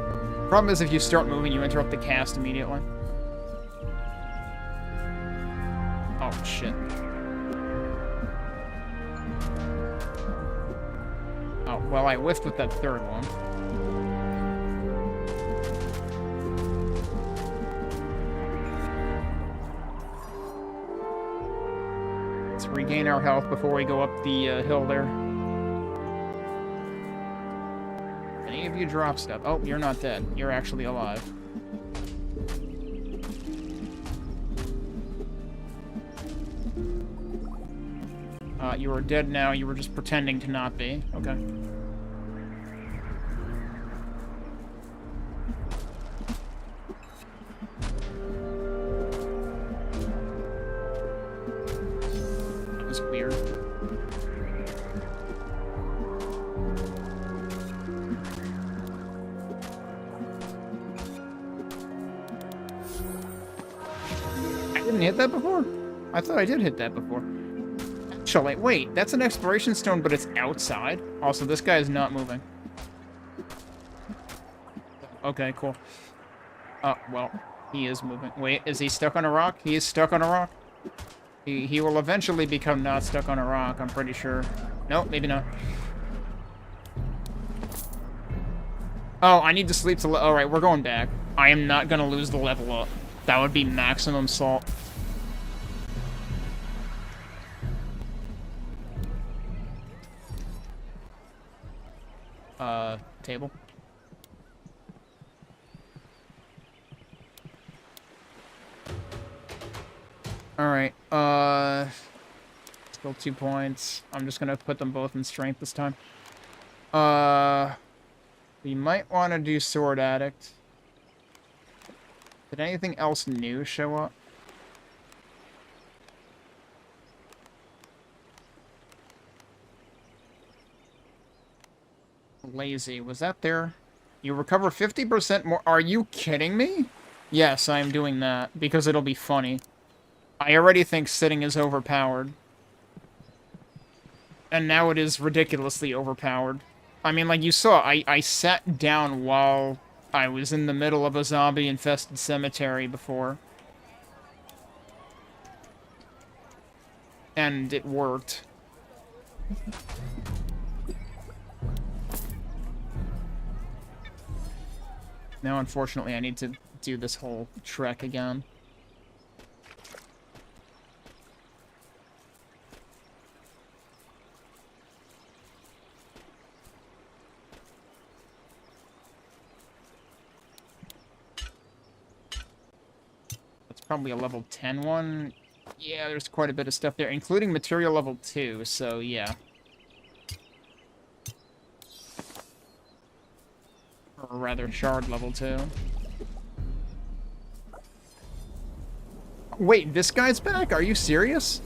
Problem is if you start moving, you interrupt the cast immediately. Oh, shit. Oh, well, I whiffed with that third one. Let's regain our health before we go up the hill there. Any of you drop stuff? Oh, you're not dead. You're actually alive. You are dead now. You were just pretending to not be. Okay. That was weird. I didn't hit that before? I thought I did hit that before. Actually, wait, that's an exploration stone, but it's outside? Also, this guy is not moving. Okay, cool. Oh, well, he is moving. Wait, is he stuck on a rock? He is stuck on a rock? He will eventually become not stuck on a rock, I'm pretty sure. No, maybe not. Oh, I need to sleep to... Alright, we're going back. I am not gonna lose the level up. That would be maximum salt. Table. Alright, still 2 points. I'm just gonna put them both in strength this time. We might want to do Sword Addict. Did anything else new show up? Lazy. Was that there? You recover 50% more. Are you kidding me? Yes, I am doing that because it'll be funny. I already think sitting is overpowered. And now it is ridiculously overpowered. I mean, like you saw, I sat down while I was in the middle of a zombie-infested cemetery before. And it worked. Now, unfortunately, I need to do this whole trek again. That's probably a level 10 one. Yeah, there's quite a bit of stuff there, including material level 2, so yeah. Or rather, shard level 2. Wait, this guy's back? Are you serious?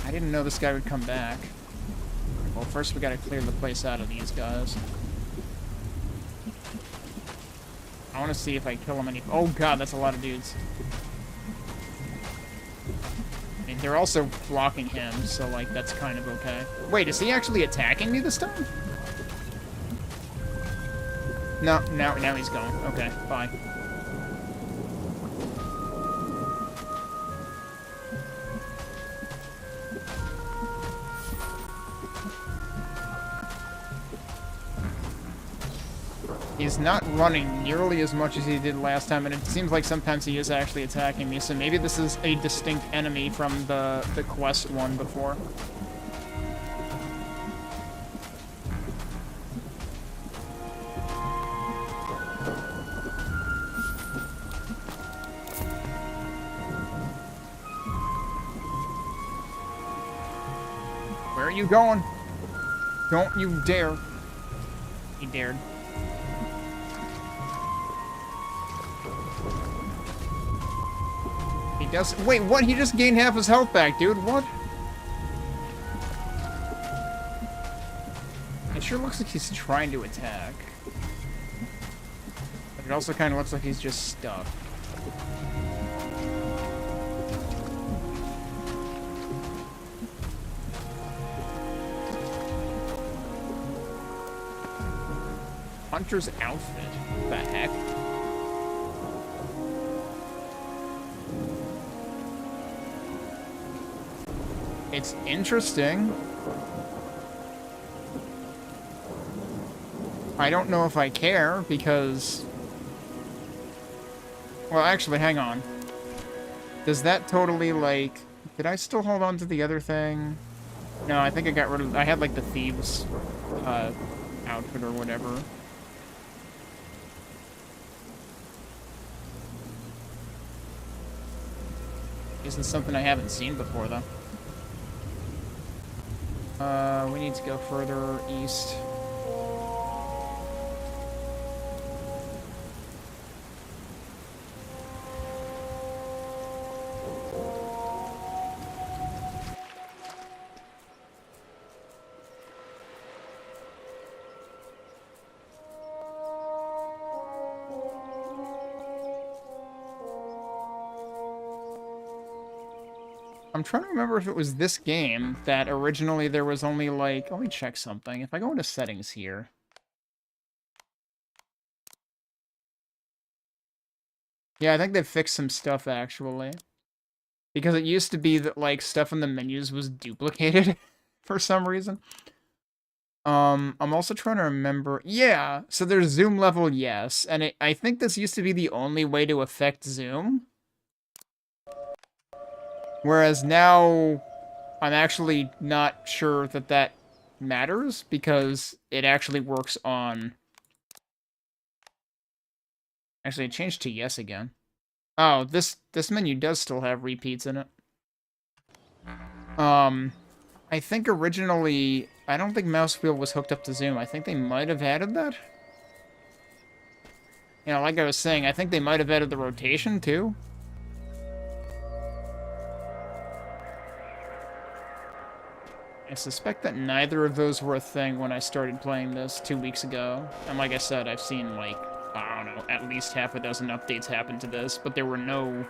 I didn't know this guy would come back. Well, first we gotta clear the place out of these guys. I want to see if I kill him any... Oh god, that's a lot of dudes. I mean, they're also blocking him, so, like, that's kind of okay. Wait, is he actually attacking me this time? No, now he's gone. Okay, bye. He's not running nearly as much as he did last time, and it seems like sometimes he is actually attacking me, so maybe this is a distinct enemy from the quest one before. Where are you going? Don't you dare. He dared. He does. Wait, what? He just gained half his health back, dude. What? It sure looks like he's trying to attack. But it also kind of looks like he's just stuck. Hunter's outfit? What the heck? It's interesting. I don't know if I care, because... Well, actually, hang on. Does that totally, like... Did I still hold on to the other thing? No, I think I got rid of... I had, like, the thieves' outfit or whatever. Isn't something I haven't seen before, though. We need to go further east. I'm trying to remember if it was this game that originally there was only, like... Let me check something. If I go into settings here... Yeah, I think they fixed some stuff, actually. Because it used to be that, like, stuff in the menus was duplicated for some reason. I'm also trying to remember... Yeah, so there's zoom level, yes. And I think this used to be the only way to affect zoom. Whereas now, I'm actually not sure that that matters, because it actually works on... Actually, it changed to yes again. Oh, this menu does still have repeats in it. I think originally... I don't think mouse wheel was hooked up to zoom. I think they might have added that. You know, like I was saying, I think they might have added the rotation, too. I suspect that neither of those were a thing when I started playing this 2 weeks ago. And like I said, I've seen, like, I don't know, at least half a dozen updates happen to this, but there were no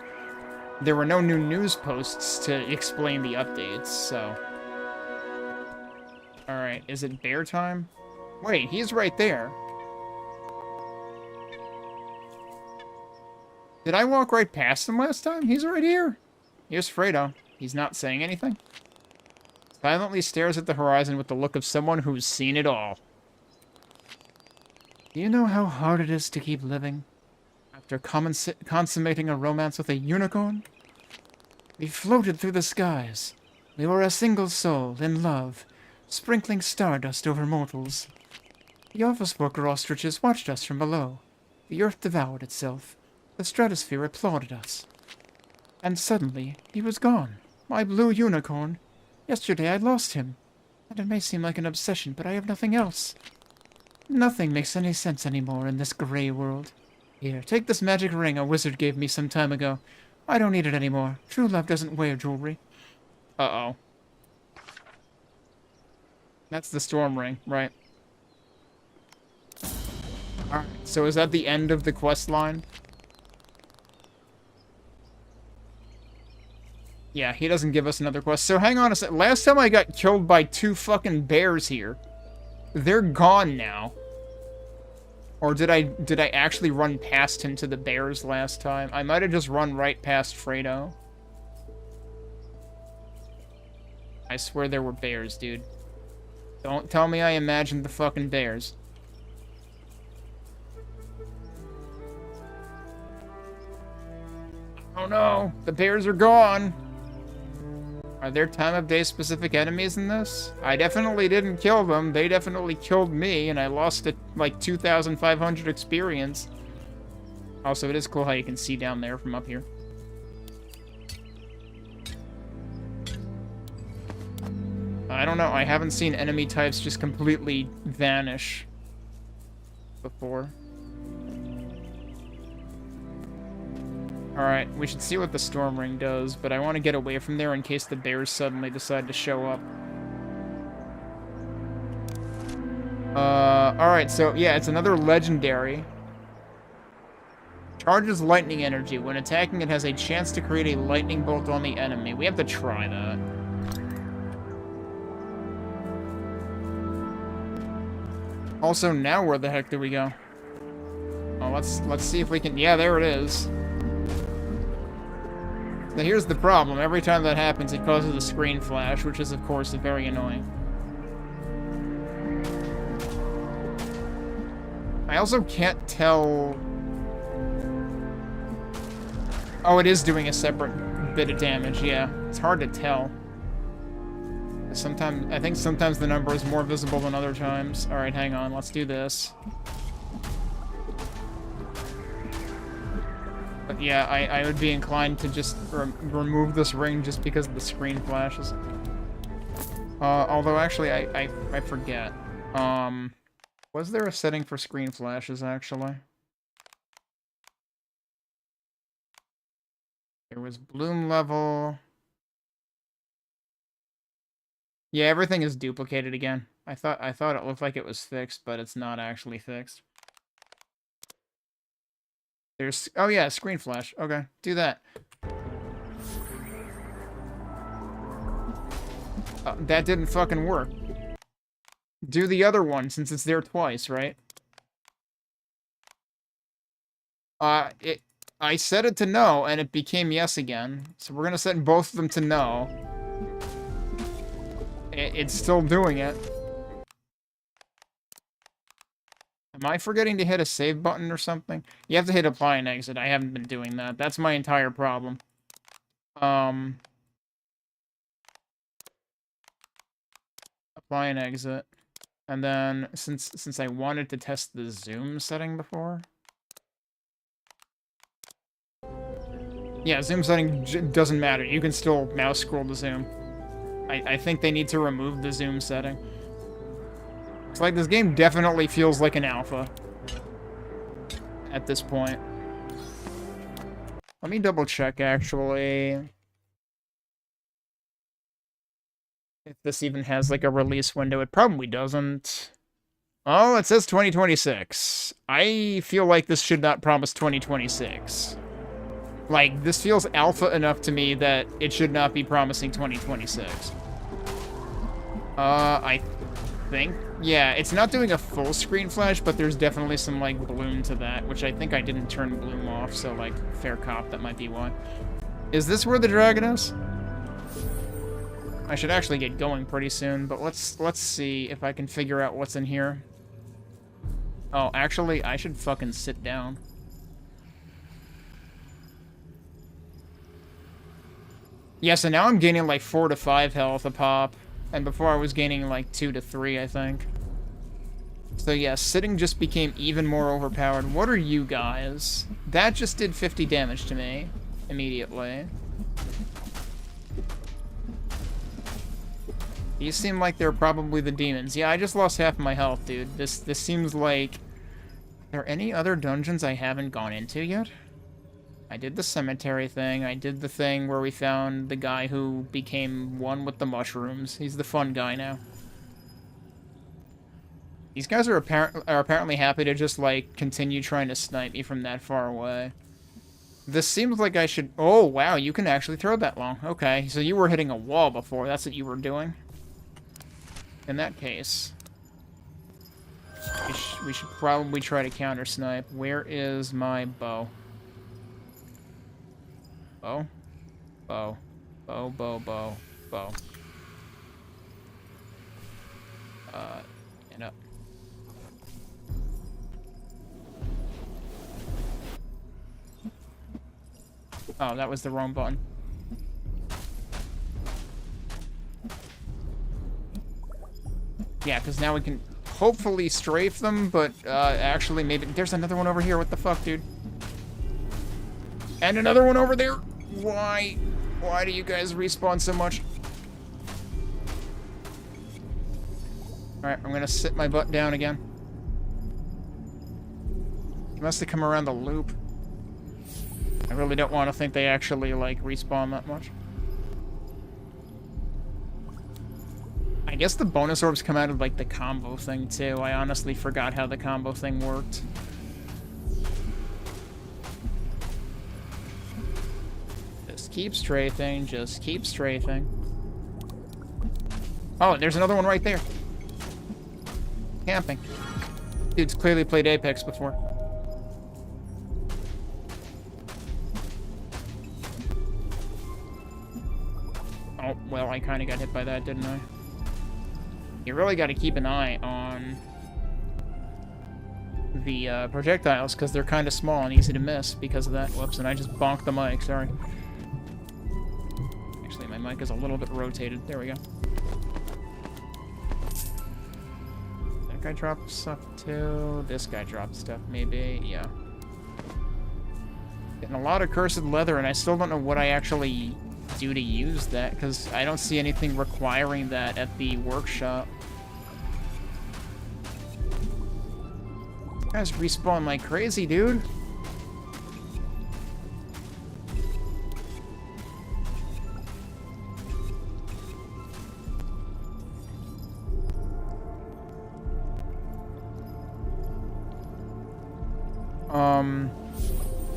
new news posts to explain the updates, so... Alright, is it bear time? Wait, he's right there. Did I walk right past him last time? He's right here. Here's Fredo. He's not saying anything. Silently stares at the horizon with the look of someone who's seen it all. Do you know how hard it is to keep living after consummating a romance with a unicorn? We floated through the skies. We were a single soul in love, sprinkling stardust over mortals. The office worker ostriches watched us from below. The earth devoured itself. The stratosphere applauded us. And suddenly, he was gone. My blue unicorn. Yesterday I lost him. And it may seem like an obsession, but I have nothing else. Nothing makes any sense anymore in this gray world. Here, take this magic ring a wizard gave me some time ago. I don't need it anymore. True love doesn't wear jewelry. Uh-oh. That's the storm ring, right? Alright, so is that the end of the quest line? Yeah, he doesn't give us another quest. So hang on a sec. Last time I got killed by 2 fucking bears here. They're gone now. Or did I actually run past him to the bears last time? I might have just run right past Fredo. I swear there were bears, dude. Don't tell me I imagined the fucking bears. Oh no, the bears are gone. Are there time of day specific enemies in this? I definitely didn't kill them. They definitely killed me, and I lost like 2,500 experience. Also, it is cool how you can see down there from up here. I don't know. I haven't seen enemy types just completely vanish before. Alright, we should see what the Storm Ring does, but I want to get away from there in case the bears suddenly decide to show up. Alright, so yeah, it's another legendary. Charges lightning energy. When attacking, it has a chance to create a lightning bolt on the enemy. We have to try that. Also, now where the heck do we go? Oh, let's see if we can... Yeah, there it is. Now here's the problem. Every time that happens, it causes a screen flash, which is, of course, very annoying. I also can't tell... Oh, it is doing a separate bit of damage, yeah. It's hard to tell. Sometimes, I think sometimes the number is more visible than other times. Alright, hang on, let's do this. But yeah, I would be inclined to just remove this ring just because of the screen flashes. Although actually, I forget. Was there a setting for screen flashes, actually? There was bloom level. Yeah, everything is duplicated again. I thought it looked like it was fixed, but it's not actually fixed. There's... Oh yeah, screen flash. Okay, do that. That didn't fucking work. Do the other one, since it's there twice, right? I set it to no, and it became yes again. So we're gonna set both of them to no. It's still doing it. Am I forgetting to hit a save button or something? You have to hit apply and exit. I haven't been doing that. That's my entire problem. Apply and exit. And then, since I wanted to test the zoom setting before... Yeah, zoom setting doesn't matter. You can still mouse scroll to zoom. I think they need to remove the zoom setting. It's like this game definitely feels like an alpha at this point. Let me double check, actually, if this even has like a release window. It probably doesn't. Oh, it says 2026. I feel like this should not promise 2026. Like, this feels alpha enough to me that it should not be promising 2026. I think... Yeah, it's not doing a full screen flash, but there's definitely some, like, bloom to that, which I think I didn't turn bloom off, so, like, fair cop, that might be why. Is this where the dragon is? I should actually get going pretty soon, but let's see if I can figure out what's in here. Oh, actually, I should fucking sit down. Yeah, so now I'm gaining like 4 to 5 health a pop. And before I was gaining like 2 to 3, I think. So yeah, sitting just became even more overpowered. What are you guys? That just did 50 damage to me. Immediately. These seem like they're probably the demons. Yeah, I just lost half my health, dude. This seems like... Are there any other dungeons I haven't gone into yet? I did the cemetery thing. I did the thing where we found the guy who became one with the mushrooms. He's the fun guy now. These guys are apparently happy to just, like, continue trying to snipe me from that far away. This seems like I should... Oh, wow, you can actually throw that long. Okay, so you were hitting a wall before. That's what you were doing. In that case... We should probably try to counter-snipe. Where is my bow? Bow? Bow. Bow, bow, bow, bow. Stand up. Oh, that was the wrong button. Yeah, because now we can hopefully strafe them, but actually maybe... There's another one over here. What the fuck, dude? And another one over there. Why? Why do you guys respawn so much? Alright, I'm gonna sit my butt down again. He must have come around the loop. I really don't want to think they actually, like, respawn that much. I guess the bonus orbs come out of, like, the combo thing, too. I honestly forgot how the combo thing worked. Just keep strafing, just keep strafing. Oh, there's another one right there. Camping. Dude's clearly played Apex before. Oh, well, I kind of got hit by that, didn't I? You really got to keep an eye on the projectiles, because they're kind of small and easy to miss because of that. Whoops, and I just bonked the mic, sorry. Actually, my mic is a little bit rotated. There we go. That guy dropped stuff too. This guy dropped stuff, maybe. Yeah. Getting a lot of cursed leather, and I still don't know what I actually do to use that, because I don't see anything requiring that at the workshop. You guys respawn like crazy, dude.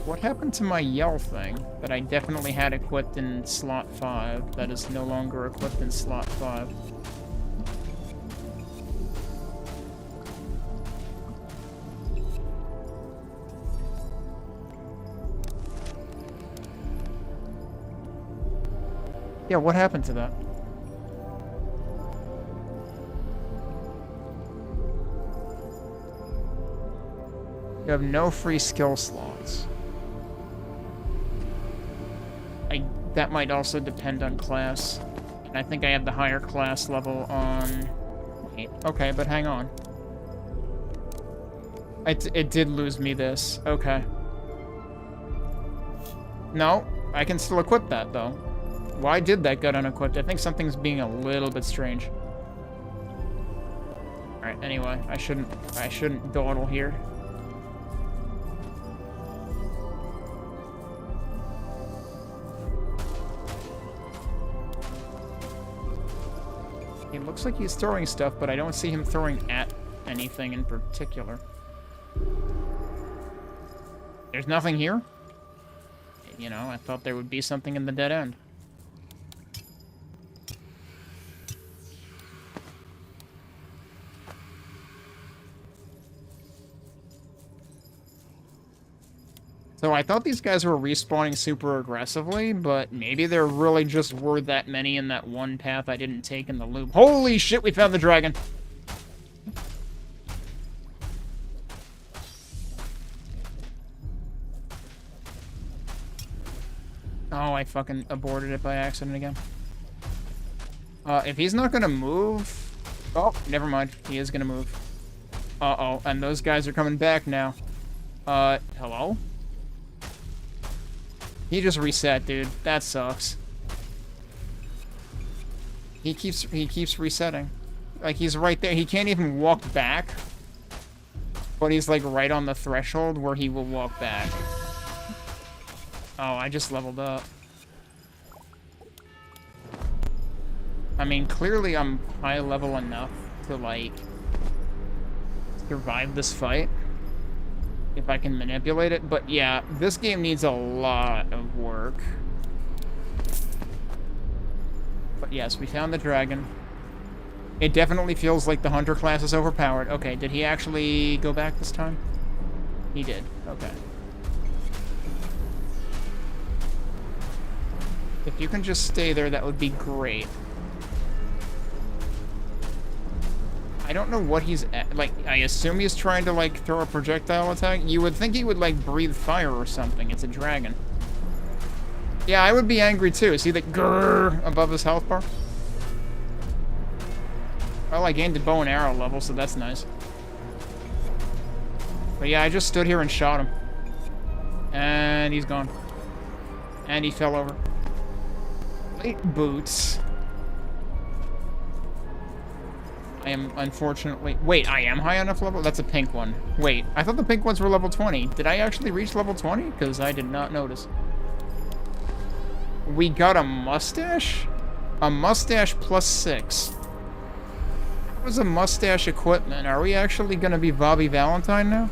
What happened to my yell thing that I definitely had equipped in slot 5 that is no longer equipped in slot 5? Yeah, what happened to that? You have no free skill slots. That might also depend on class. And I think I have the higher class level on 8. Okay, but hang on. It did lose me this. Okay. No, I can still equip that, though. Why did that get unequipped? I think something's being a little bit strange. Alright, anyway, I shouldn't dawdle here. He looks like he's throwing stuff, but I don't see him throwing at anything in particular. There's nothing here? You know, I thought there would be something in the dead end. So I thought these guys were respawning super aggressively, but maybe there really just were that many in that one path I didn't take in the loop. Holy shit, we found the dragon! Oh, I fucking aborted it by accident again. If he's not gonna move... Oh, never mind. He is gonna move. Uh-oh, and those guys are coming back now. Hello? He just reset, dude. That sucks. He keeps resetting. Like, he's right there. He can't even walk back. But he's, like, right on the threshold where he will walk back. Oh, I just leveled up. I mean, clearly I'm high level enough to, like, survive this fight. If I can manipulate it. But yeah, this game needs a lot of work. But yes, we found the dragon. It definitely feels like the hunter class is overpowered. Okay, did he actually go back this time? He did. Okay. If you can just stay there, that would be great. I don't know what he's at. Like, I assume he's trying to, like, throw a projectile attack. You would think he would, like, breathe fire or something. It's a dragon. Yeah, I would be angry, too. See the grrr above his health bar? Well, I gained a bow and arrow level, so that's nice. But yeah, I just stood here and shot him. And he's gone. And he fell over. Plate boots. I am unfortunately... Wait, I am high enough level? That's a pink one. Wait, I thought the pink ones were level 20. Did I actually reach level 20? Because I did not notice. We got a mustache? A mustache plus 6. What was a mustache equipment? Are we actually going to be Bobby Valentine now?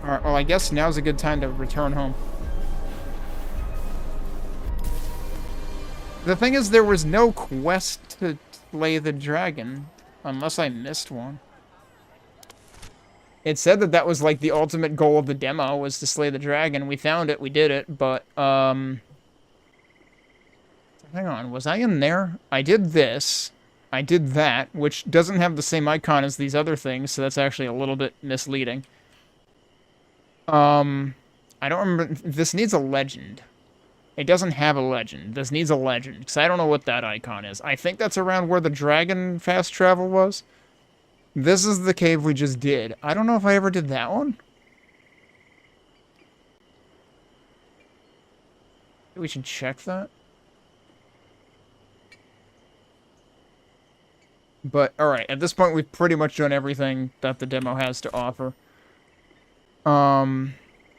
Alright, well, I guess now's a good time to return home. The thing is, there was no quest to slay the dragon, unless I missed one. It said that that was, like, the ultimate goal of the demo, was to slay the dragon. We found it, we did it, but, hang on, was I in there? I did this. I did that, which doesn't have the same icon as these other things, so that's actually a little bit misleading. I don't remember. This needs a legend. It doesn't have a legend. This needs a legend, because I don't know what that icon is. I think that's around where the dragon fast travel was. This is the cave we just did. I don't know if I ever did that one. We should check that. But, alright, at this point we've pretty much done everything that the demo has to offer.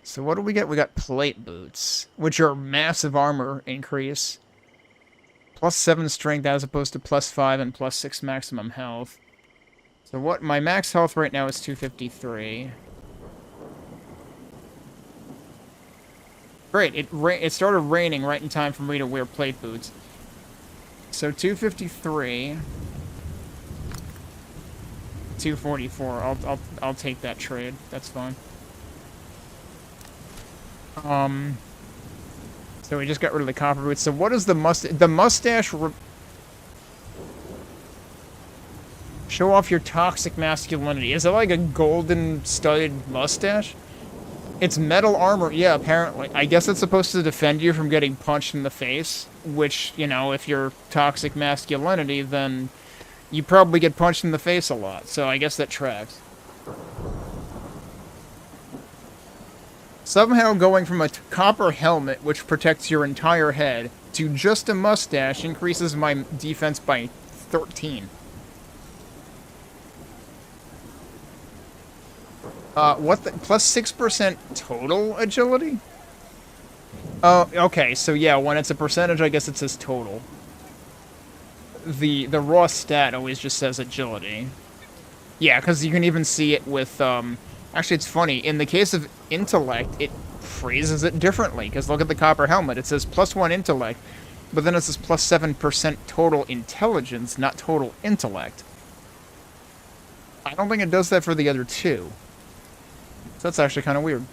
So what do we get? We got plate boots, which are massive armor increase. Plus 7 strength as opposed to plus 5 and plus 6 maximum health. So what, my max health right now is 253. Great, it started raining right in time for me to wear plate boots. So 253... 244. I'll take that trade. That's fine. So we just got rid of the copper boots. So what is the mustache? Show off your toxic masculinity. Is it like a golden studded mustache? It's metal armor. Yeah, apparently. I guess it's supposed to defend you from getting punched in the face. Which, you know, if you're toxic masculinity, then you probably get punched in the face a lot, so I guess that tracks. Somehow going from a copper helmet, which protects your entire head, to just a mustache increases my defense by 13. What the... Plus 6% total agility? Oh, okay, so yeah, when it's a percentage, I guess it says total. The raw stat always just says agility. Yeah, because you can even see it with, Actually, it's funny. In the case of intellect, it phrases it differently. Because look at the copper helmet. It says +1 intellect, but then it says plus 7% total intelligence, not total intellect. I don't think it does that for the other two. So that's actually kind of weird.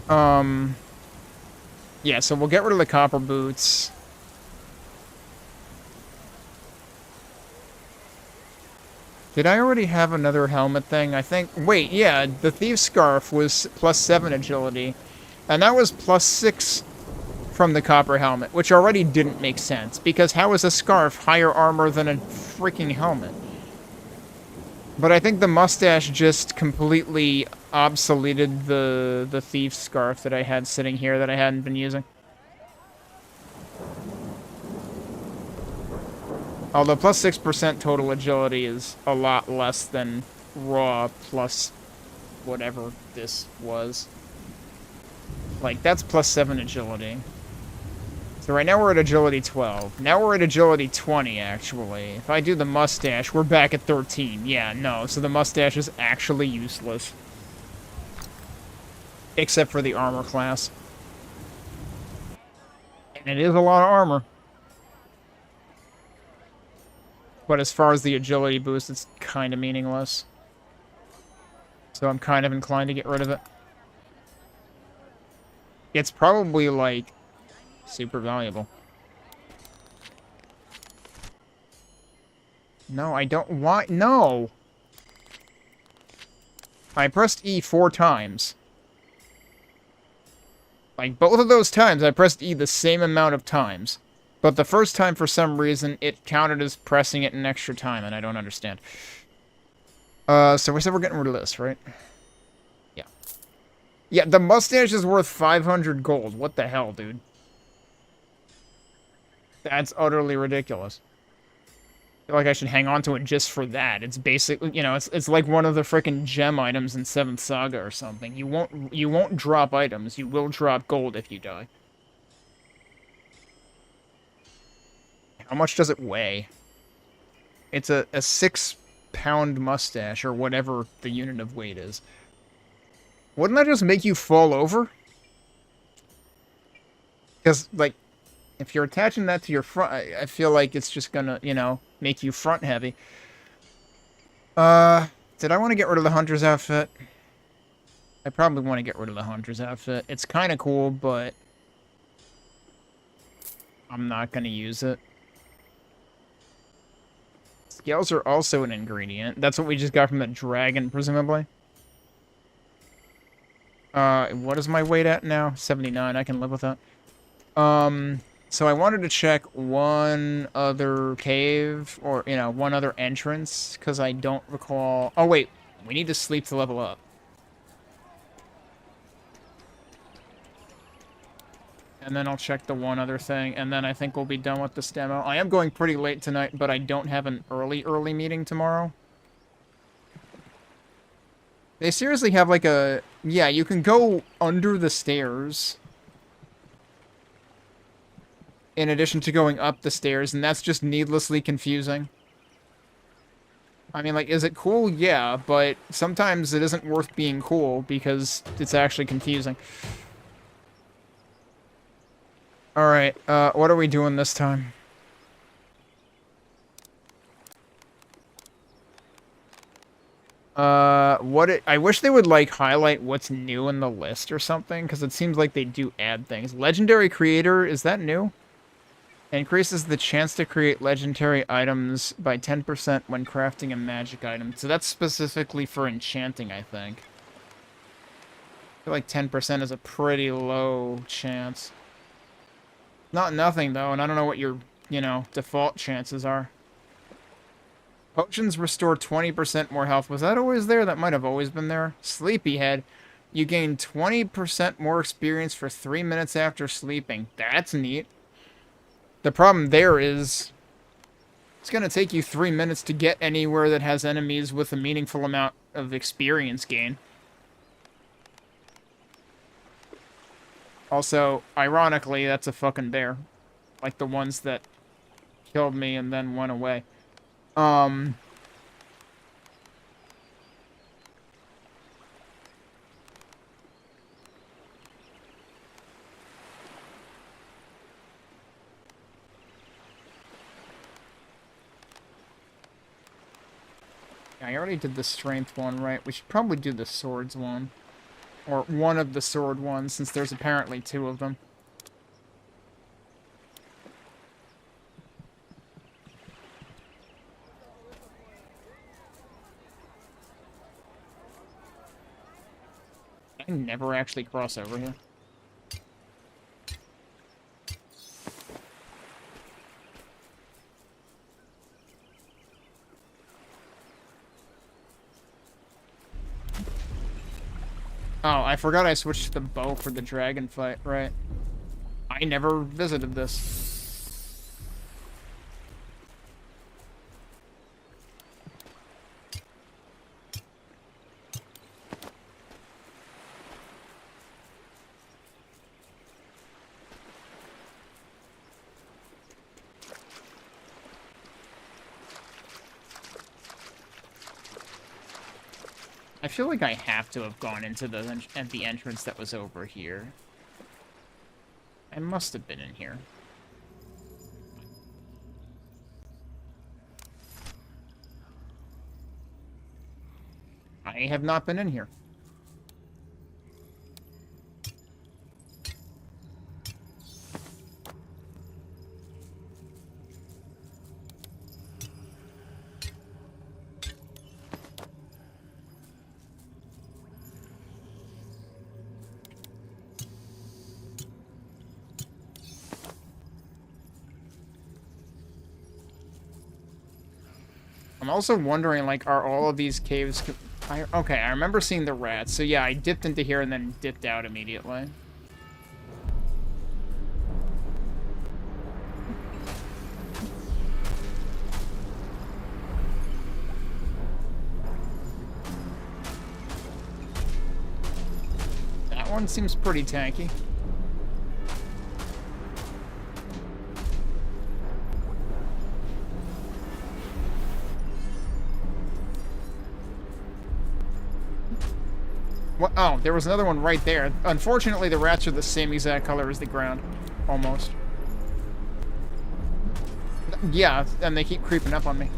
Yeah, so we'll get rid of the copper boots. Did I already have another helmet thing? I think... Wait, yeah, the Thief's Scarf was +7 agility. And that was +6 from the copper helmet, which already didn't make sense. Because how is a scarf higher armor than a freaking helmet? But I think the mustache just completely obsoleted the Thief's Scarf that I had sitting here that I hadn't been using. Although plus 6% total agility is a lot less than raw plus whatever this was. Like, that's +7 agility. So right now we're at agility 12. Now we're at agility 20, actually. If I do the mustache, we're back at 13. Yeah, no, so the mustache is actually useless. Except for the armor class. And it is a lot of armor. But as far as the agility boost, it's kind of meaningless. So I'm kind of inclined to get rid of it. It's probably, like, super valuable. No, I don't want... No! I pressed E 4 times. Like, both of those times, I pressed E the same amount of times. But the first time, for some reason, it counted as pressing it an extra time, and I don't understand. So we said we're getting rid of this, right? Yeah. Yeah, the mustache is worth 500 gold. What the hell, dude? That's utterly ridiculous. I feel like I should hang on to it just for that. It's basically, you know, it's like one of the frickin' gem items in 7th Saga or something. You won't drop items. You will drop gold if you die. How much does it weigh? It's a 6-pound mustache, or whatever the unit of weight is. Wouldn't that just make you fall over? Because, like, if you're attaching that to your front, I feel like it's just gonna, you know, make you front heavy. Did I want to get rid of the Hunter's outfit? I probably want to get rid of the Hunter's outfit. It's kind of cool, but I'm not gonna use it. Scales are also an ingredient. That's what we just got from the dragon, presumably. What is my weight at now? 79. I can live with that. So I wanted to check one other cave, or, you know, one other entrance, because I don't recall... Oh, wait. We need to sleep to level up. And then I'll check the one other thing, and then I think we'll be done with this demo. I am going pretty late tonight, but I don't have an early meeting tomorrow. They seriously have, like, a... Yeah, you can go under the stairs in addition to going up the stairs, and that's just needlessly confusing. I mean, like, is it cool? Yeah, but sometimes it isn't worth being cool because it's actually confusing. Alright, what are we doing this time? I wish they would, like, highlight what's new in the list or something, because it seems like they do add things. Legendary Creator, is that new? Increases the chance to create legendary items by 10% when crafting a magic item. So that's specifically for enchanting, I think. I feel like 10% is a pretty low chance. Not nothing, though, and I don't know what your, you know, default chances are. Potions restore 20% more health. Was that always there? That might have always been there. Sleepyhead. You gain 20% more experience for 3 minutes after sleeping. That's neat. The problem there is, it's going to take you 3 minutes to get anywhere that has enemies with a meaningful amount of experience gain. Also, ironically, that's a fucking bear. Like the ones that killed me and then went away. I already did the strength one, right? We should probably do the swords one. Or one of the sword ones, since there's apparently 2 of them. I never actually cross over here. Oh, I forgot I switched to the bow for the dragon fight, right? I never visited this. I feel like I have to have gone into the entrance that was over here. I must have been in here. I have not been in here. I'm also wondering, like, are all of these caves... Okay, I remember seeing the rats. So yeah, I dipped into here and then dipped out immediately. That one seems pretty tanky. What? Oh, there was another one right there. Unfortunately, the rats are the same exact color as the ground. Almost. Yeah, and they keep creeping up on me.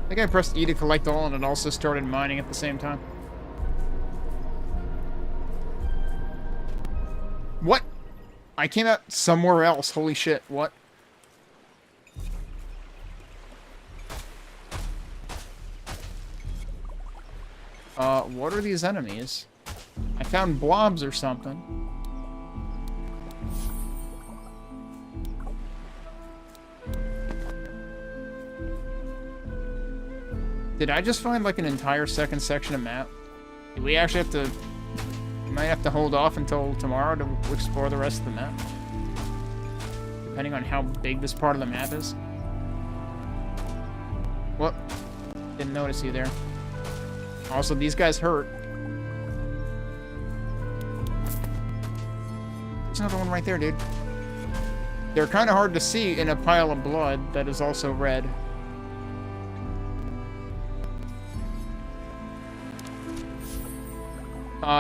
I think I pressed E to collect all, and it also started mining at the same time. What? I came out somewhere else. Holy shit, what? What are these enemies? I found blobs or something. Did I just find, like, an entire second section of map? Do we actually have to... We might have to hold off until tomorrow to explore the rest of the map. Depending on how big this part of the map is. Whoop. Didn't notice you there. Also, these guys hurt. There's another one right there, dude. They're kind of hard to see in a pile of blood that is also red.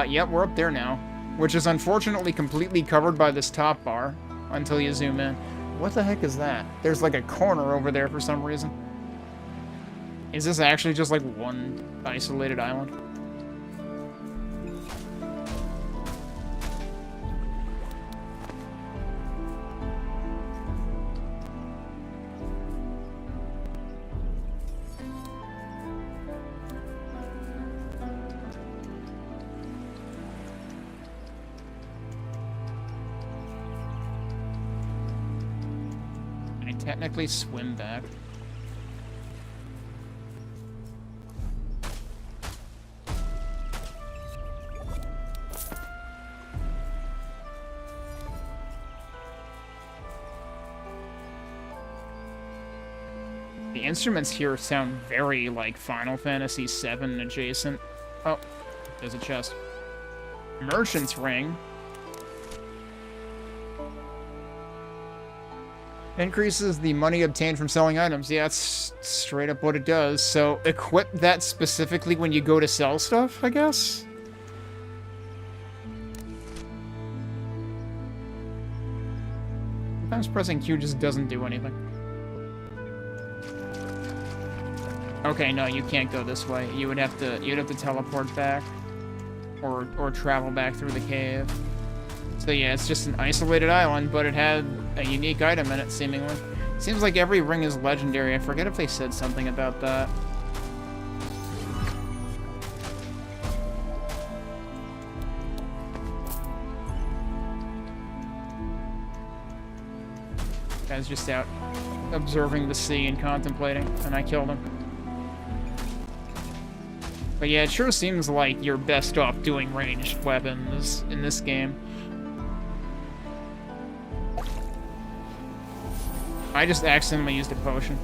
Yep, we're up there now. Which is unfortunately completely covered by this top bar until you zoom in. What the heck is that? There's like a corner over there for some reason. Is this actually just like one isolated island? Technically swim back. The instruments here sound very like Final Fantasy VII adjacent. Oh, there's a chest. Merchant's Ring. Increases the money obtained from selling items. Yeah, that's straight up what it does. So, equip that specifically when you go to sell stuff, I guess? Sometimes pressing Q just doesn't do anything. Okay, no, you can't go this way. You'd have to teleport back. Or travel back through the cave. So yeah, it's just an isolated island, but it had a unique item in it, seemingly. Seems like every ring is legendary. I forget if they said something about that. Guy's just out observing the sea and contemplating, and I killed him. But yeah, it sure seems like you're best off doing ranged weapons in this game. I just accidentally used a potion.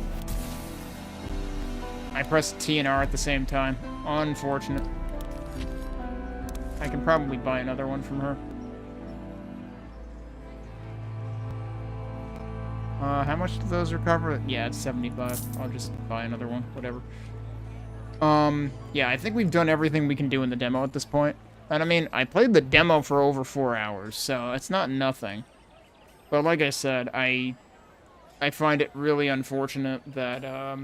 I pressed T and R at the same time. Unfortunate. I can probably buy another one from her. How much do those recover? Yeah, it's 75. I'll just buy another one, whatever. Yeah, I think we've done everything we can do in the demo at this point. And I mean, I played the demo for over 4 hours, so it's not nothing. But like I said, I find it really unfortunate that,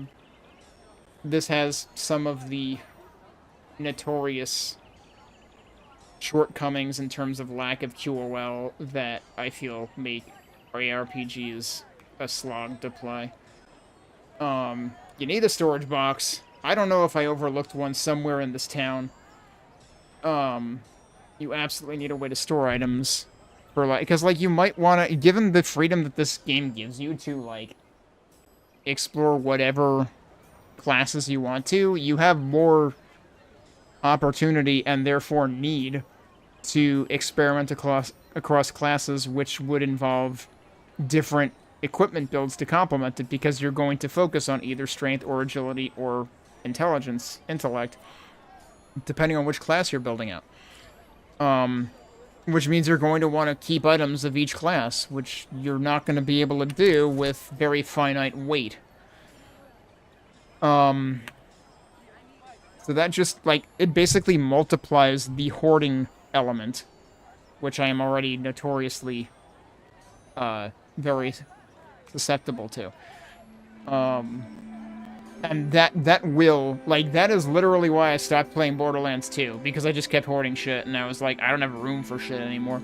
this has some of the notorious shortcomings in terms of lack of QOL that I feel make ARPGs a slog to play. You need a storage box. I don't know if I overlooked one somewhere in this town. You absolutely need a way to store items for, like, because, like, you might want to, given the freedom that this game gives you to, like, explore whatever classes you want to, you have more opportunity and therefore need to experiment across classes, which would involve different equipment builds to complement it, because you're going to focus on either strength or agility or intellect, depending on which class you're building out. Which means you're going to want to keep items of each class, which you're not going to be able to do with very finite weight. So that just, like, it basically multiplies the hoarding element, which I am already notoriously, very susceptible to. And that will, like, that is literally why I stopped playing Borderlands 2, because I just kept hoarding shit, and I was like, I don't have room for shit anymore.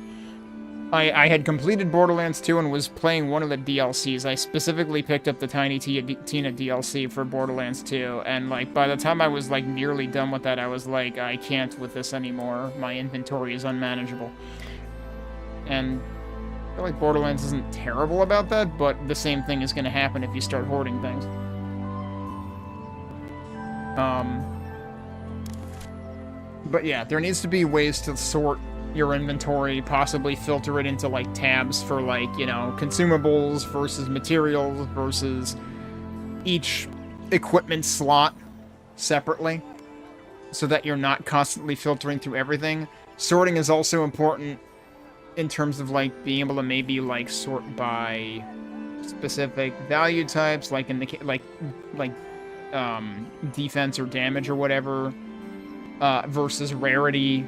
I had completed Borderlands 2 and was playing one of the DLCs. I specifically picked up the Tiny Tina DLC for Borderlands 2, and, like, by the time I was, like, nearly done with that, I was like, I can't with this anymore. My inventory is unmanageable. And I feel like Borderlands isn't terrible about that, but the same thing is going to happen if you start hoarding things. But yeah, there needs to be ways to sort your inventory, possibly filter it into, like, tabs for, like, you know, consumables versus materials versus each equipment slot separately, so that you're not constantly filtering through everything. Sorting is also important in terms of, like, being able to maybe, like, sort by specific value types, like in the defense or damage or whatever, versus rarity,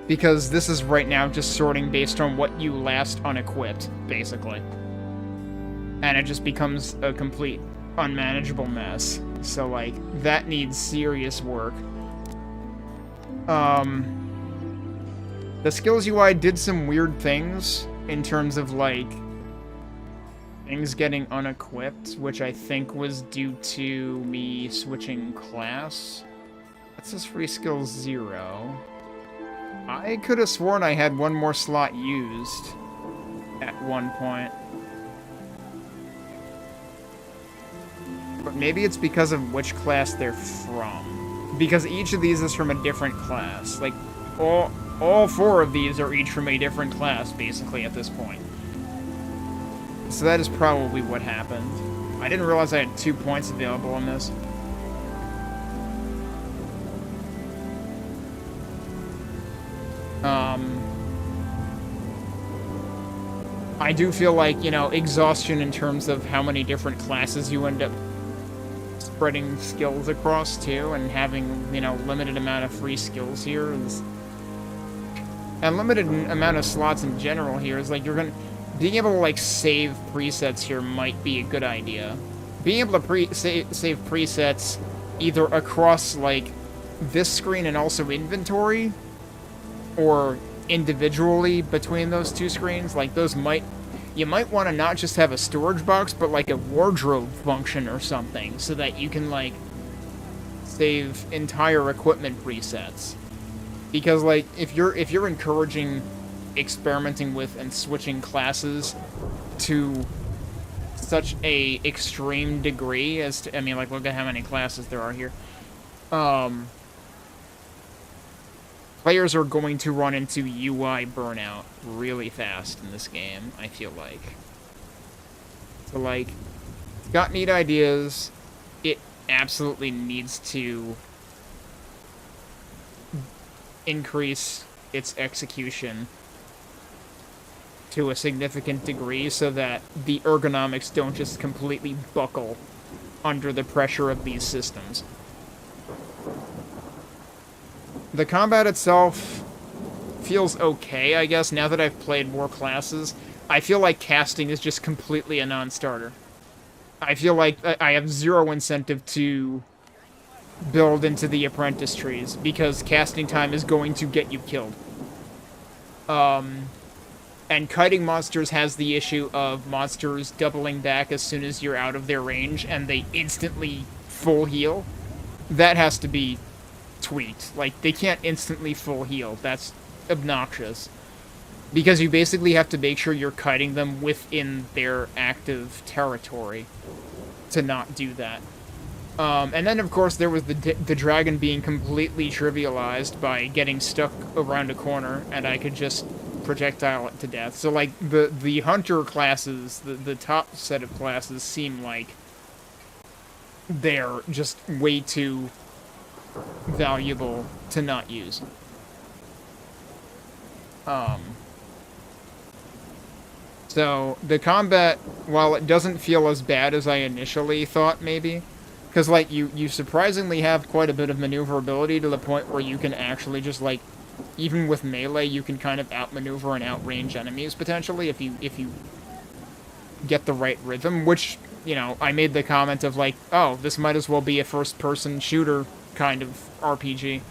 because this is right now just sorting based on what you last unequipped, basically. And it just becomes a complete unmanageable mess. So, like, that needs serious work. The skills UI did some weird things in terms of, like, things getting unequipped, which I think was due to me switching class. That says free skill 0. I could have sworn I had one more slot used at one point. But maybe it's because of which class they're from. Because each of these is from a different class. Like, all 4 of these are each from a different class, basically, at this point. So that is probably what happened. I didn't realize I had 2 points available on this. I do feel like, you know, exhaustion in terms of how many different classes you end up spreading skills across, too, and having, you know, limited amount of free skills here is... And limited amount of slots in general here is, like, you're gonna... Being able to, like, save presets here might be a good idea. Being able to save presets either across, like, this screen and also inventory, or individually between those 2 screens, like, those might... You might want to not just have a storage box, but, like, a wardrobe function or something, so that you can, like, save entire equipment presets. Because, like, if you're encouraging experimenting with and switching classes to such a extreme degree as to, I mean, like, look at how many classes there are here. Players are going to run into UI burnout really fast in this game, I feel like. So, like, it's got neat ideas. It absolutely needs to increase its execution to a significant degree so that the ergonomics don't just completely buckle under the pressure of these systems. The combat itself feels okay, I guess, now that I've played more classes. I feel like casting is just completely a non-starter. I feel like I have zero incentive to build into the apprentice trees, because casting time is going to get you killed. And kiting monsters has the issue of monsters doubling back as soon as you're out of their range, and they instantly full heal. That has to be tweaked. Like, they can't instantly full heal. That's obnoxious. Because you basically have to make sure you're kiting them within their active territory to not do that. And then, of course, there was the dragon being completely trivialized by getting stuck around a corner, and I could just projectile it to death. So, like, the hunter classes, the top set of classes, seem like they're just way too valuable to not use. So, the combat, while it doesn't feel as bad as I initially thought, maybe, because, like, you surprisingly have quite a bit of maneuverability to the point where you can actually just, like, even with melee, you can kind of outmaneuver and outrange enemies, potentially, if you get the right rhythm, which, you know, I made the comment of, like, oh, this might as well be a first-person shooter kind of RPG.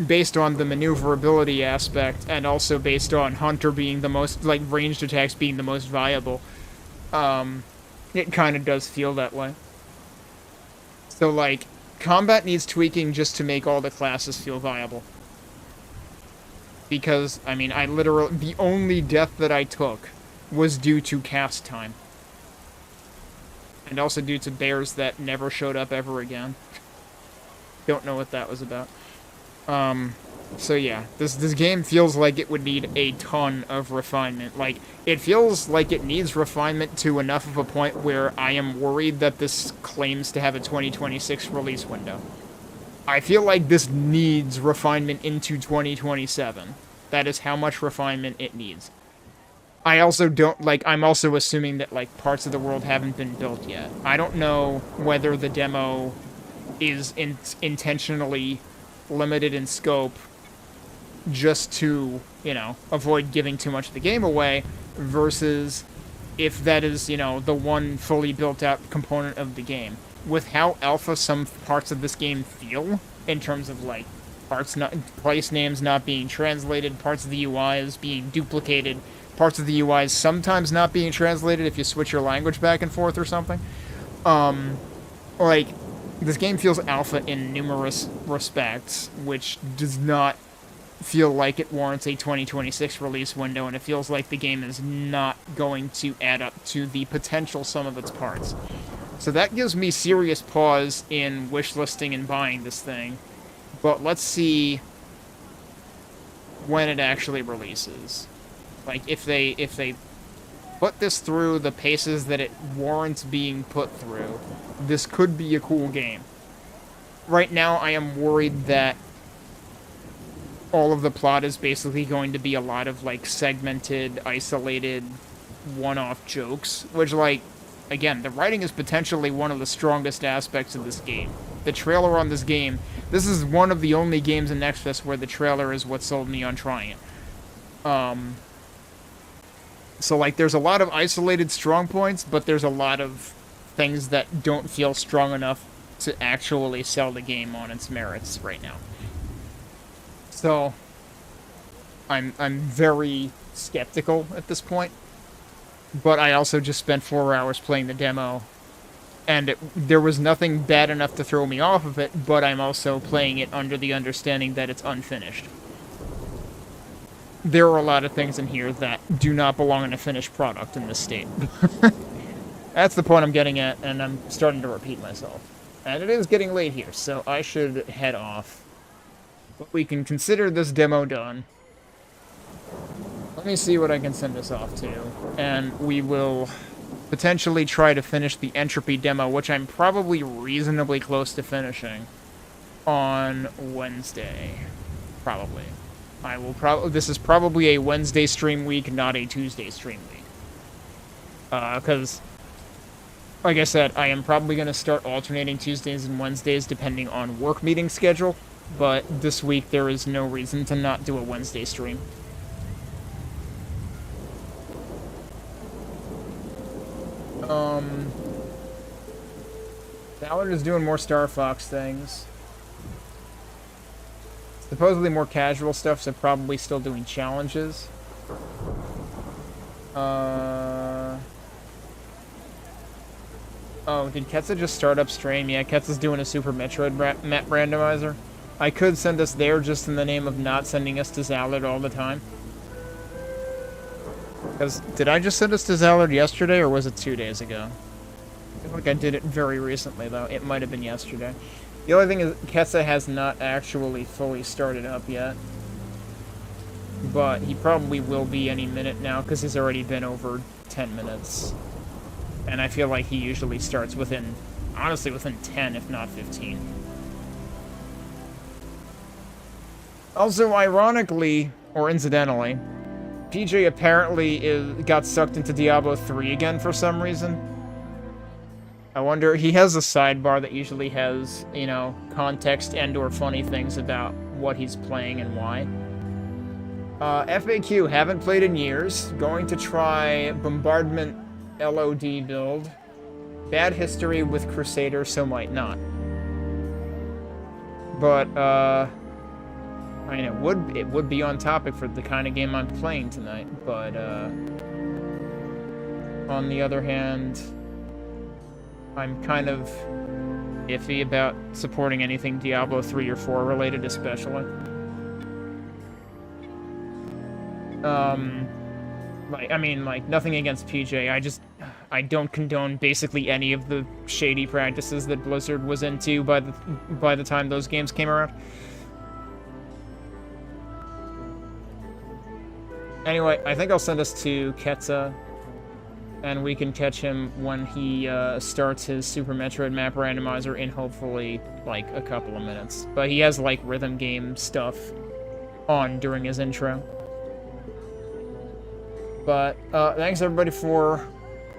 Based on the maneuverability aspect, and also based on Hunter being the most, like, ranged attacks being the most viable, it kind of does feel that way. So, like, combat needs tweaking just to make all the classes feel viable. Because, I mean, the only death that I took was due to cast time. And also due to bears that never showed up ever again. Don't know what that was about. So yeah, this game feels like it would need a ton of refinement. Like, it feels like it needs refinement to enough of a point where I am worried that this claims to have a 2026 release window. I feel like this needs refinement into 2027. That is how much refinement it needs. I also don't, like, I'm also assuming that, like, parts of the world haven't been built yet. I don't know whether the demo is intentionally limited in scope just to, you know, avoid giving too much of the game away, versus if that is, you know, the one fully built out component of the game. With how alpha some parts of this game feel, in terms of, like, place names not being translated, parts of the UIs being duplicated, parts of the UIs sometimes not being translated if you switch your language back and forth or something. Like, this game feels alpha in numerous respects, which does not feel like it warrants a 2026 release window, and it feels like the game is not going to add up to the potential sum of its parts. So that gives me serious pause in wishlisting and buying this thing. But let's see when it actually releases. Like, if they put this through the paces that it warrants being put through, this could be a cool game. Right now, I am worried that all of the plot is basically going to be a lot of, like, segmented, isolated, one-off jokes, which, like, again, the writing is potentially one of the strongest aspects of this game. The trailer on this game, this is one of the only games in Next Fest where the trailer is what sold me on trying it. So, like, there's a lot of isolated strong points, but there's a lot of things that don't feel strong enough to actually sell the game on its merits right now. So, I'm very skeptical at this point. But I also just spent 4 hours playing the demo, and there was nothing bad enough to throw me off of it, but I'm also playing it under the understanding that it's unfinished. There are a lot of things in here that do not belong in a finished product in this state. That's the point I'm getting at, and I'm starting to repeat myself. And it is getting late here, so I should head off. But we can consider this demo done. Let me see what I can send this off to, and we will potentially try to finish the entropy demo, which I'm probably reasonably close to finishing, on Wednesday. Probably. This is probably a Wednesday stream week, not a Tuesday stream week. Because, like I said, I am probably going to start alternating Tuesdays and Wednesdays depending on work meeting schedule, but this week there is no reason to not do a Wednesday stream. Ballard is doing more Star Fox things. Supposedly more casual stuff, so probably still doing challenges. Oh, did Ketsa just start up stream? Yeah, Ketsa's doing a Super Metroid map randomizer. I could send us there just in the name of not sending us to Zallard all the time. Because, did I just send us to Zallard yesterday, or was it 2 days ago? I feel like I did it very recently, though. It might have been yesterday. The only thing is, Ketsa has not actually fully started up yet. But he probably will be any minute now, because he's already been over 10 minutes. And I feel like he usually starts within, honestly, within 10, if not 15. Also, ironically, or incidentally, PJ apparently got sucked into Diablo 3 again for some reason. I wonder, he has a sidebar that usually has, you know, context and or funny things about what he's playing and why. FAQ, haven't played in years. Going to try Bombardment LOD build. Bad history with Crusader, so might not. But, I mean, it would be on topic for the kind of game I'm playing tonight, but, on the other hand, I'm kind of iffy about supporting anything Diablo 3 or 4 related, especially. Like, I mean, like, nothing against PJ, I don't condone basically any of the shady practices that Blizzard was into by the time those games came around. Anyway, I think I'll send us to Ketsa, and we can catch him when he starts his Super Metroid map randomizer in hopefully, like, a couple of minutes. But he has, like, rhythm game stuff on during his intro. But, thanks everybody for...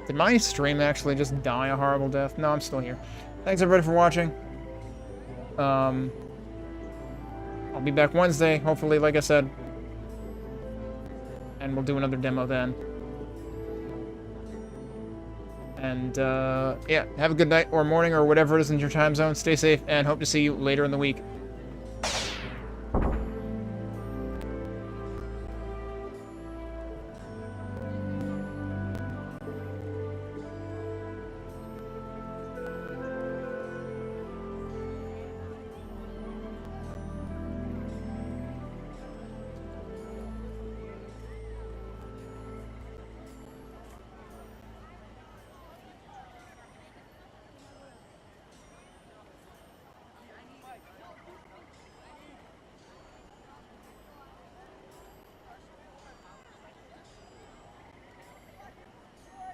Did my stream actually just die a horrible death? No, I'm still here. Thanks everybody for watching. I'll be back Wednesday, hopefully, like I said. And we'll do another demo then. And, yeah, have a good night or morning or whatever it is in your time zone. Stay safe, and hope to see you later in the week.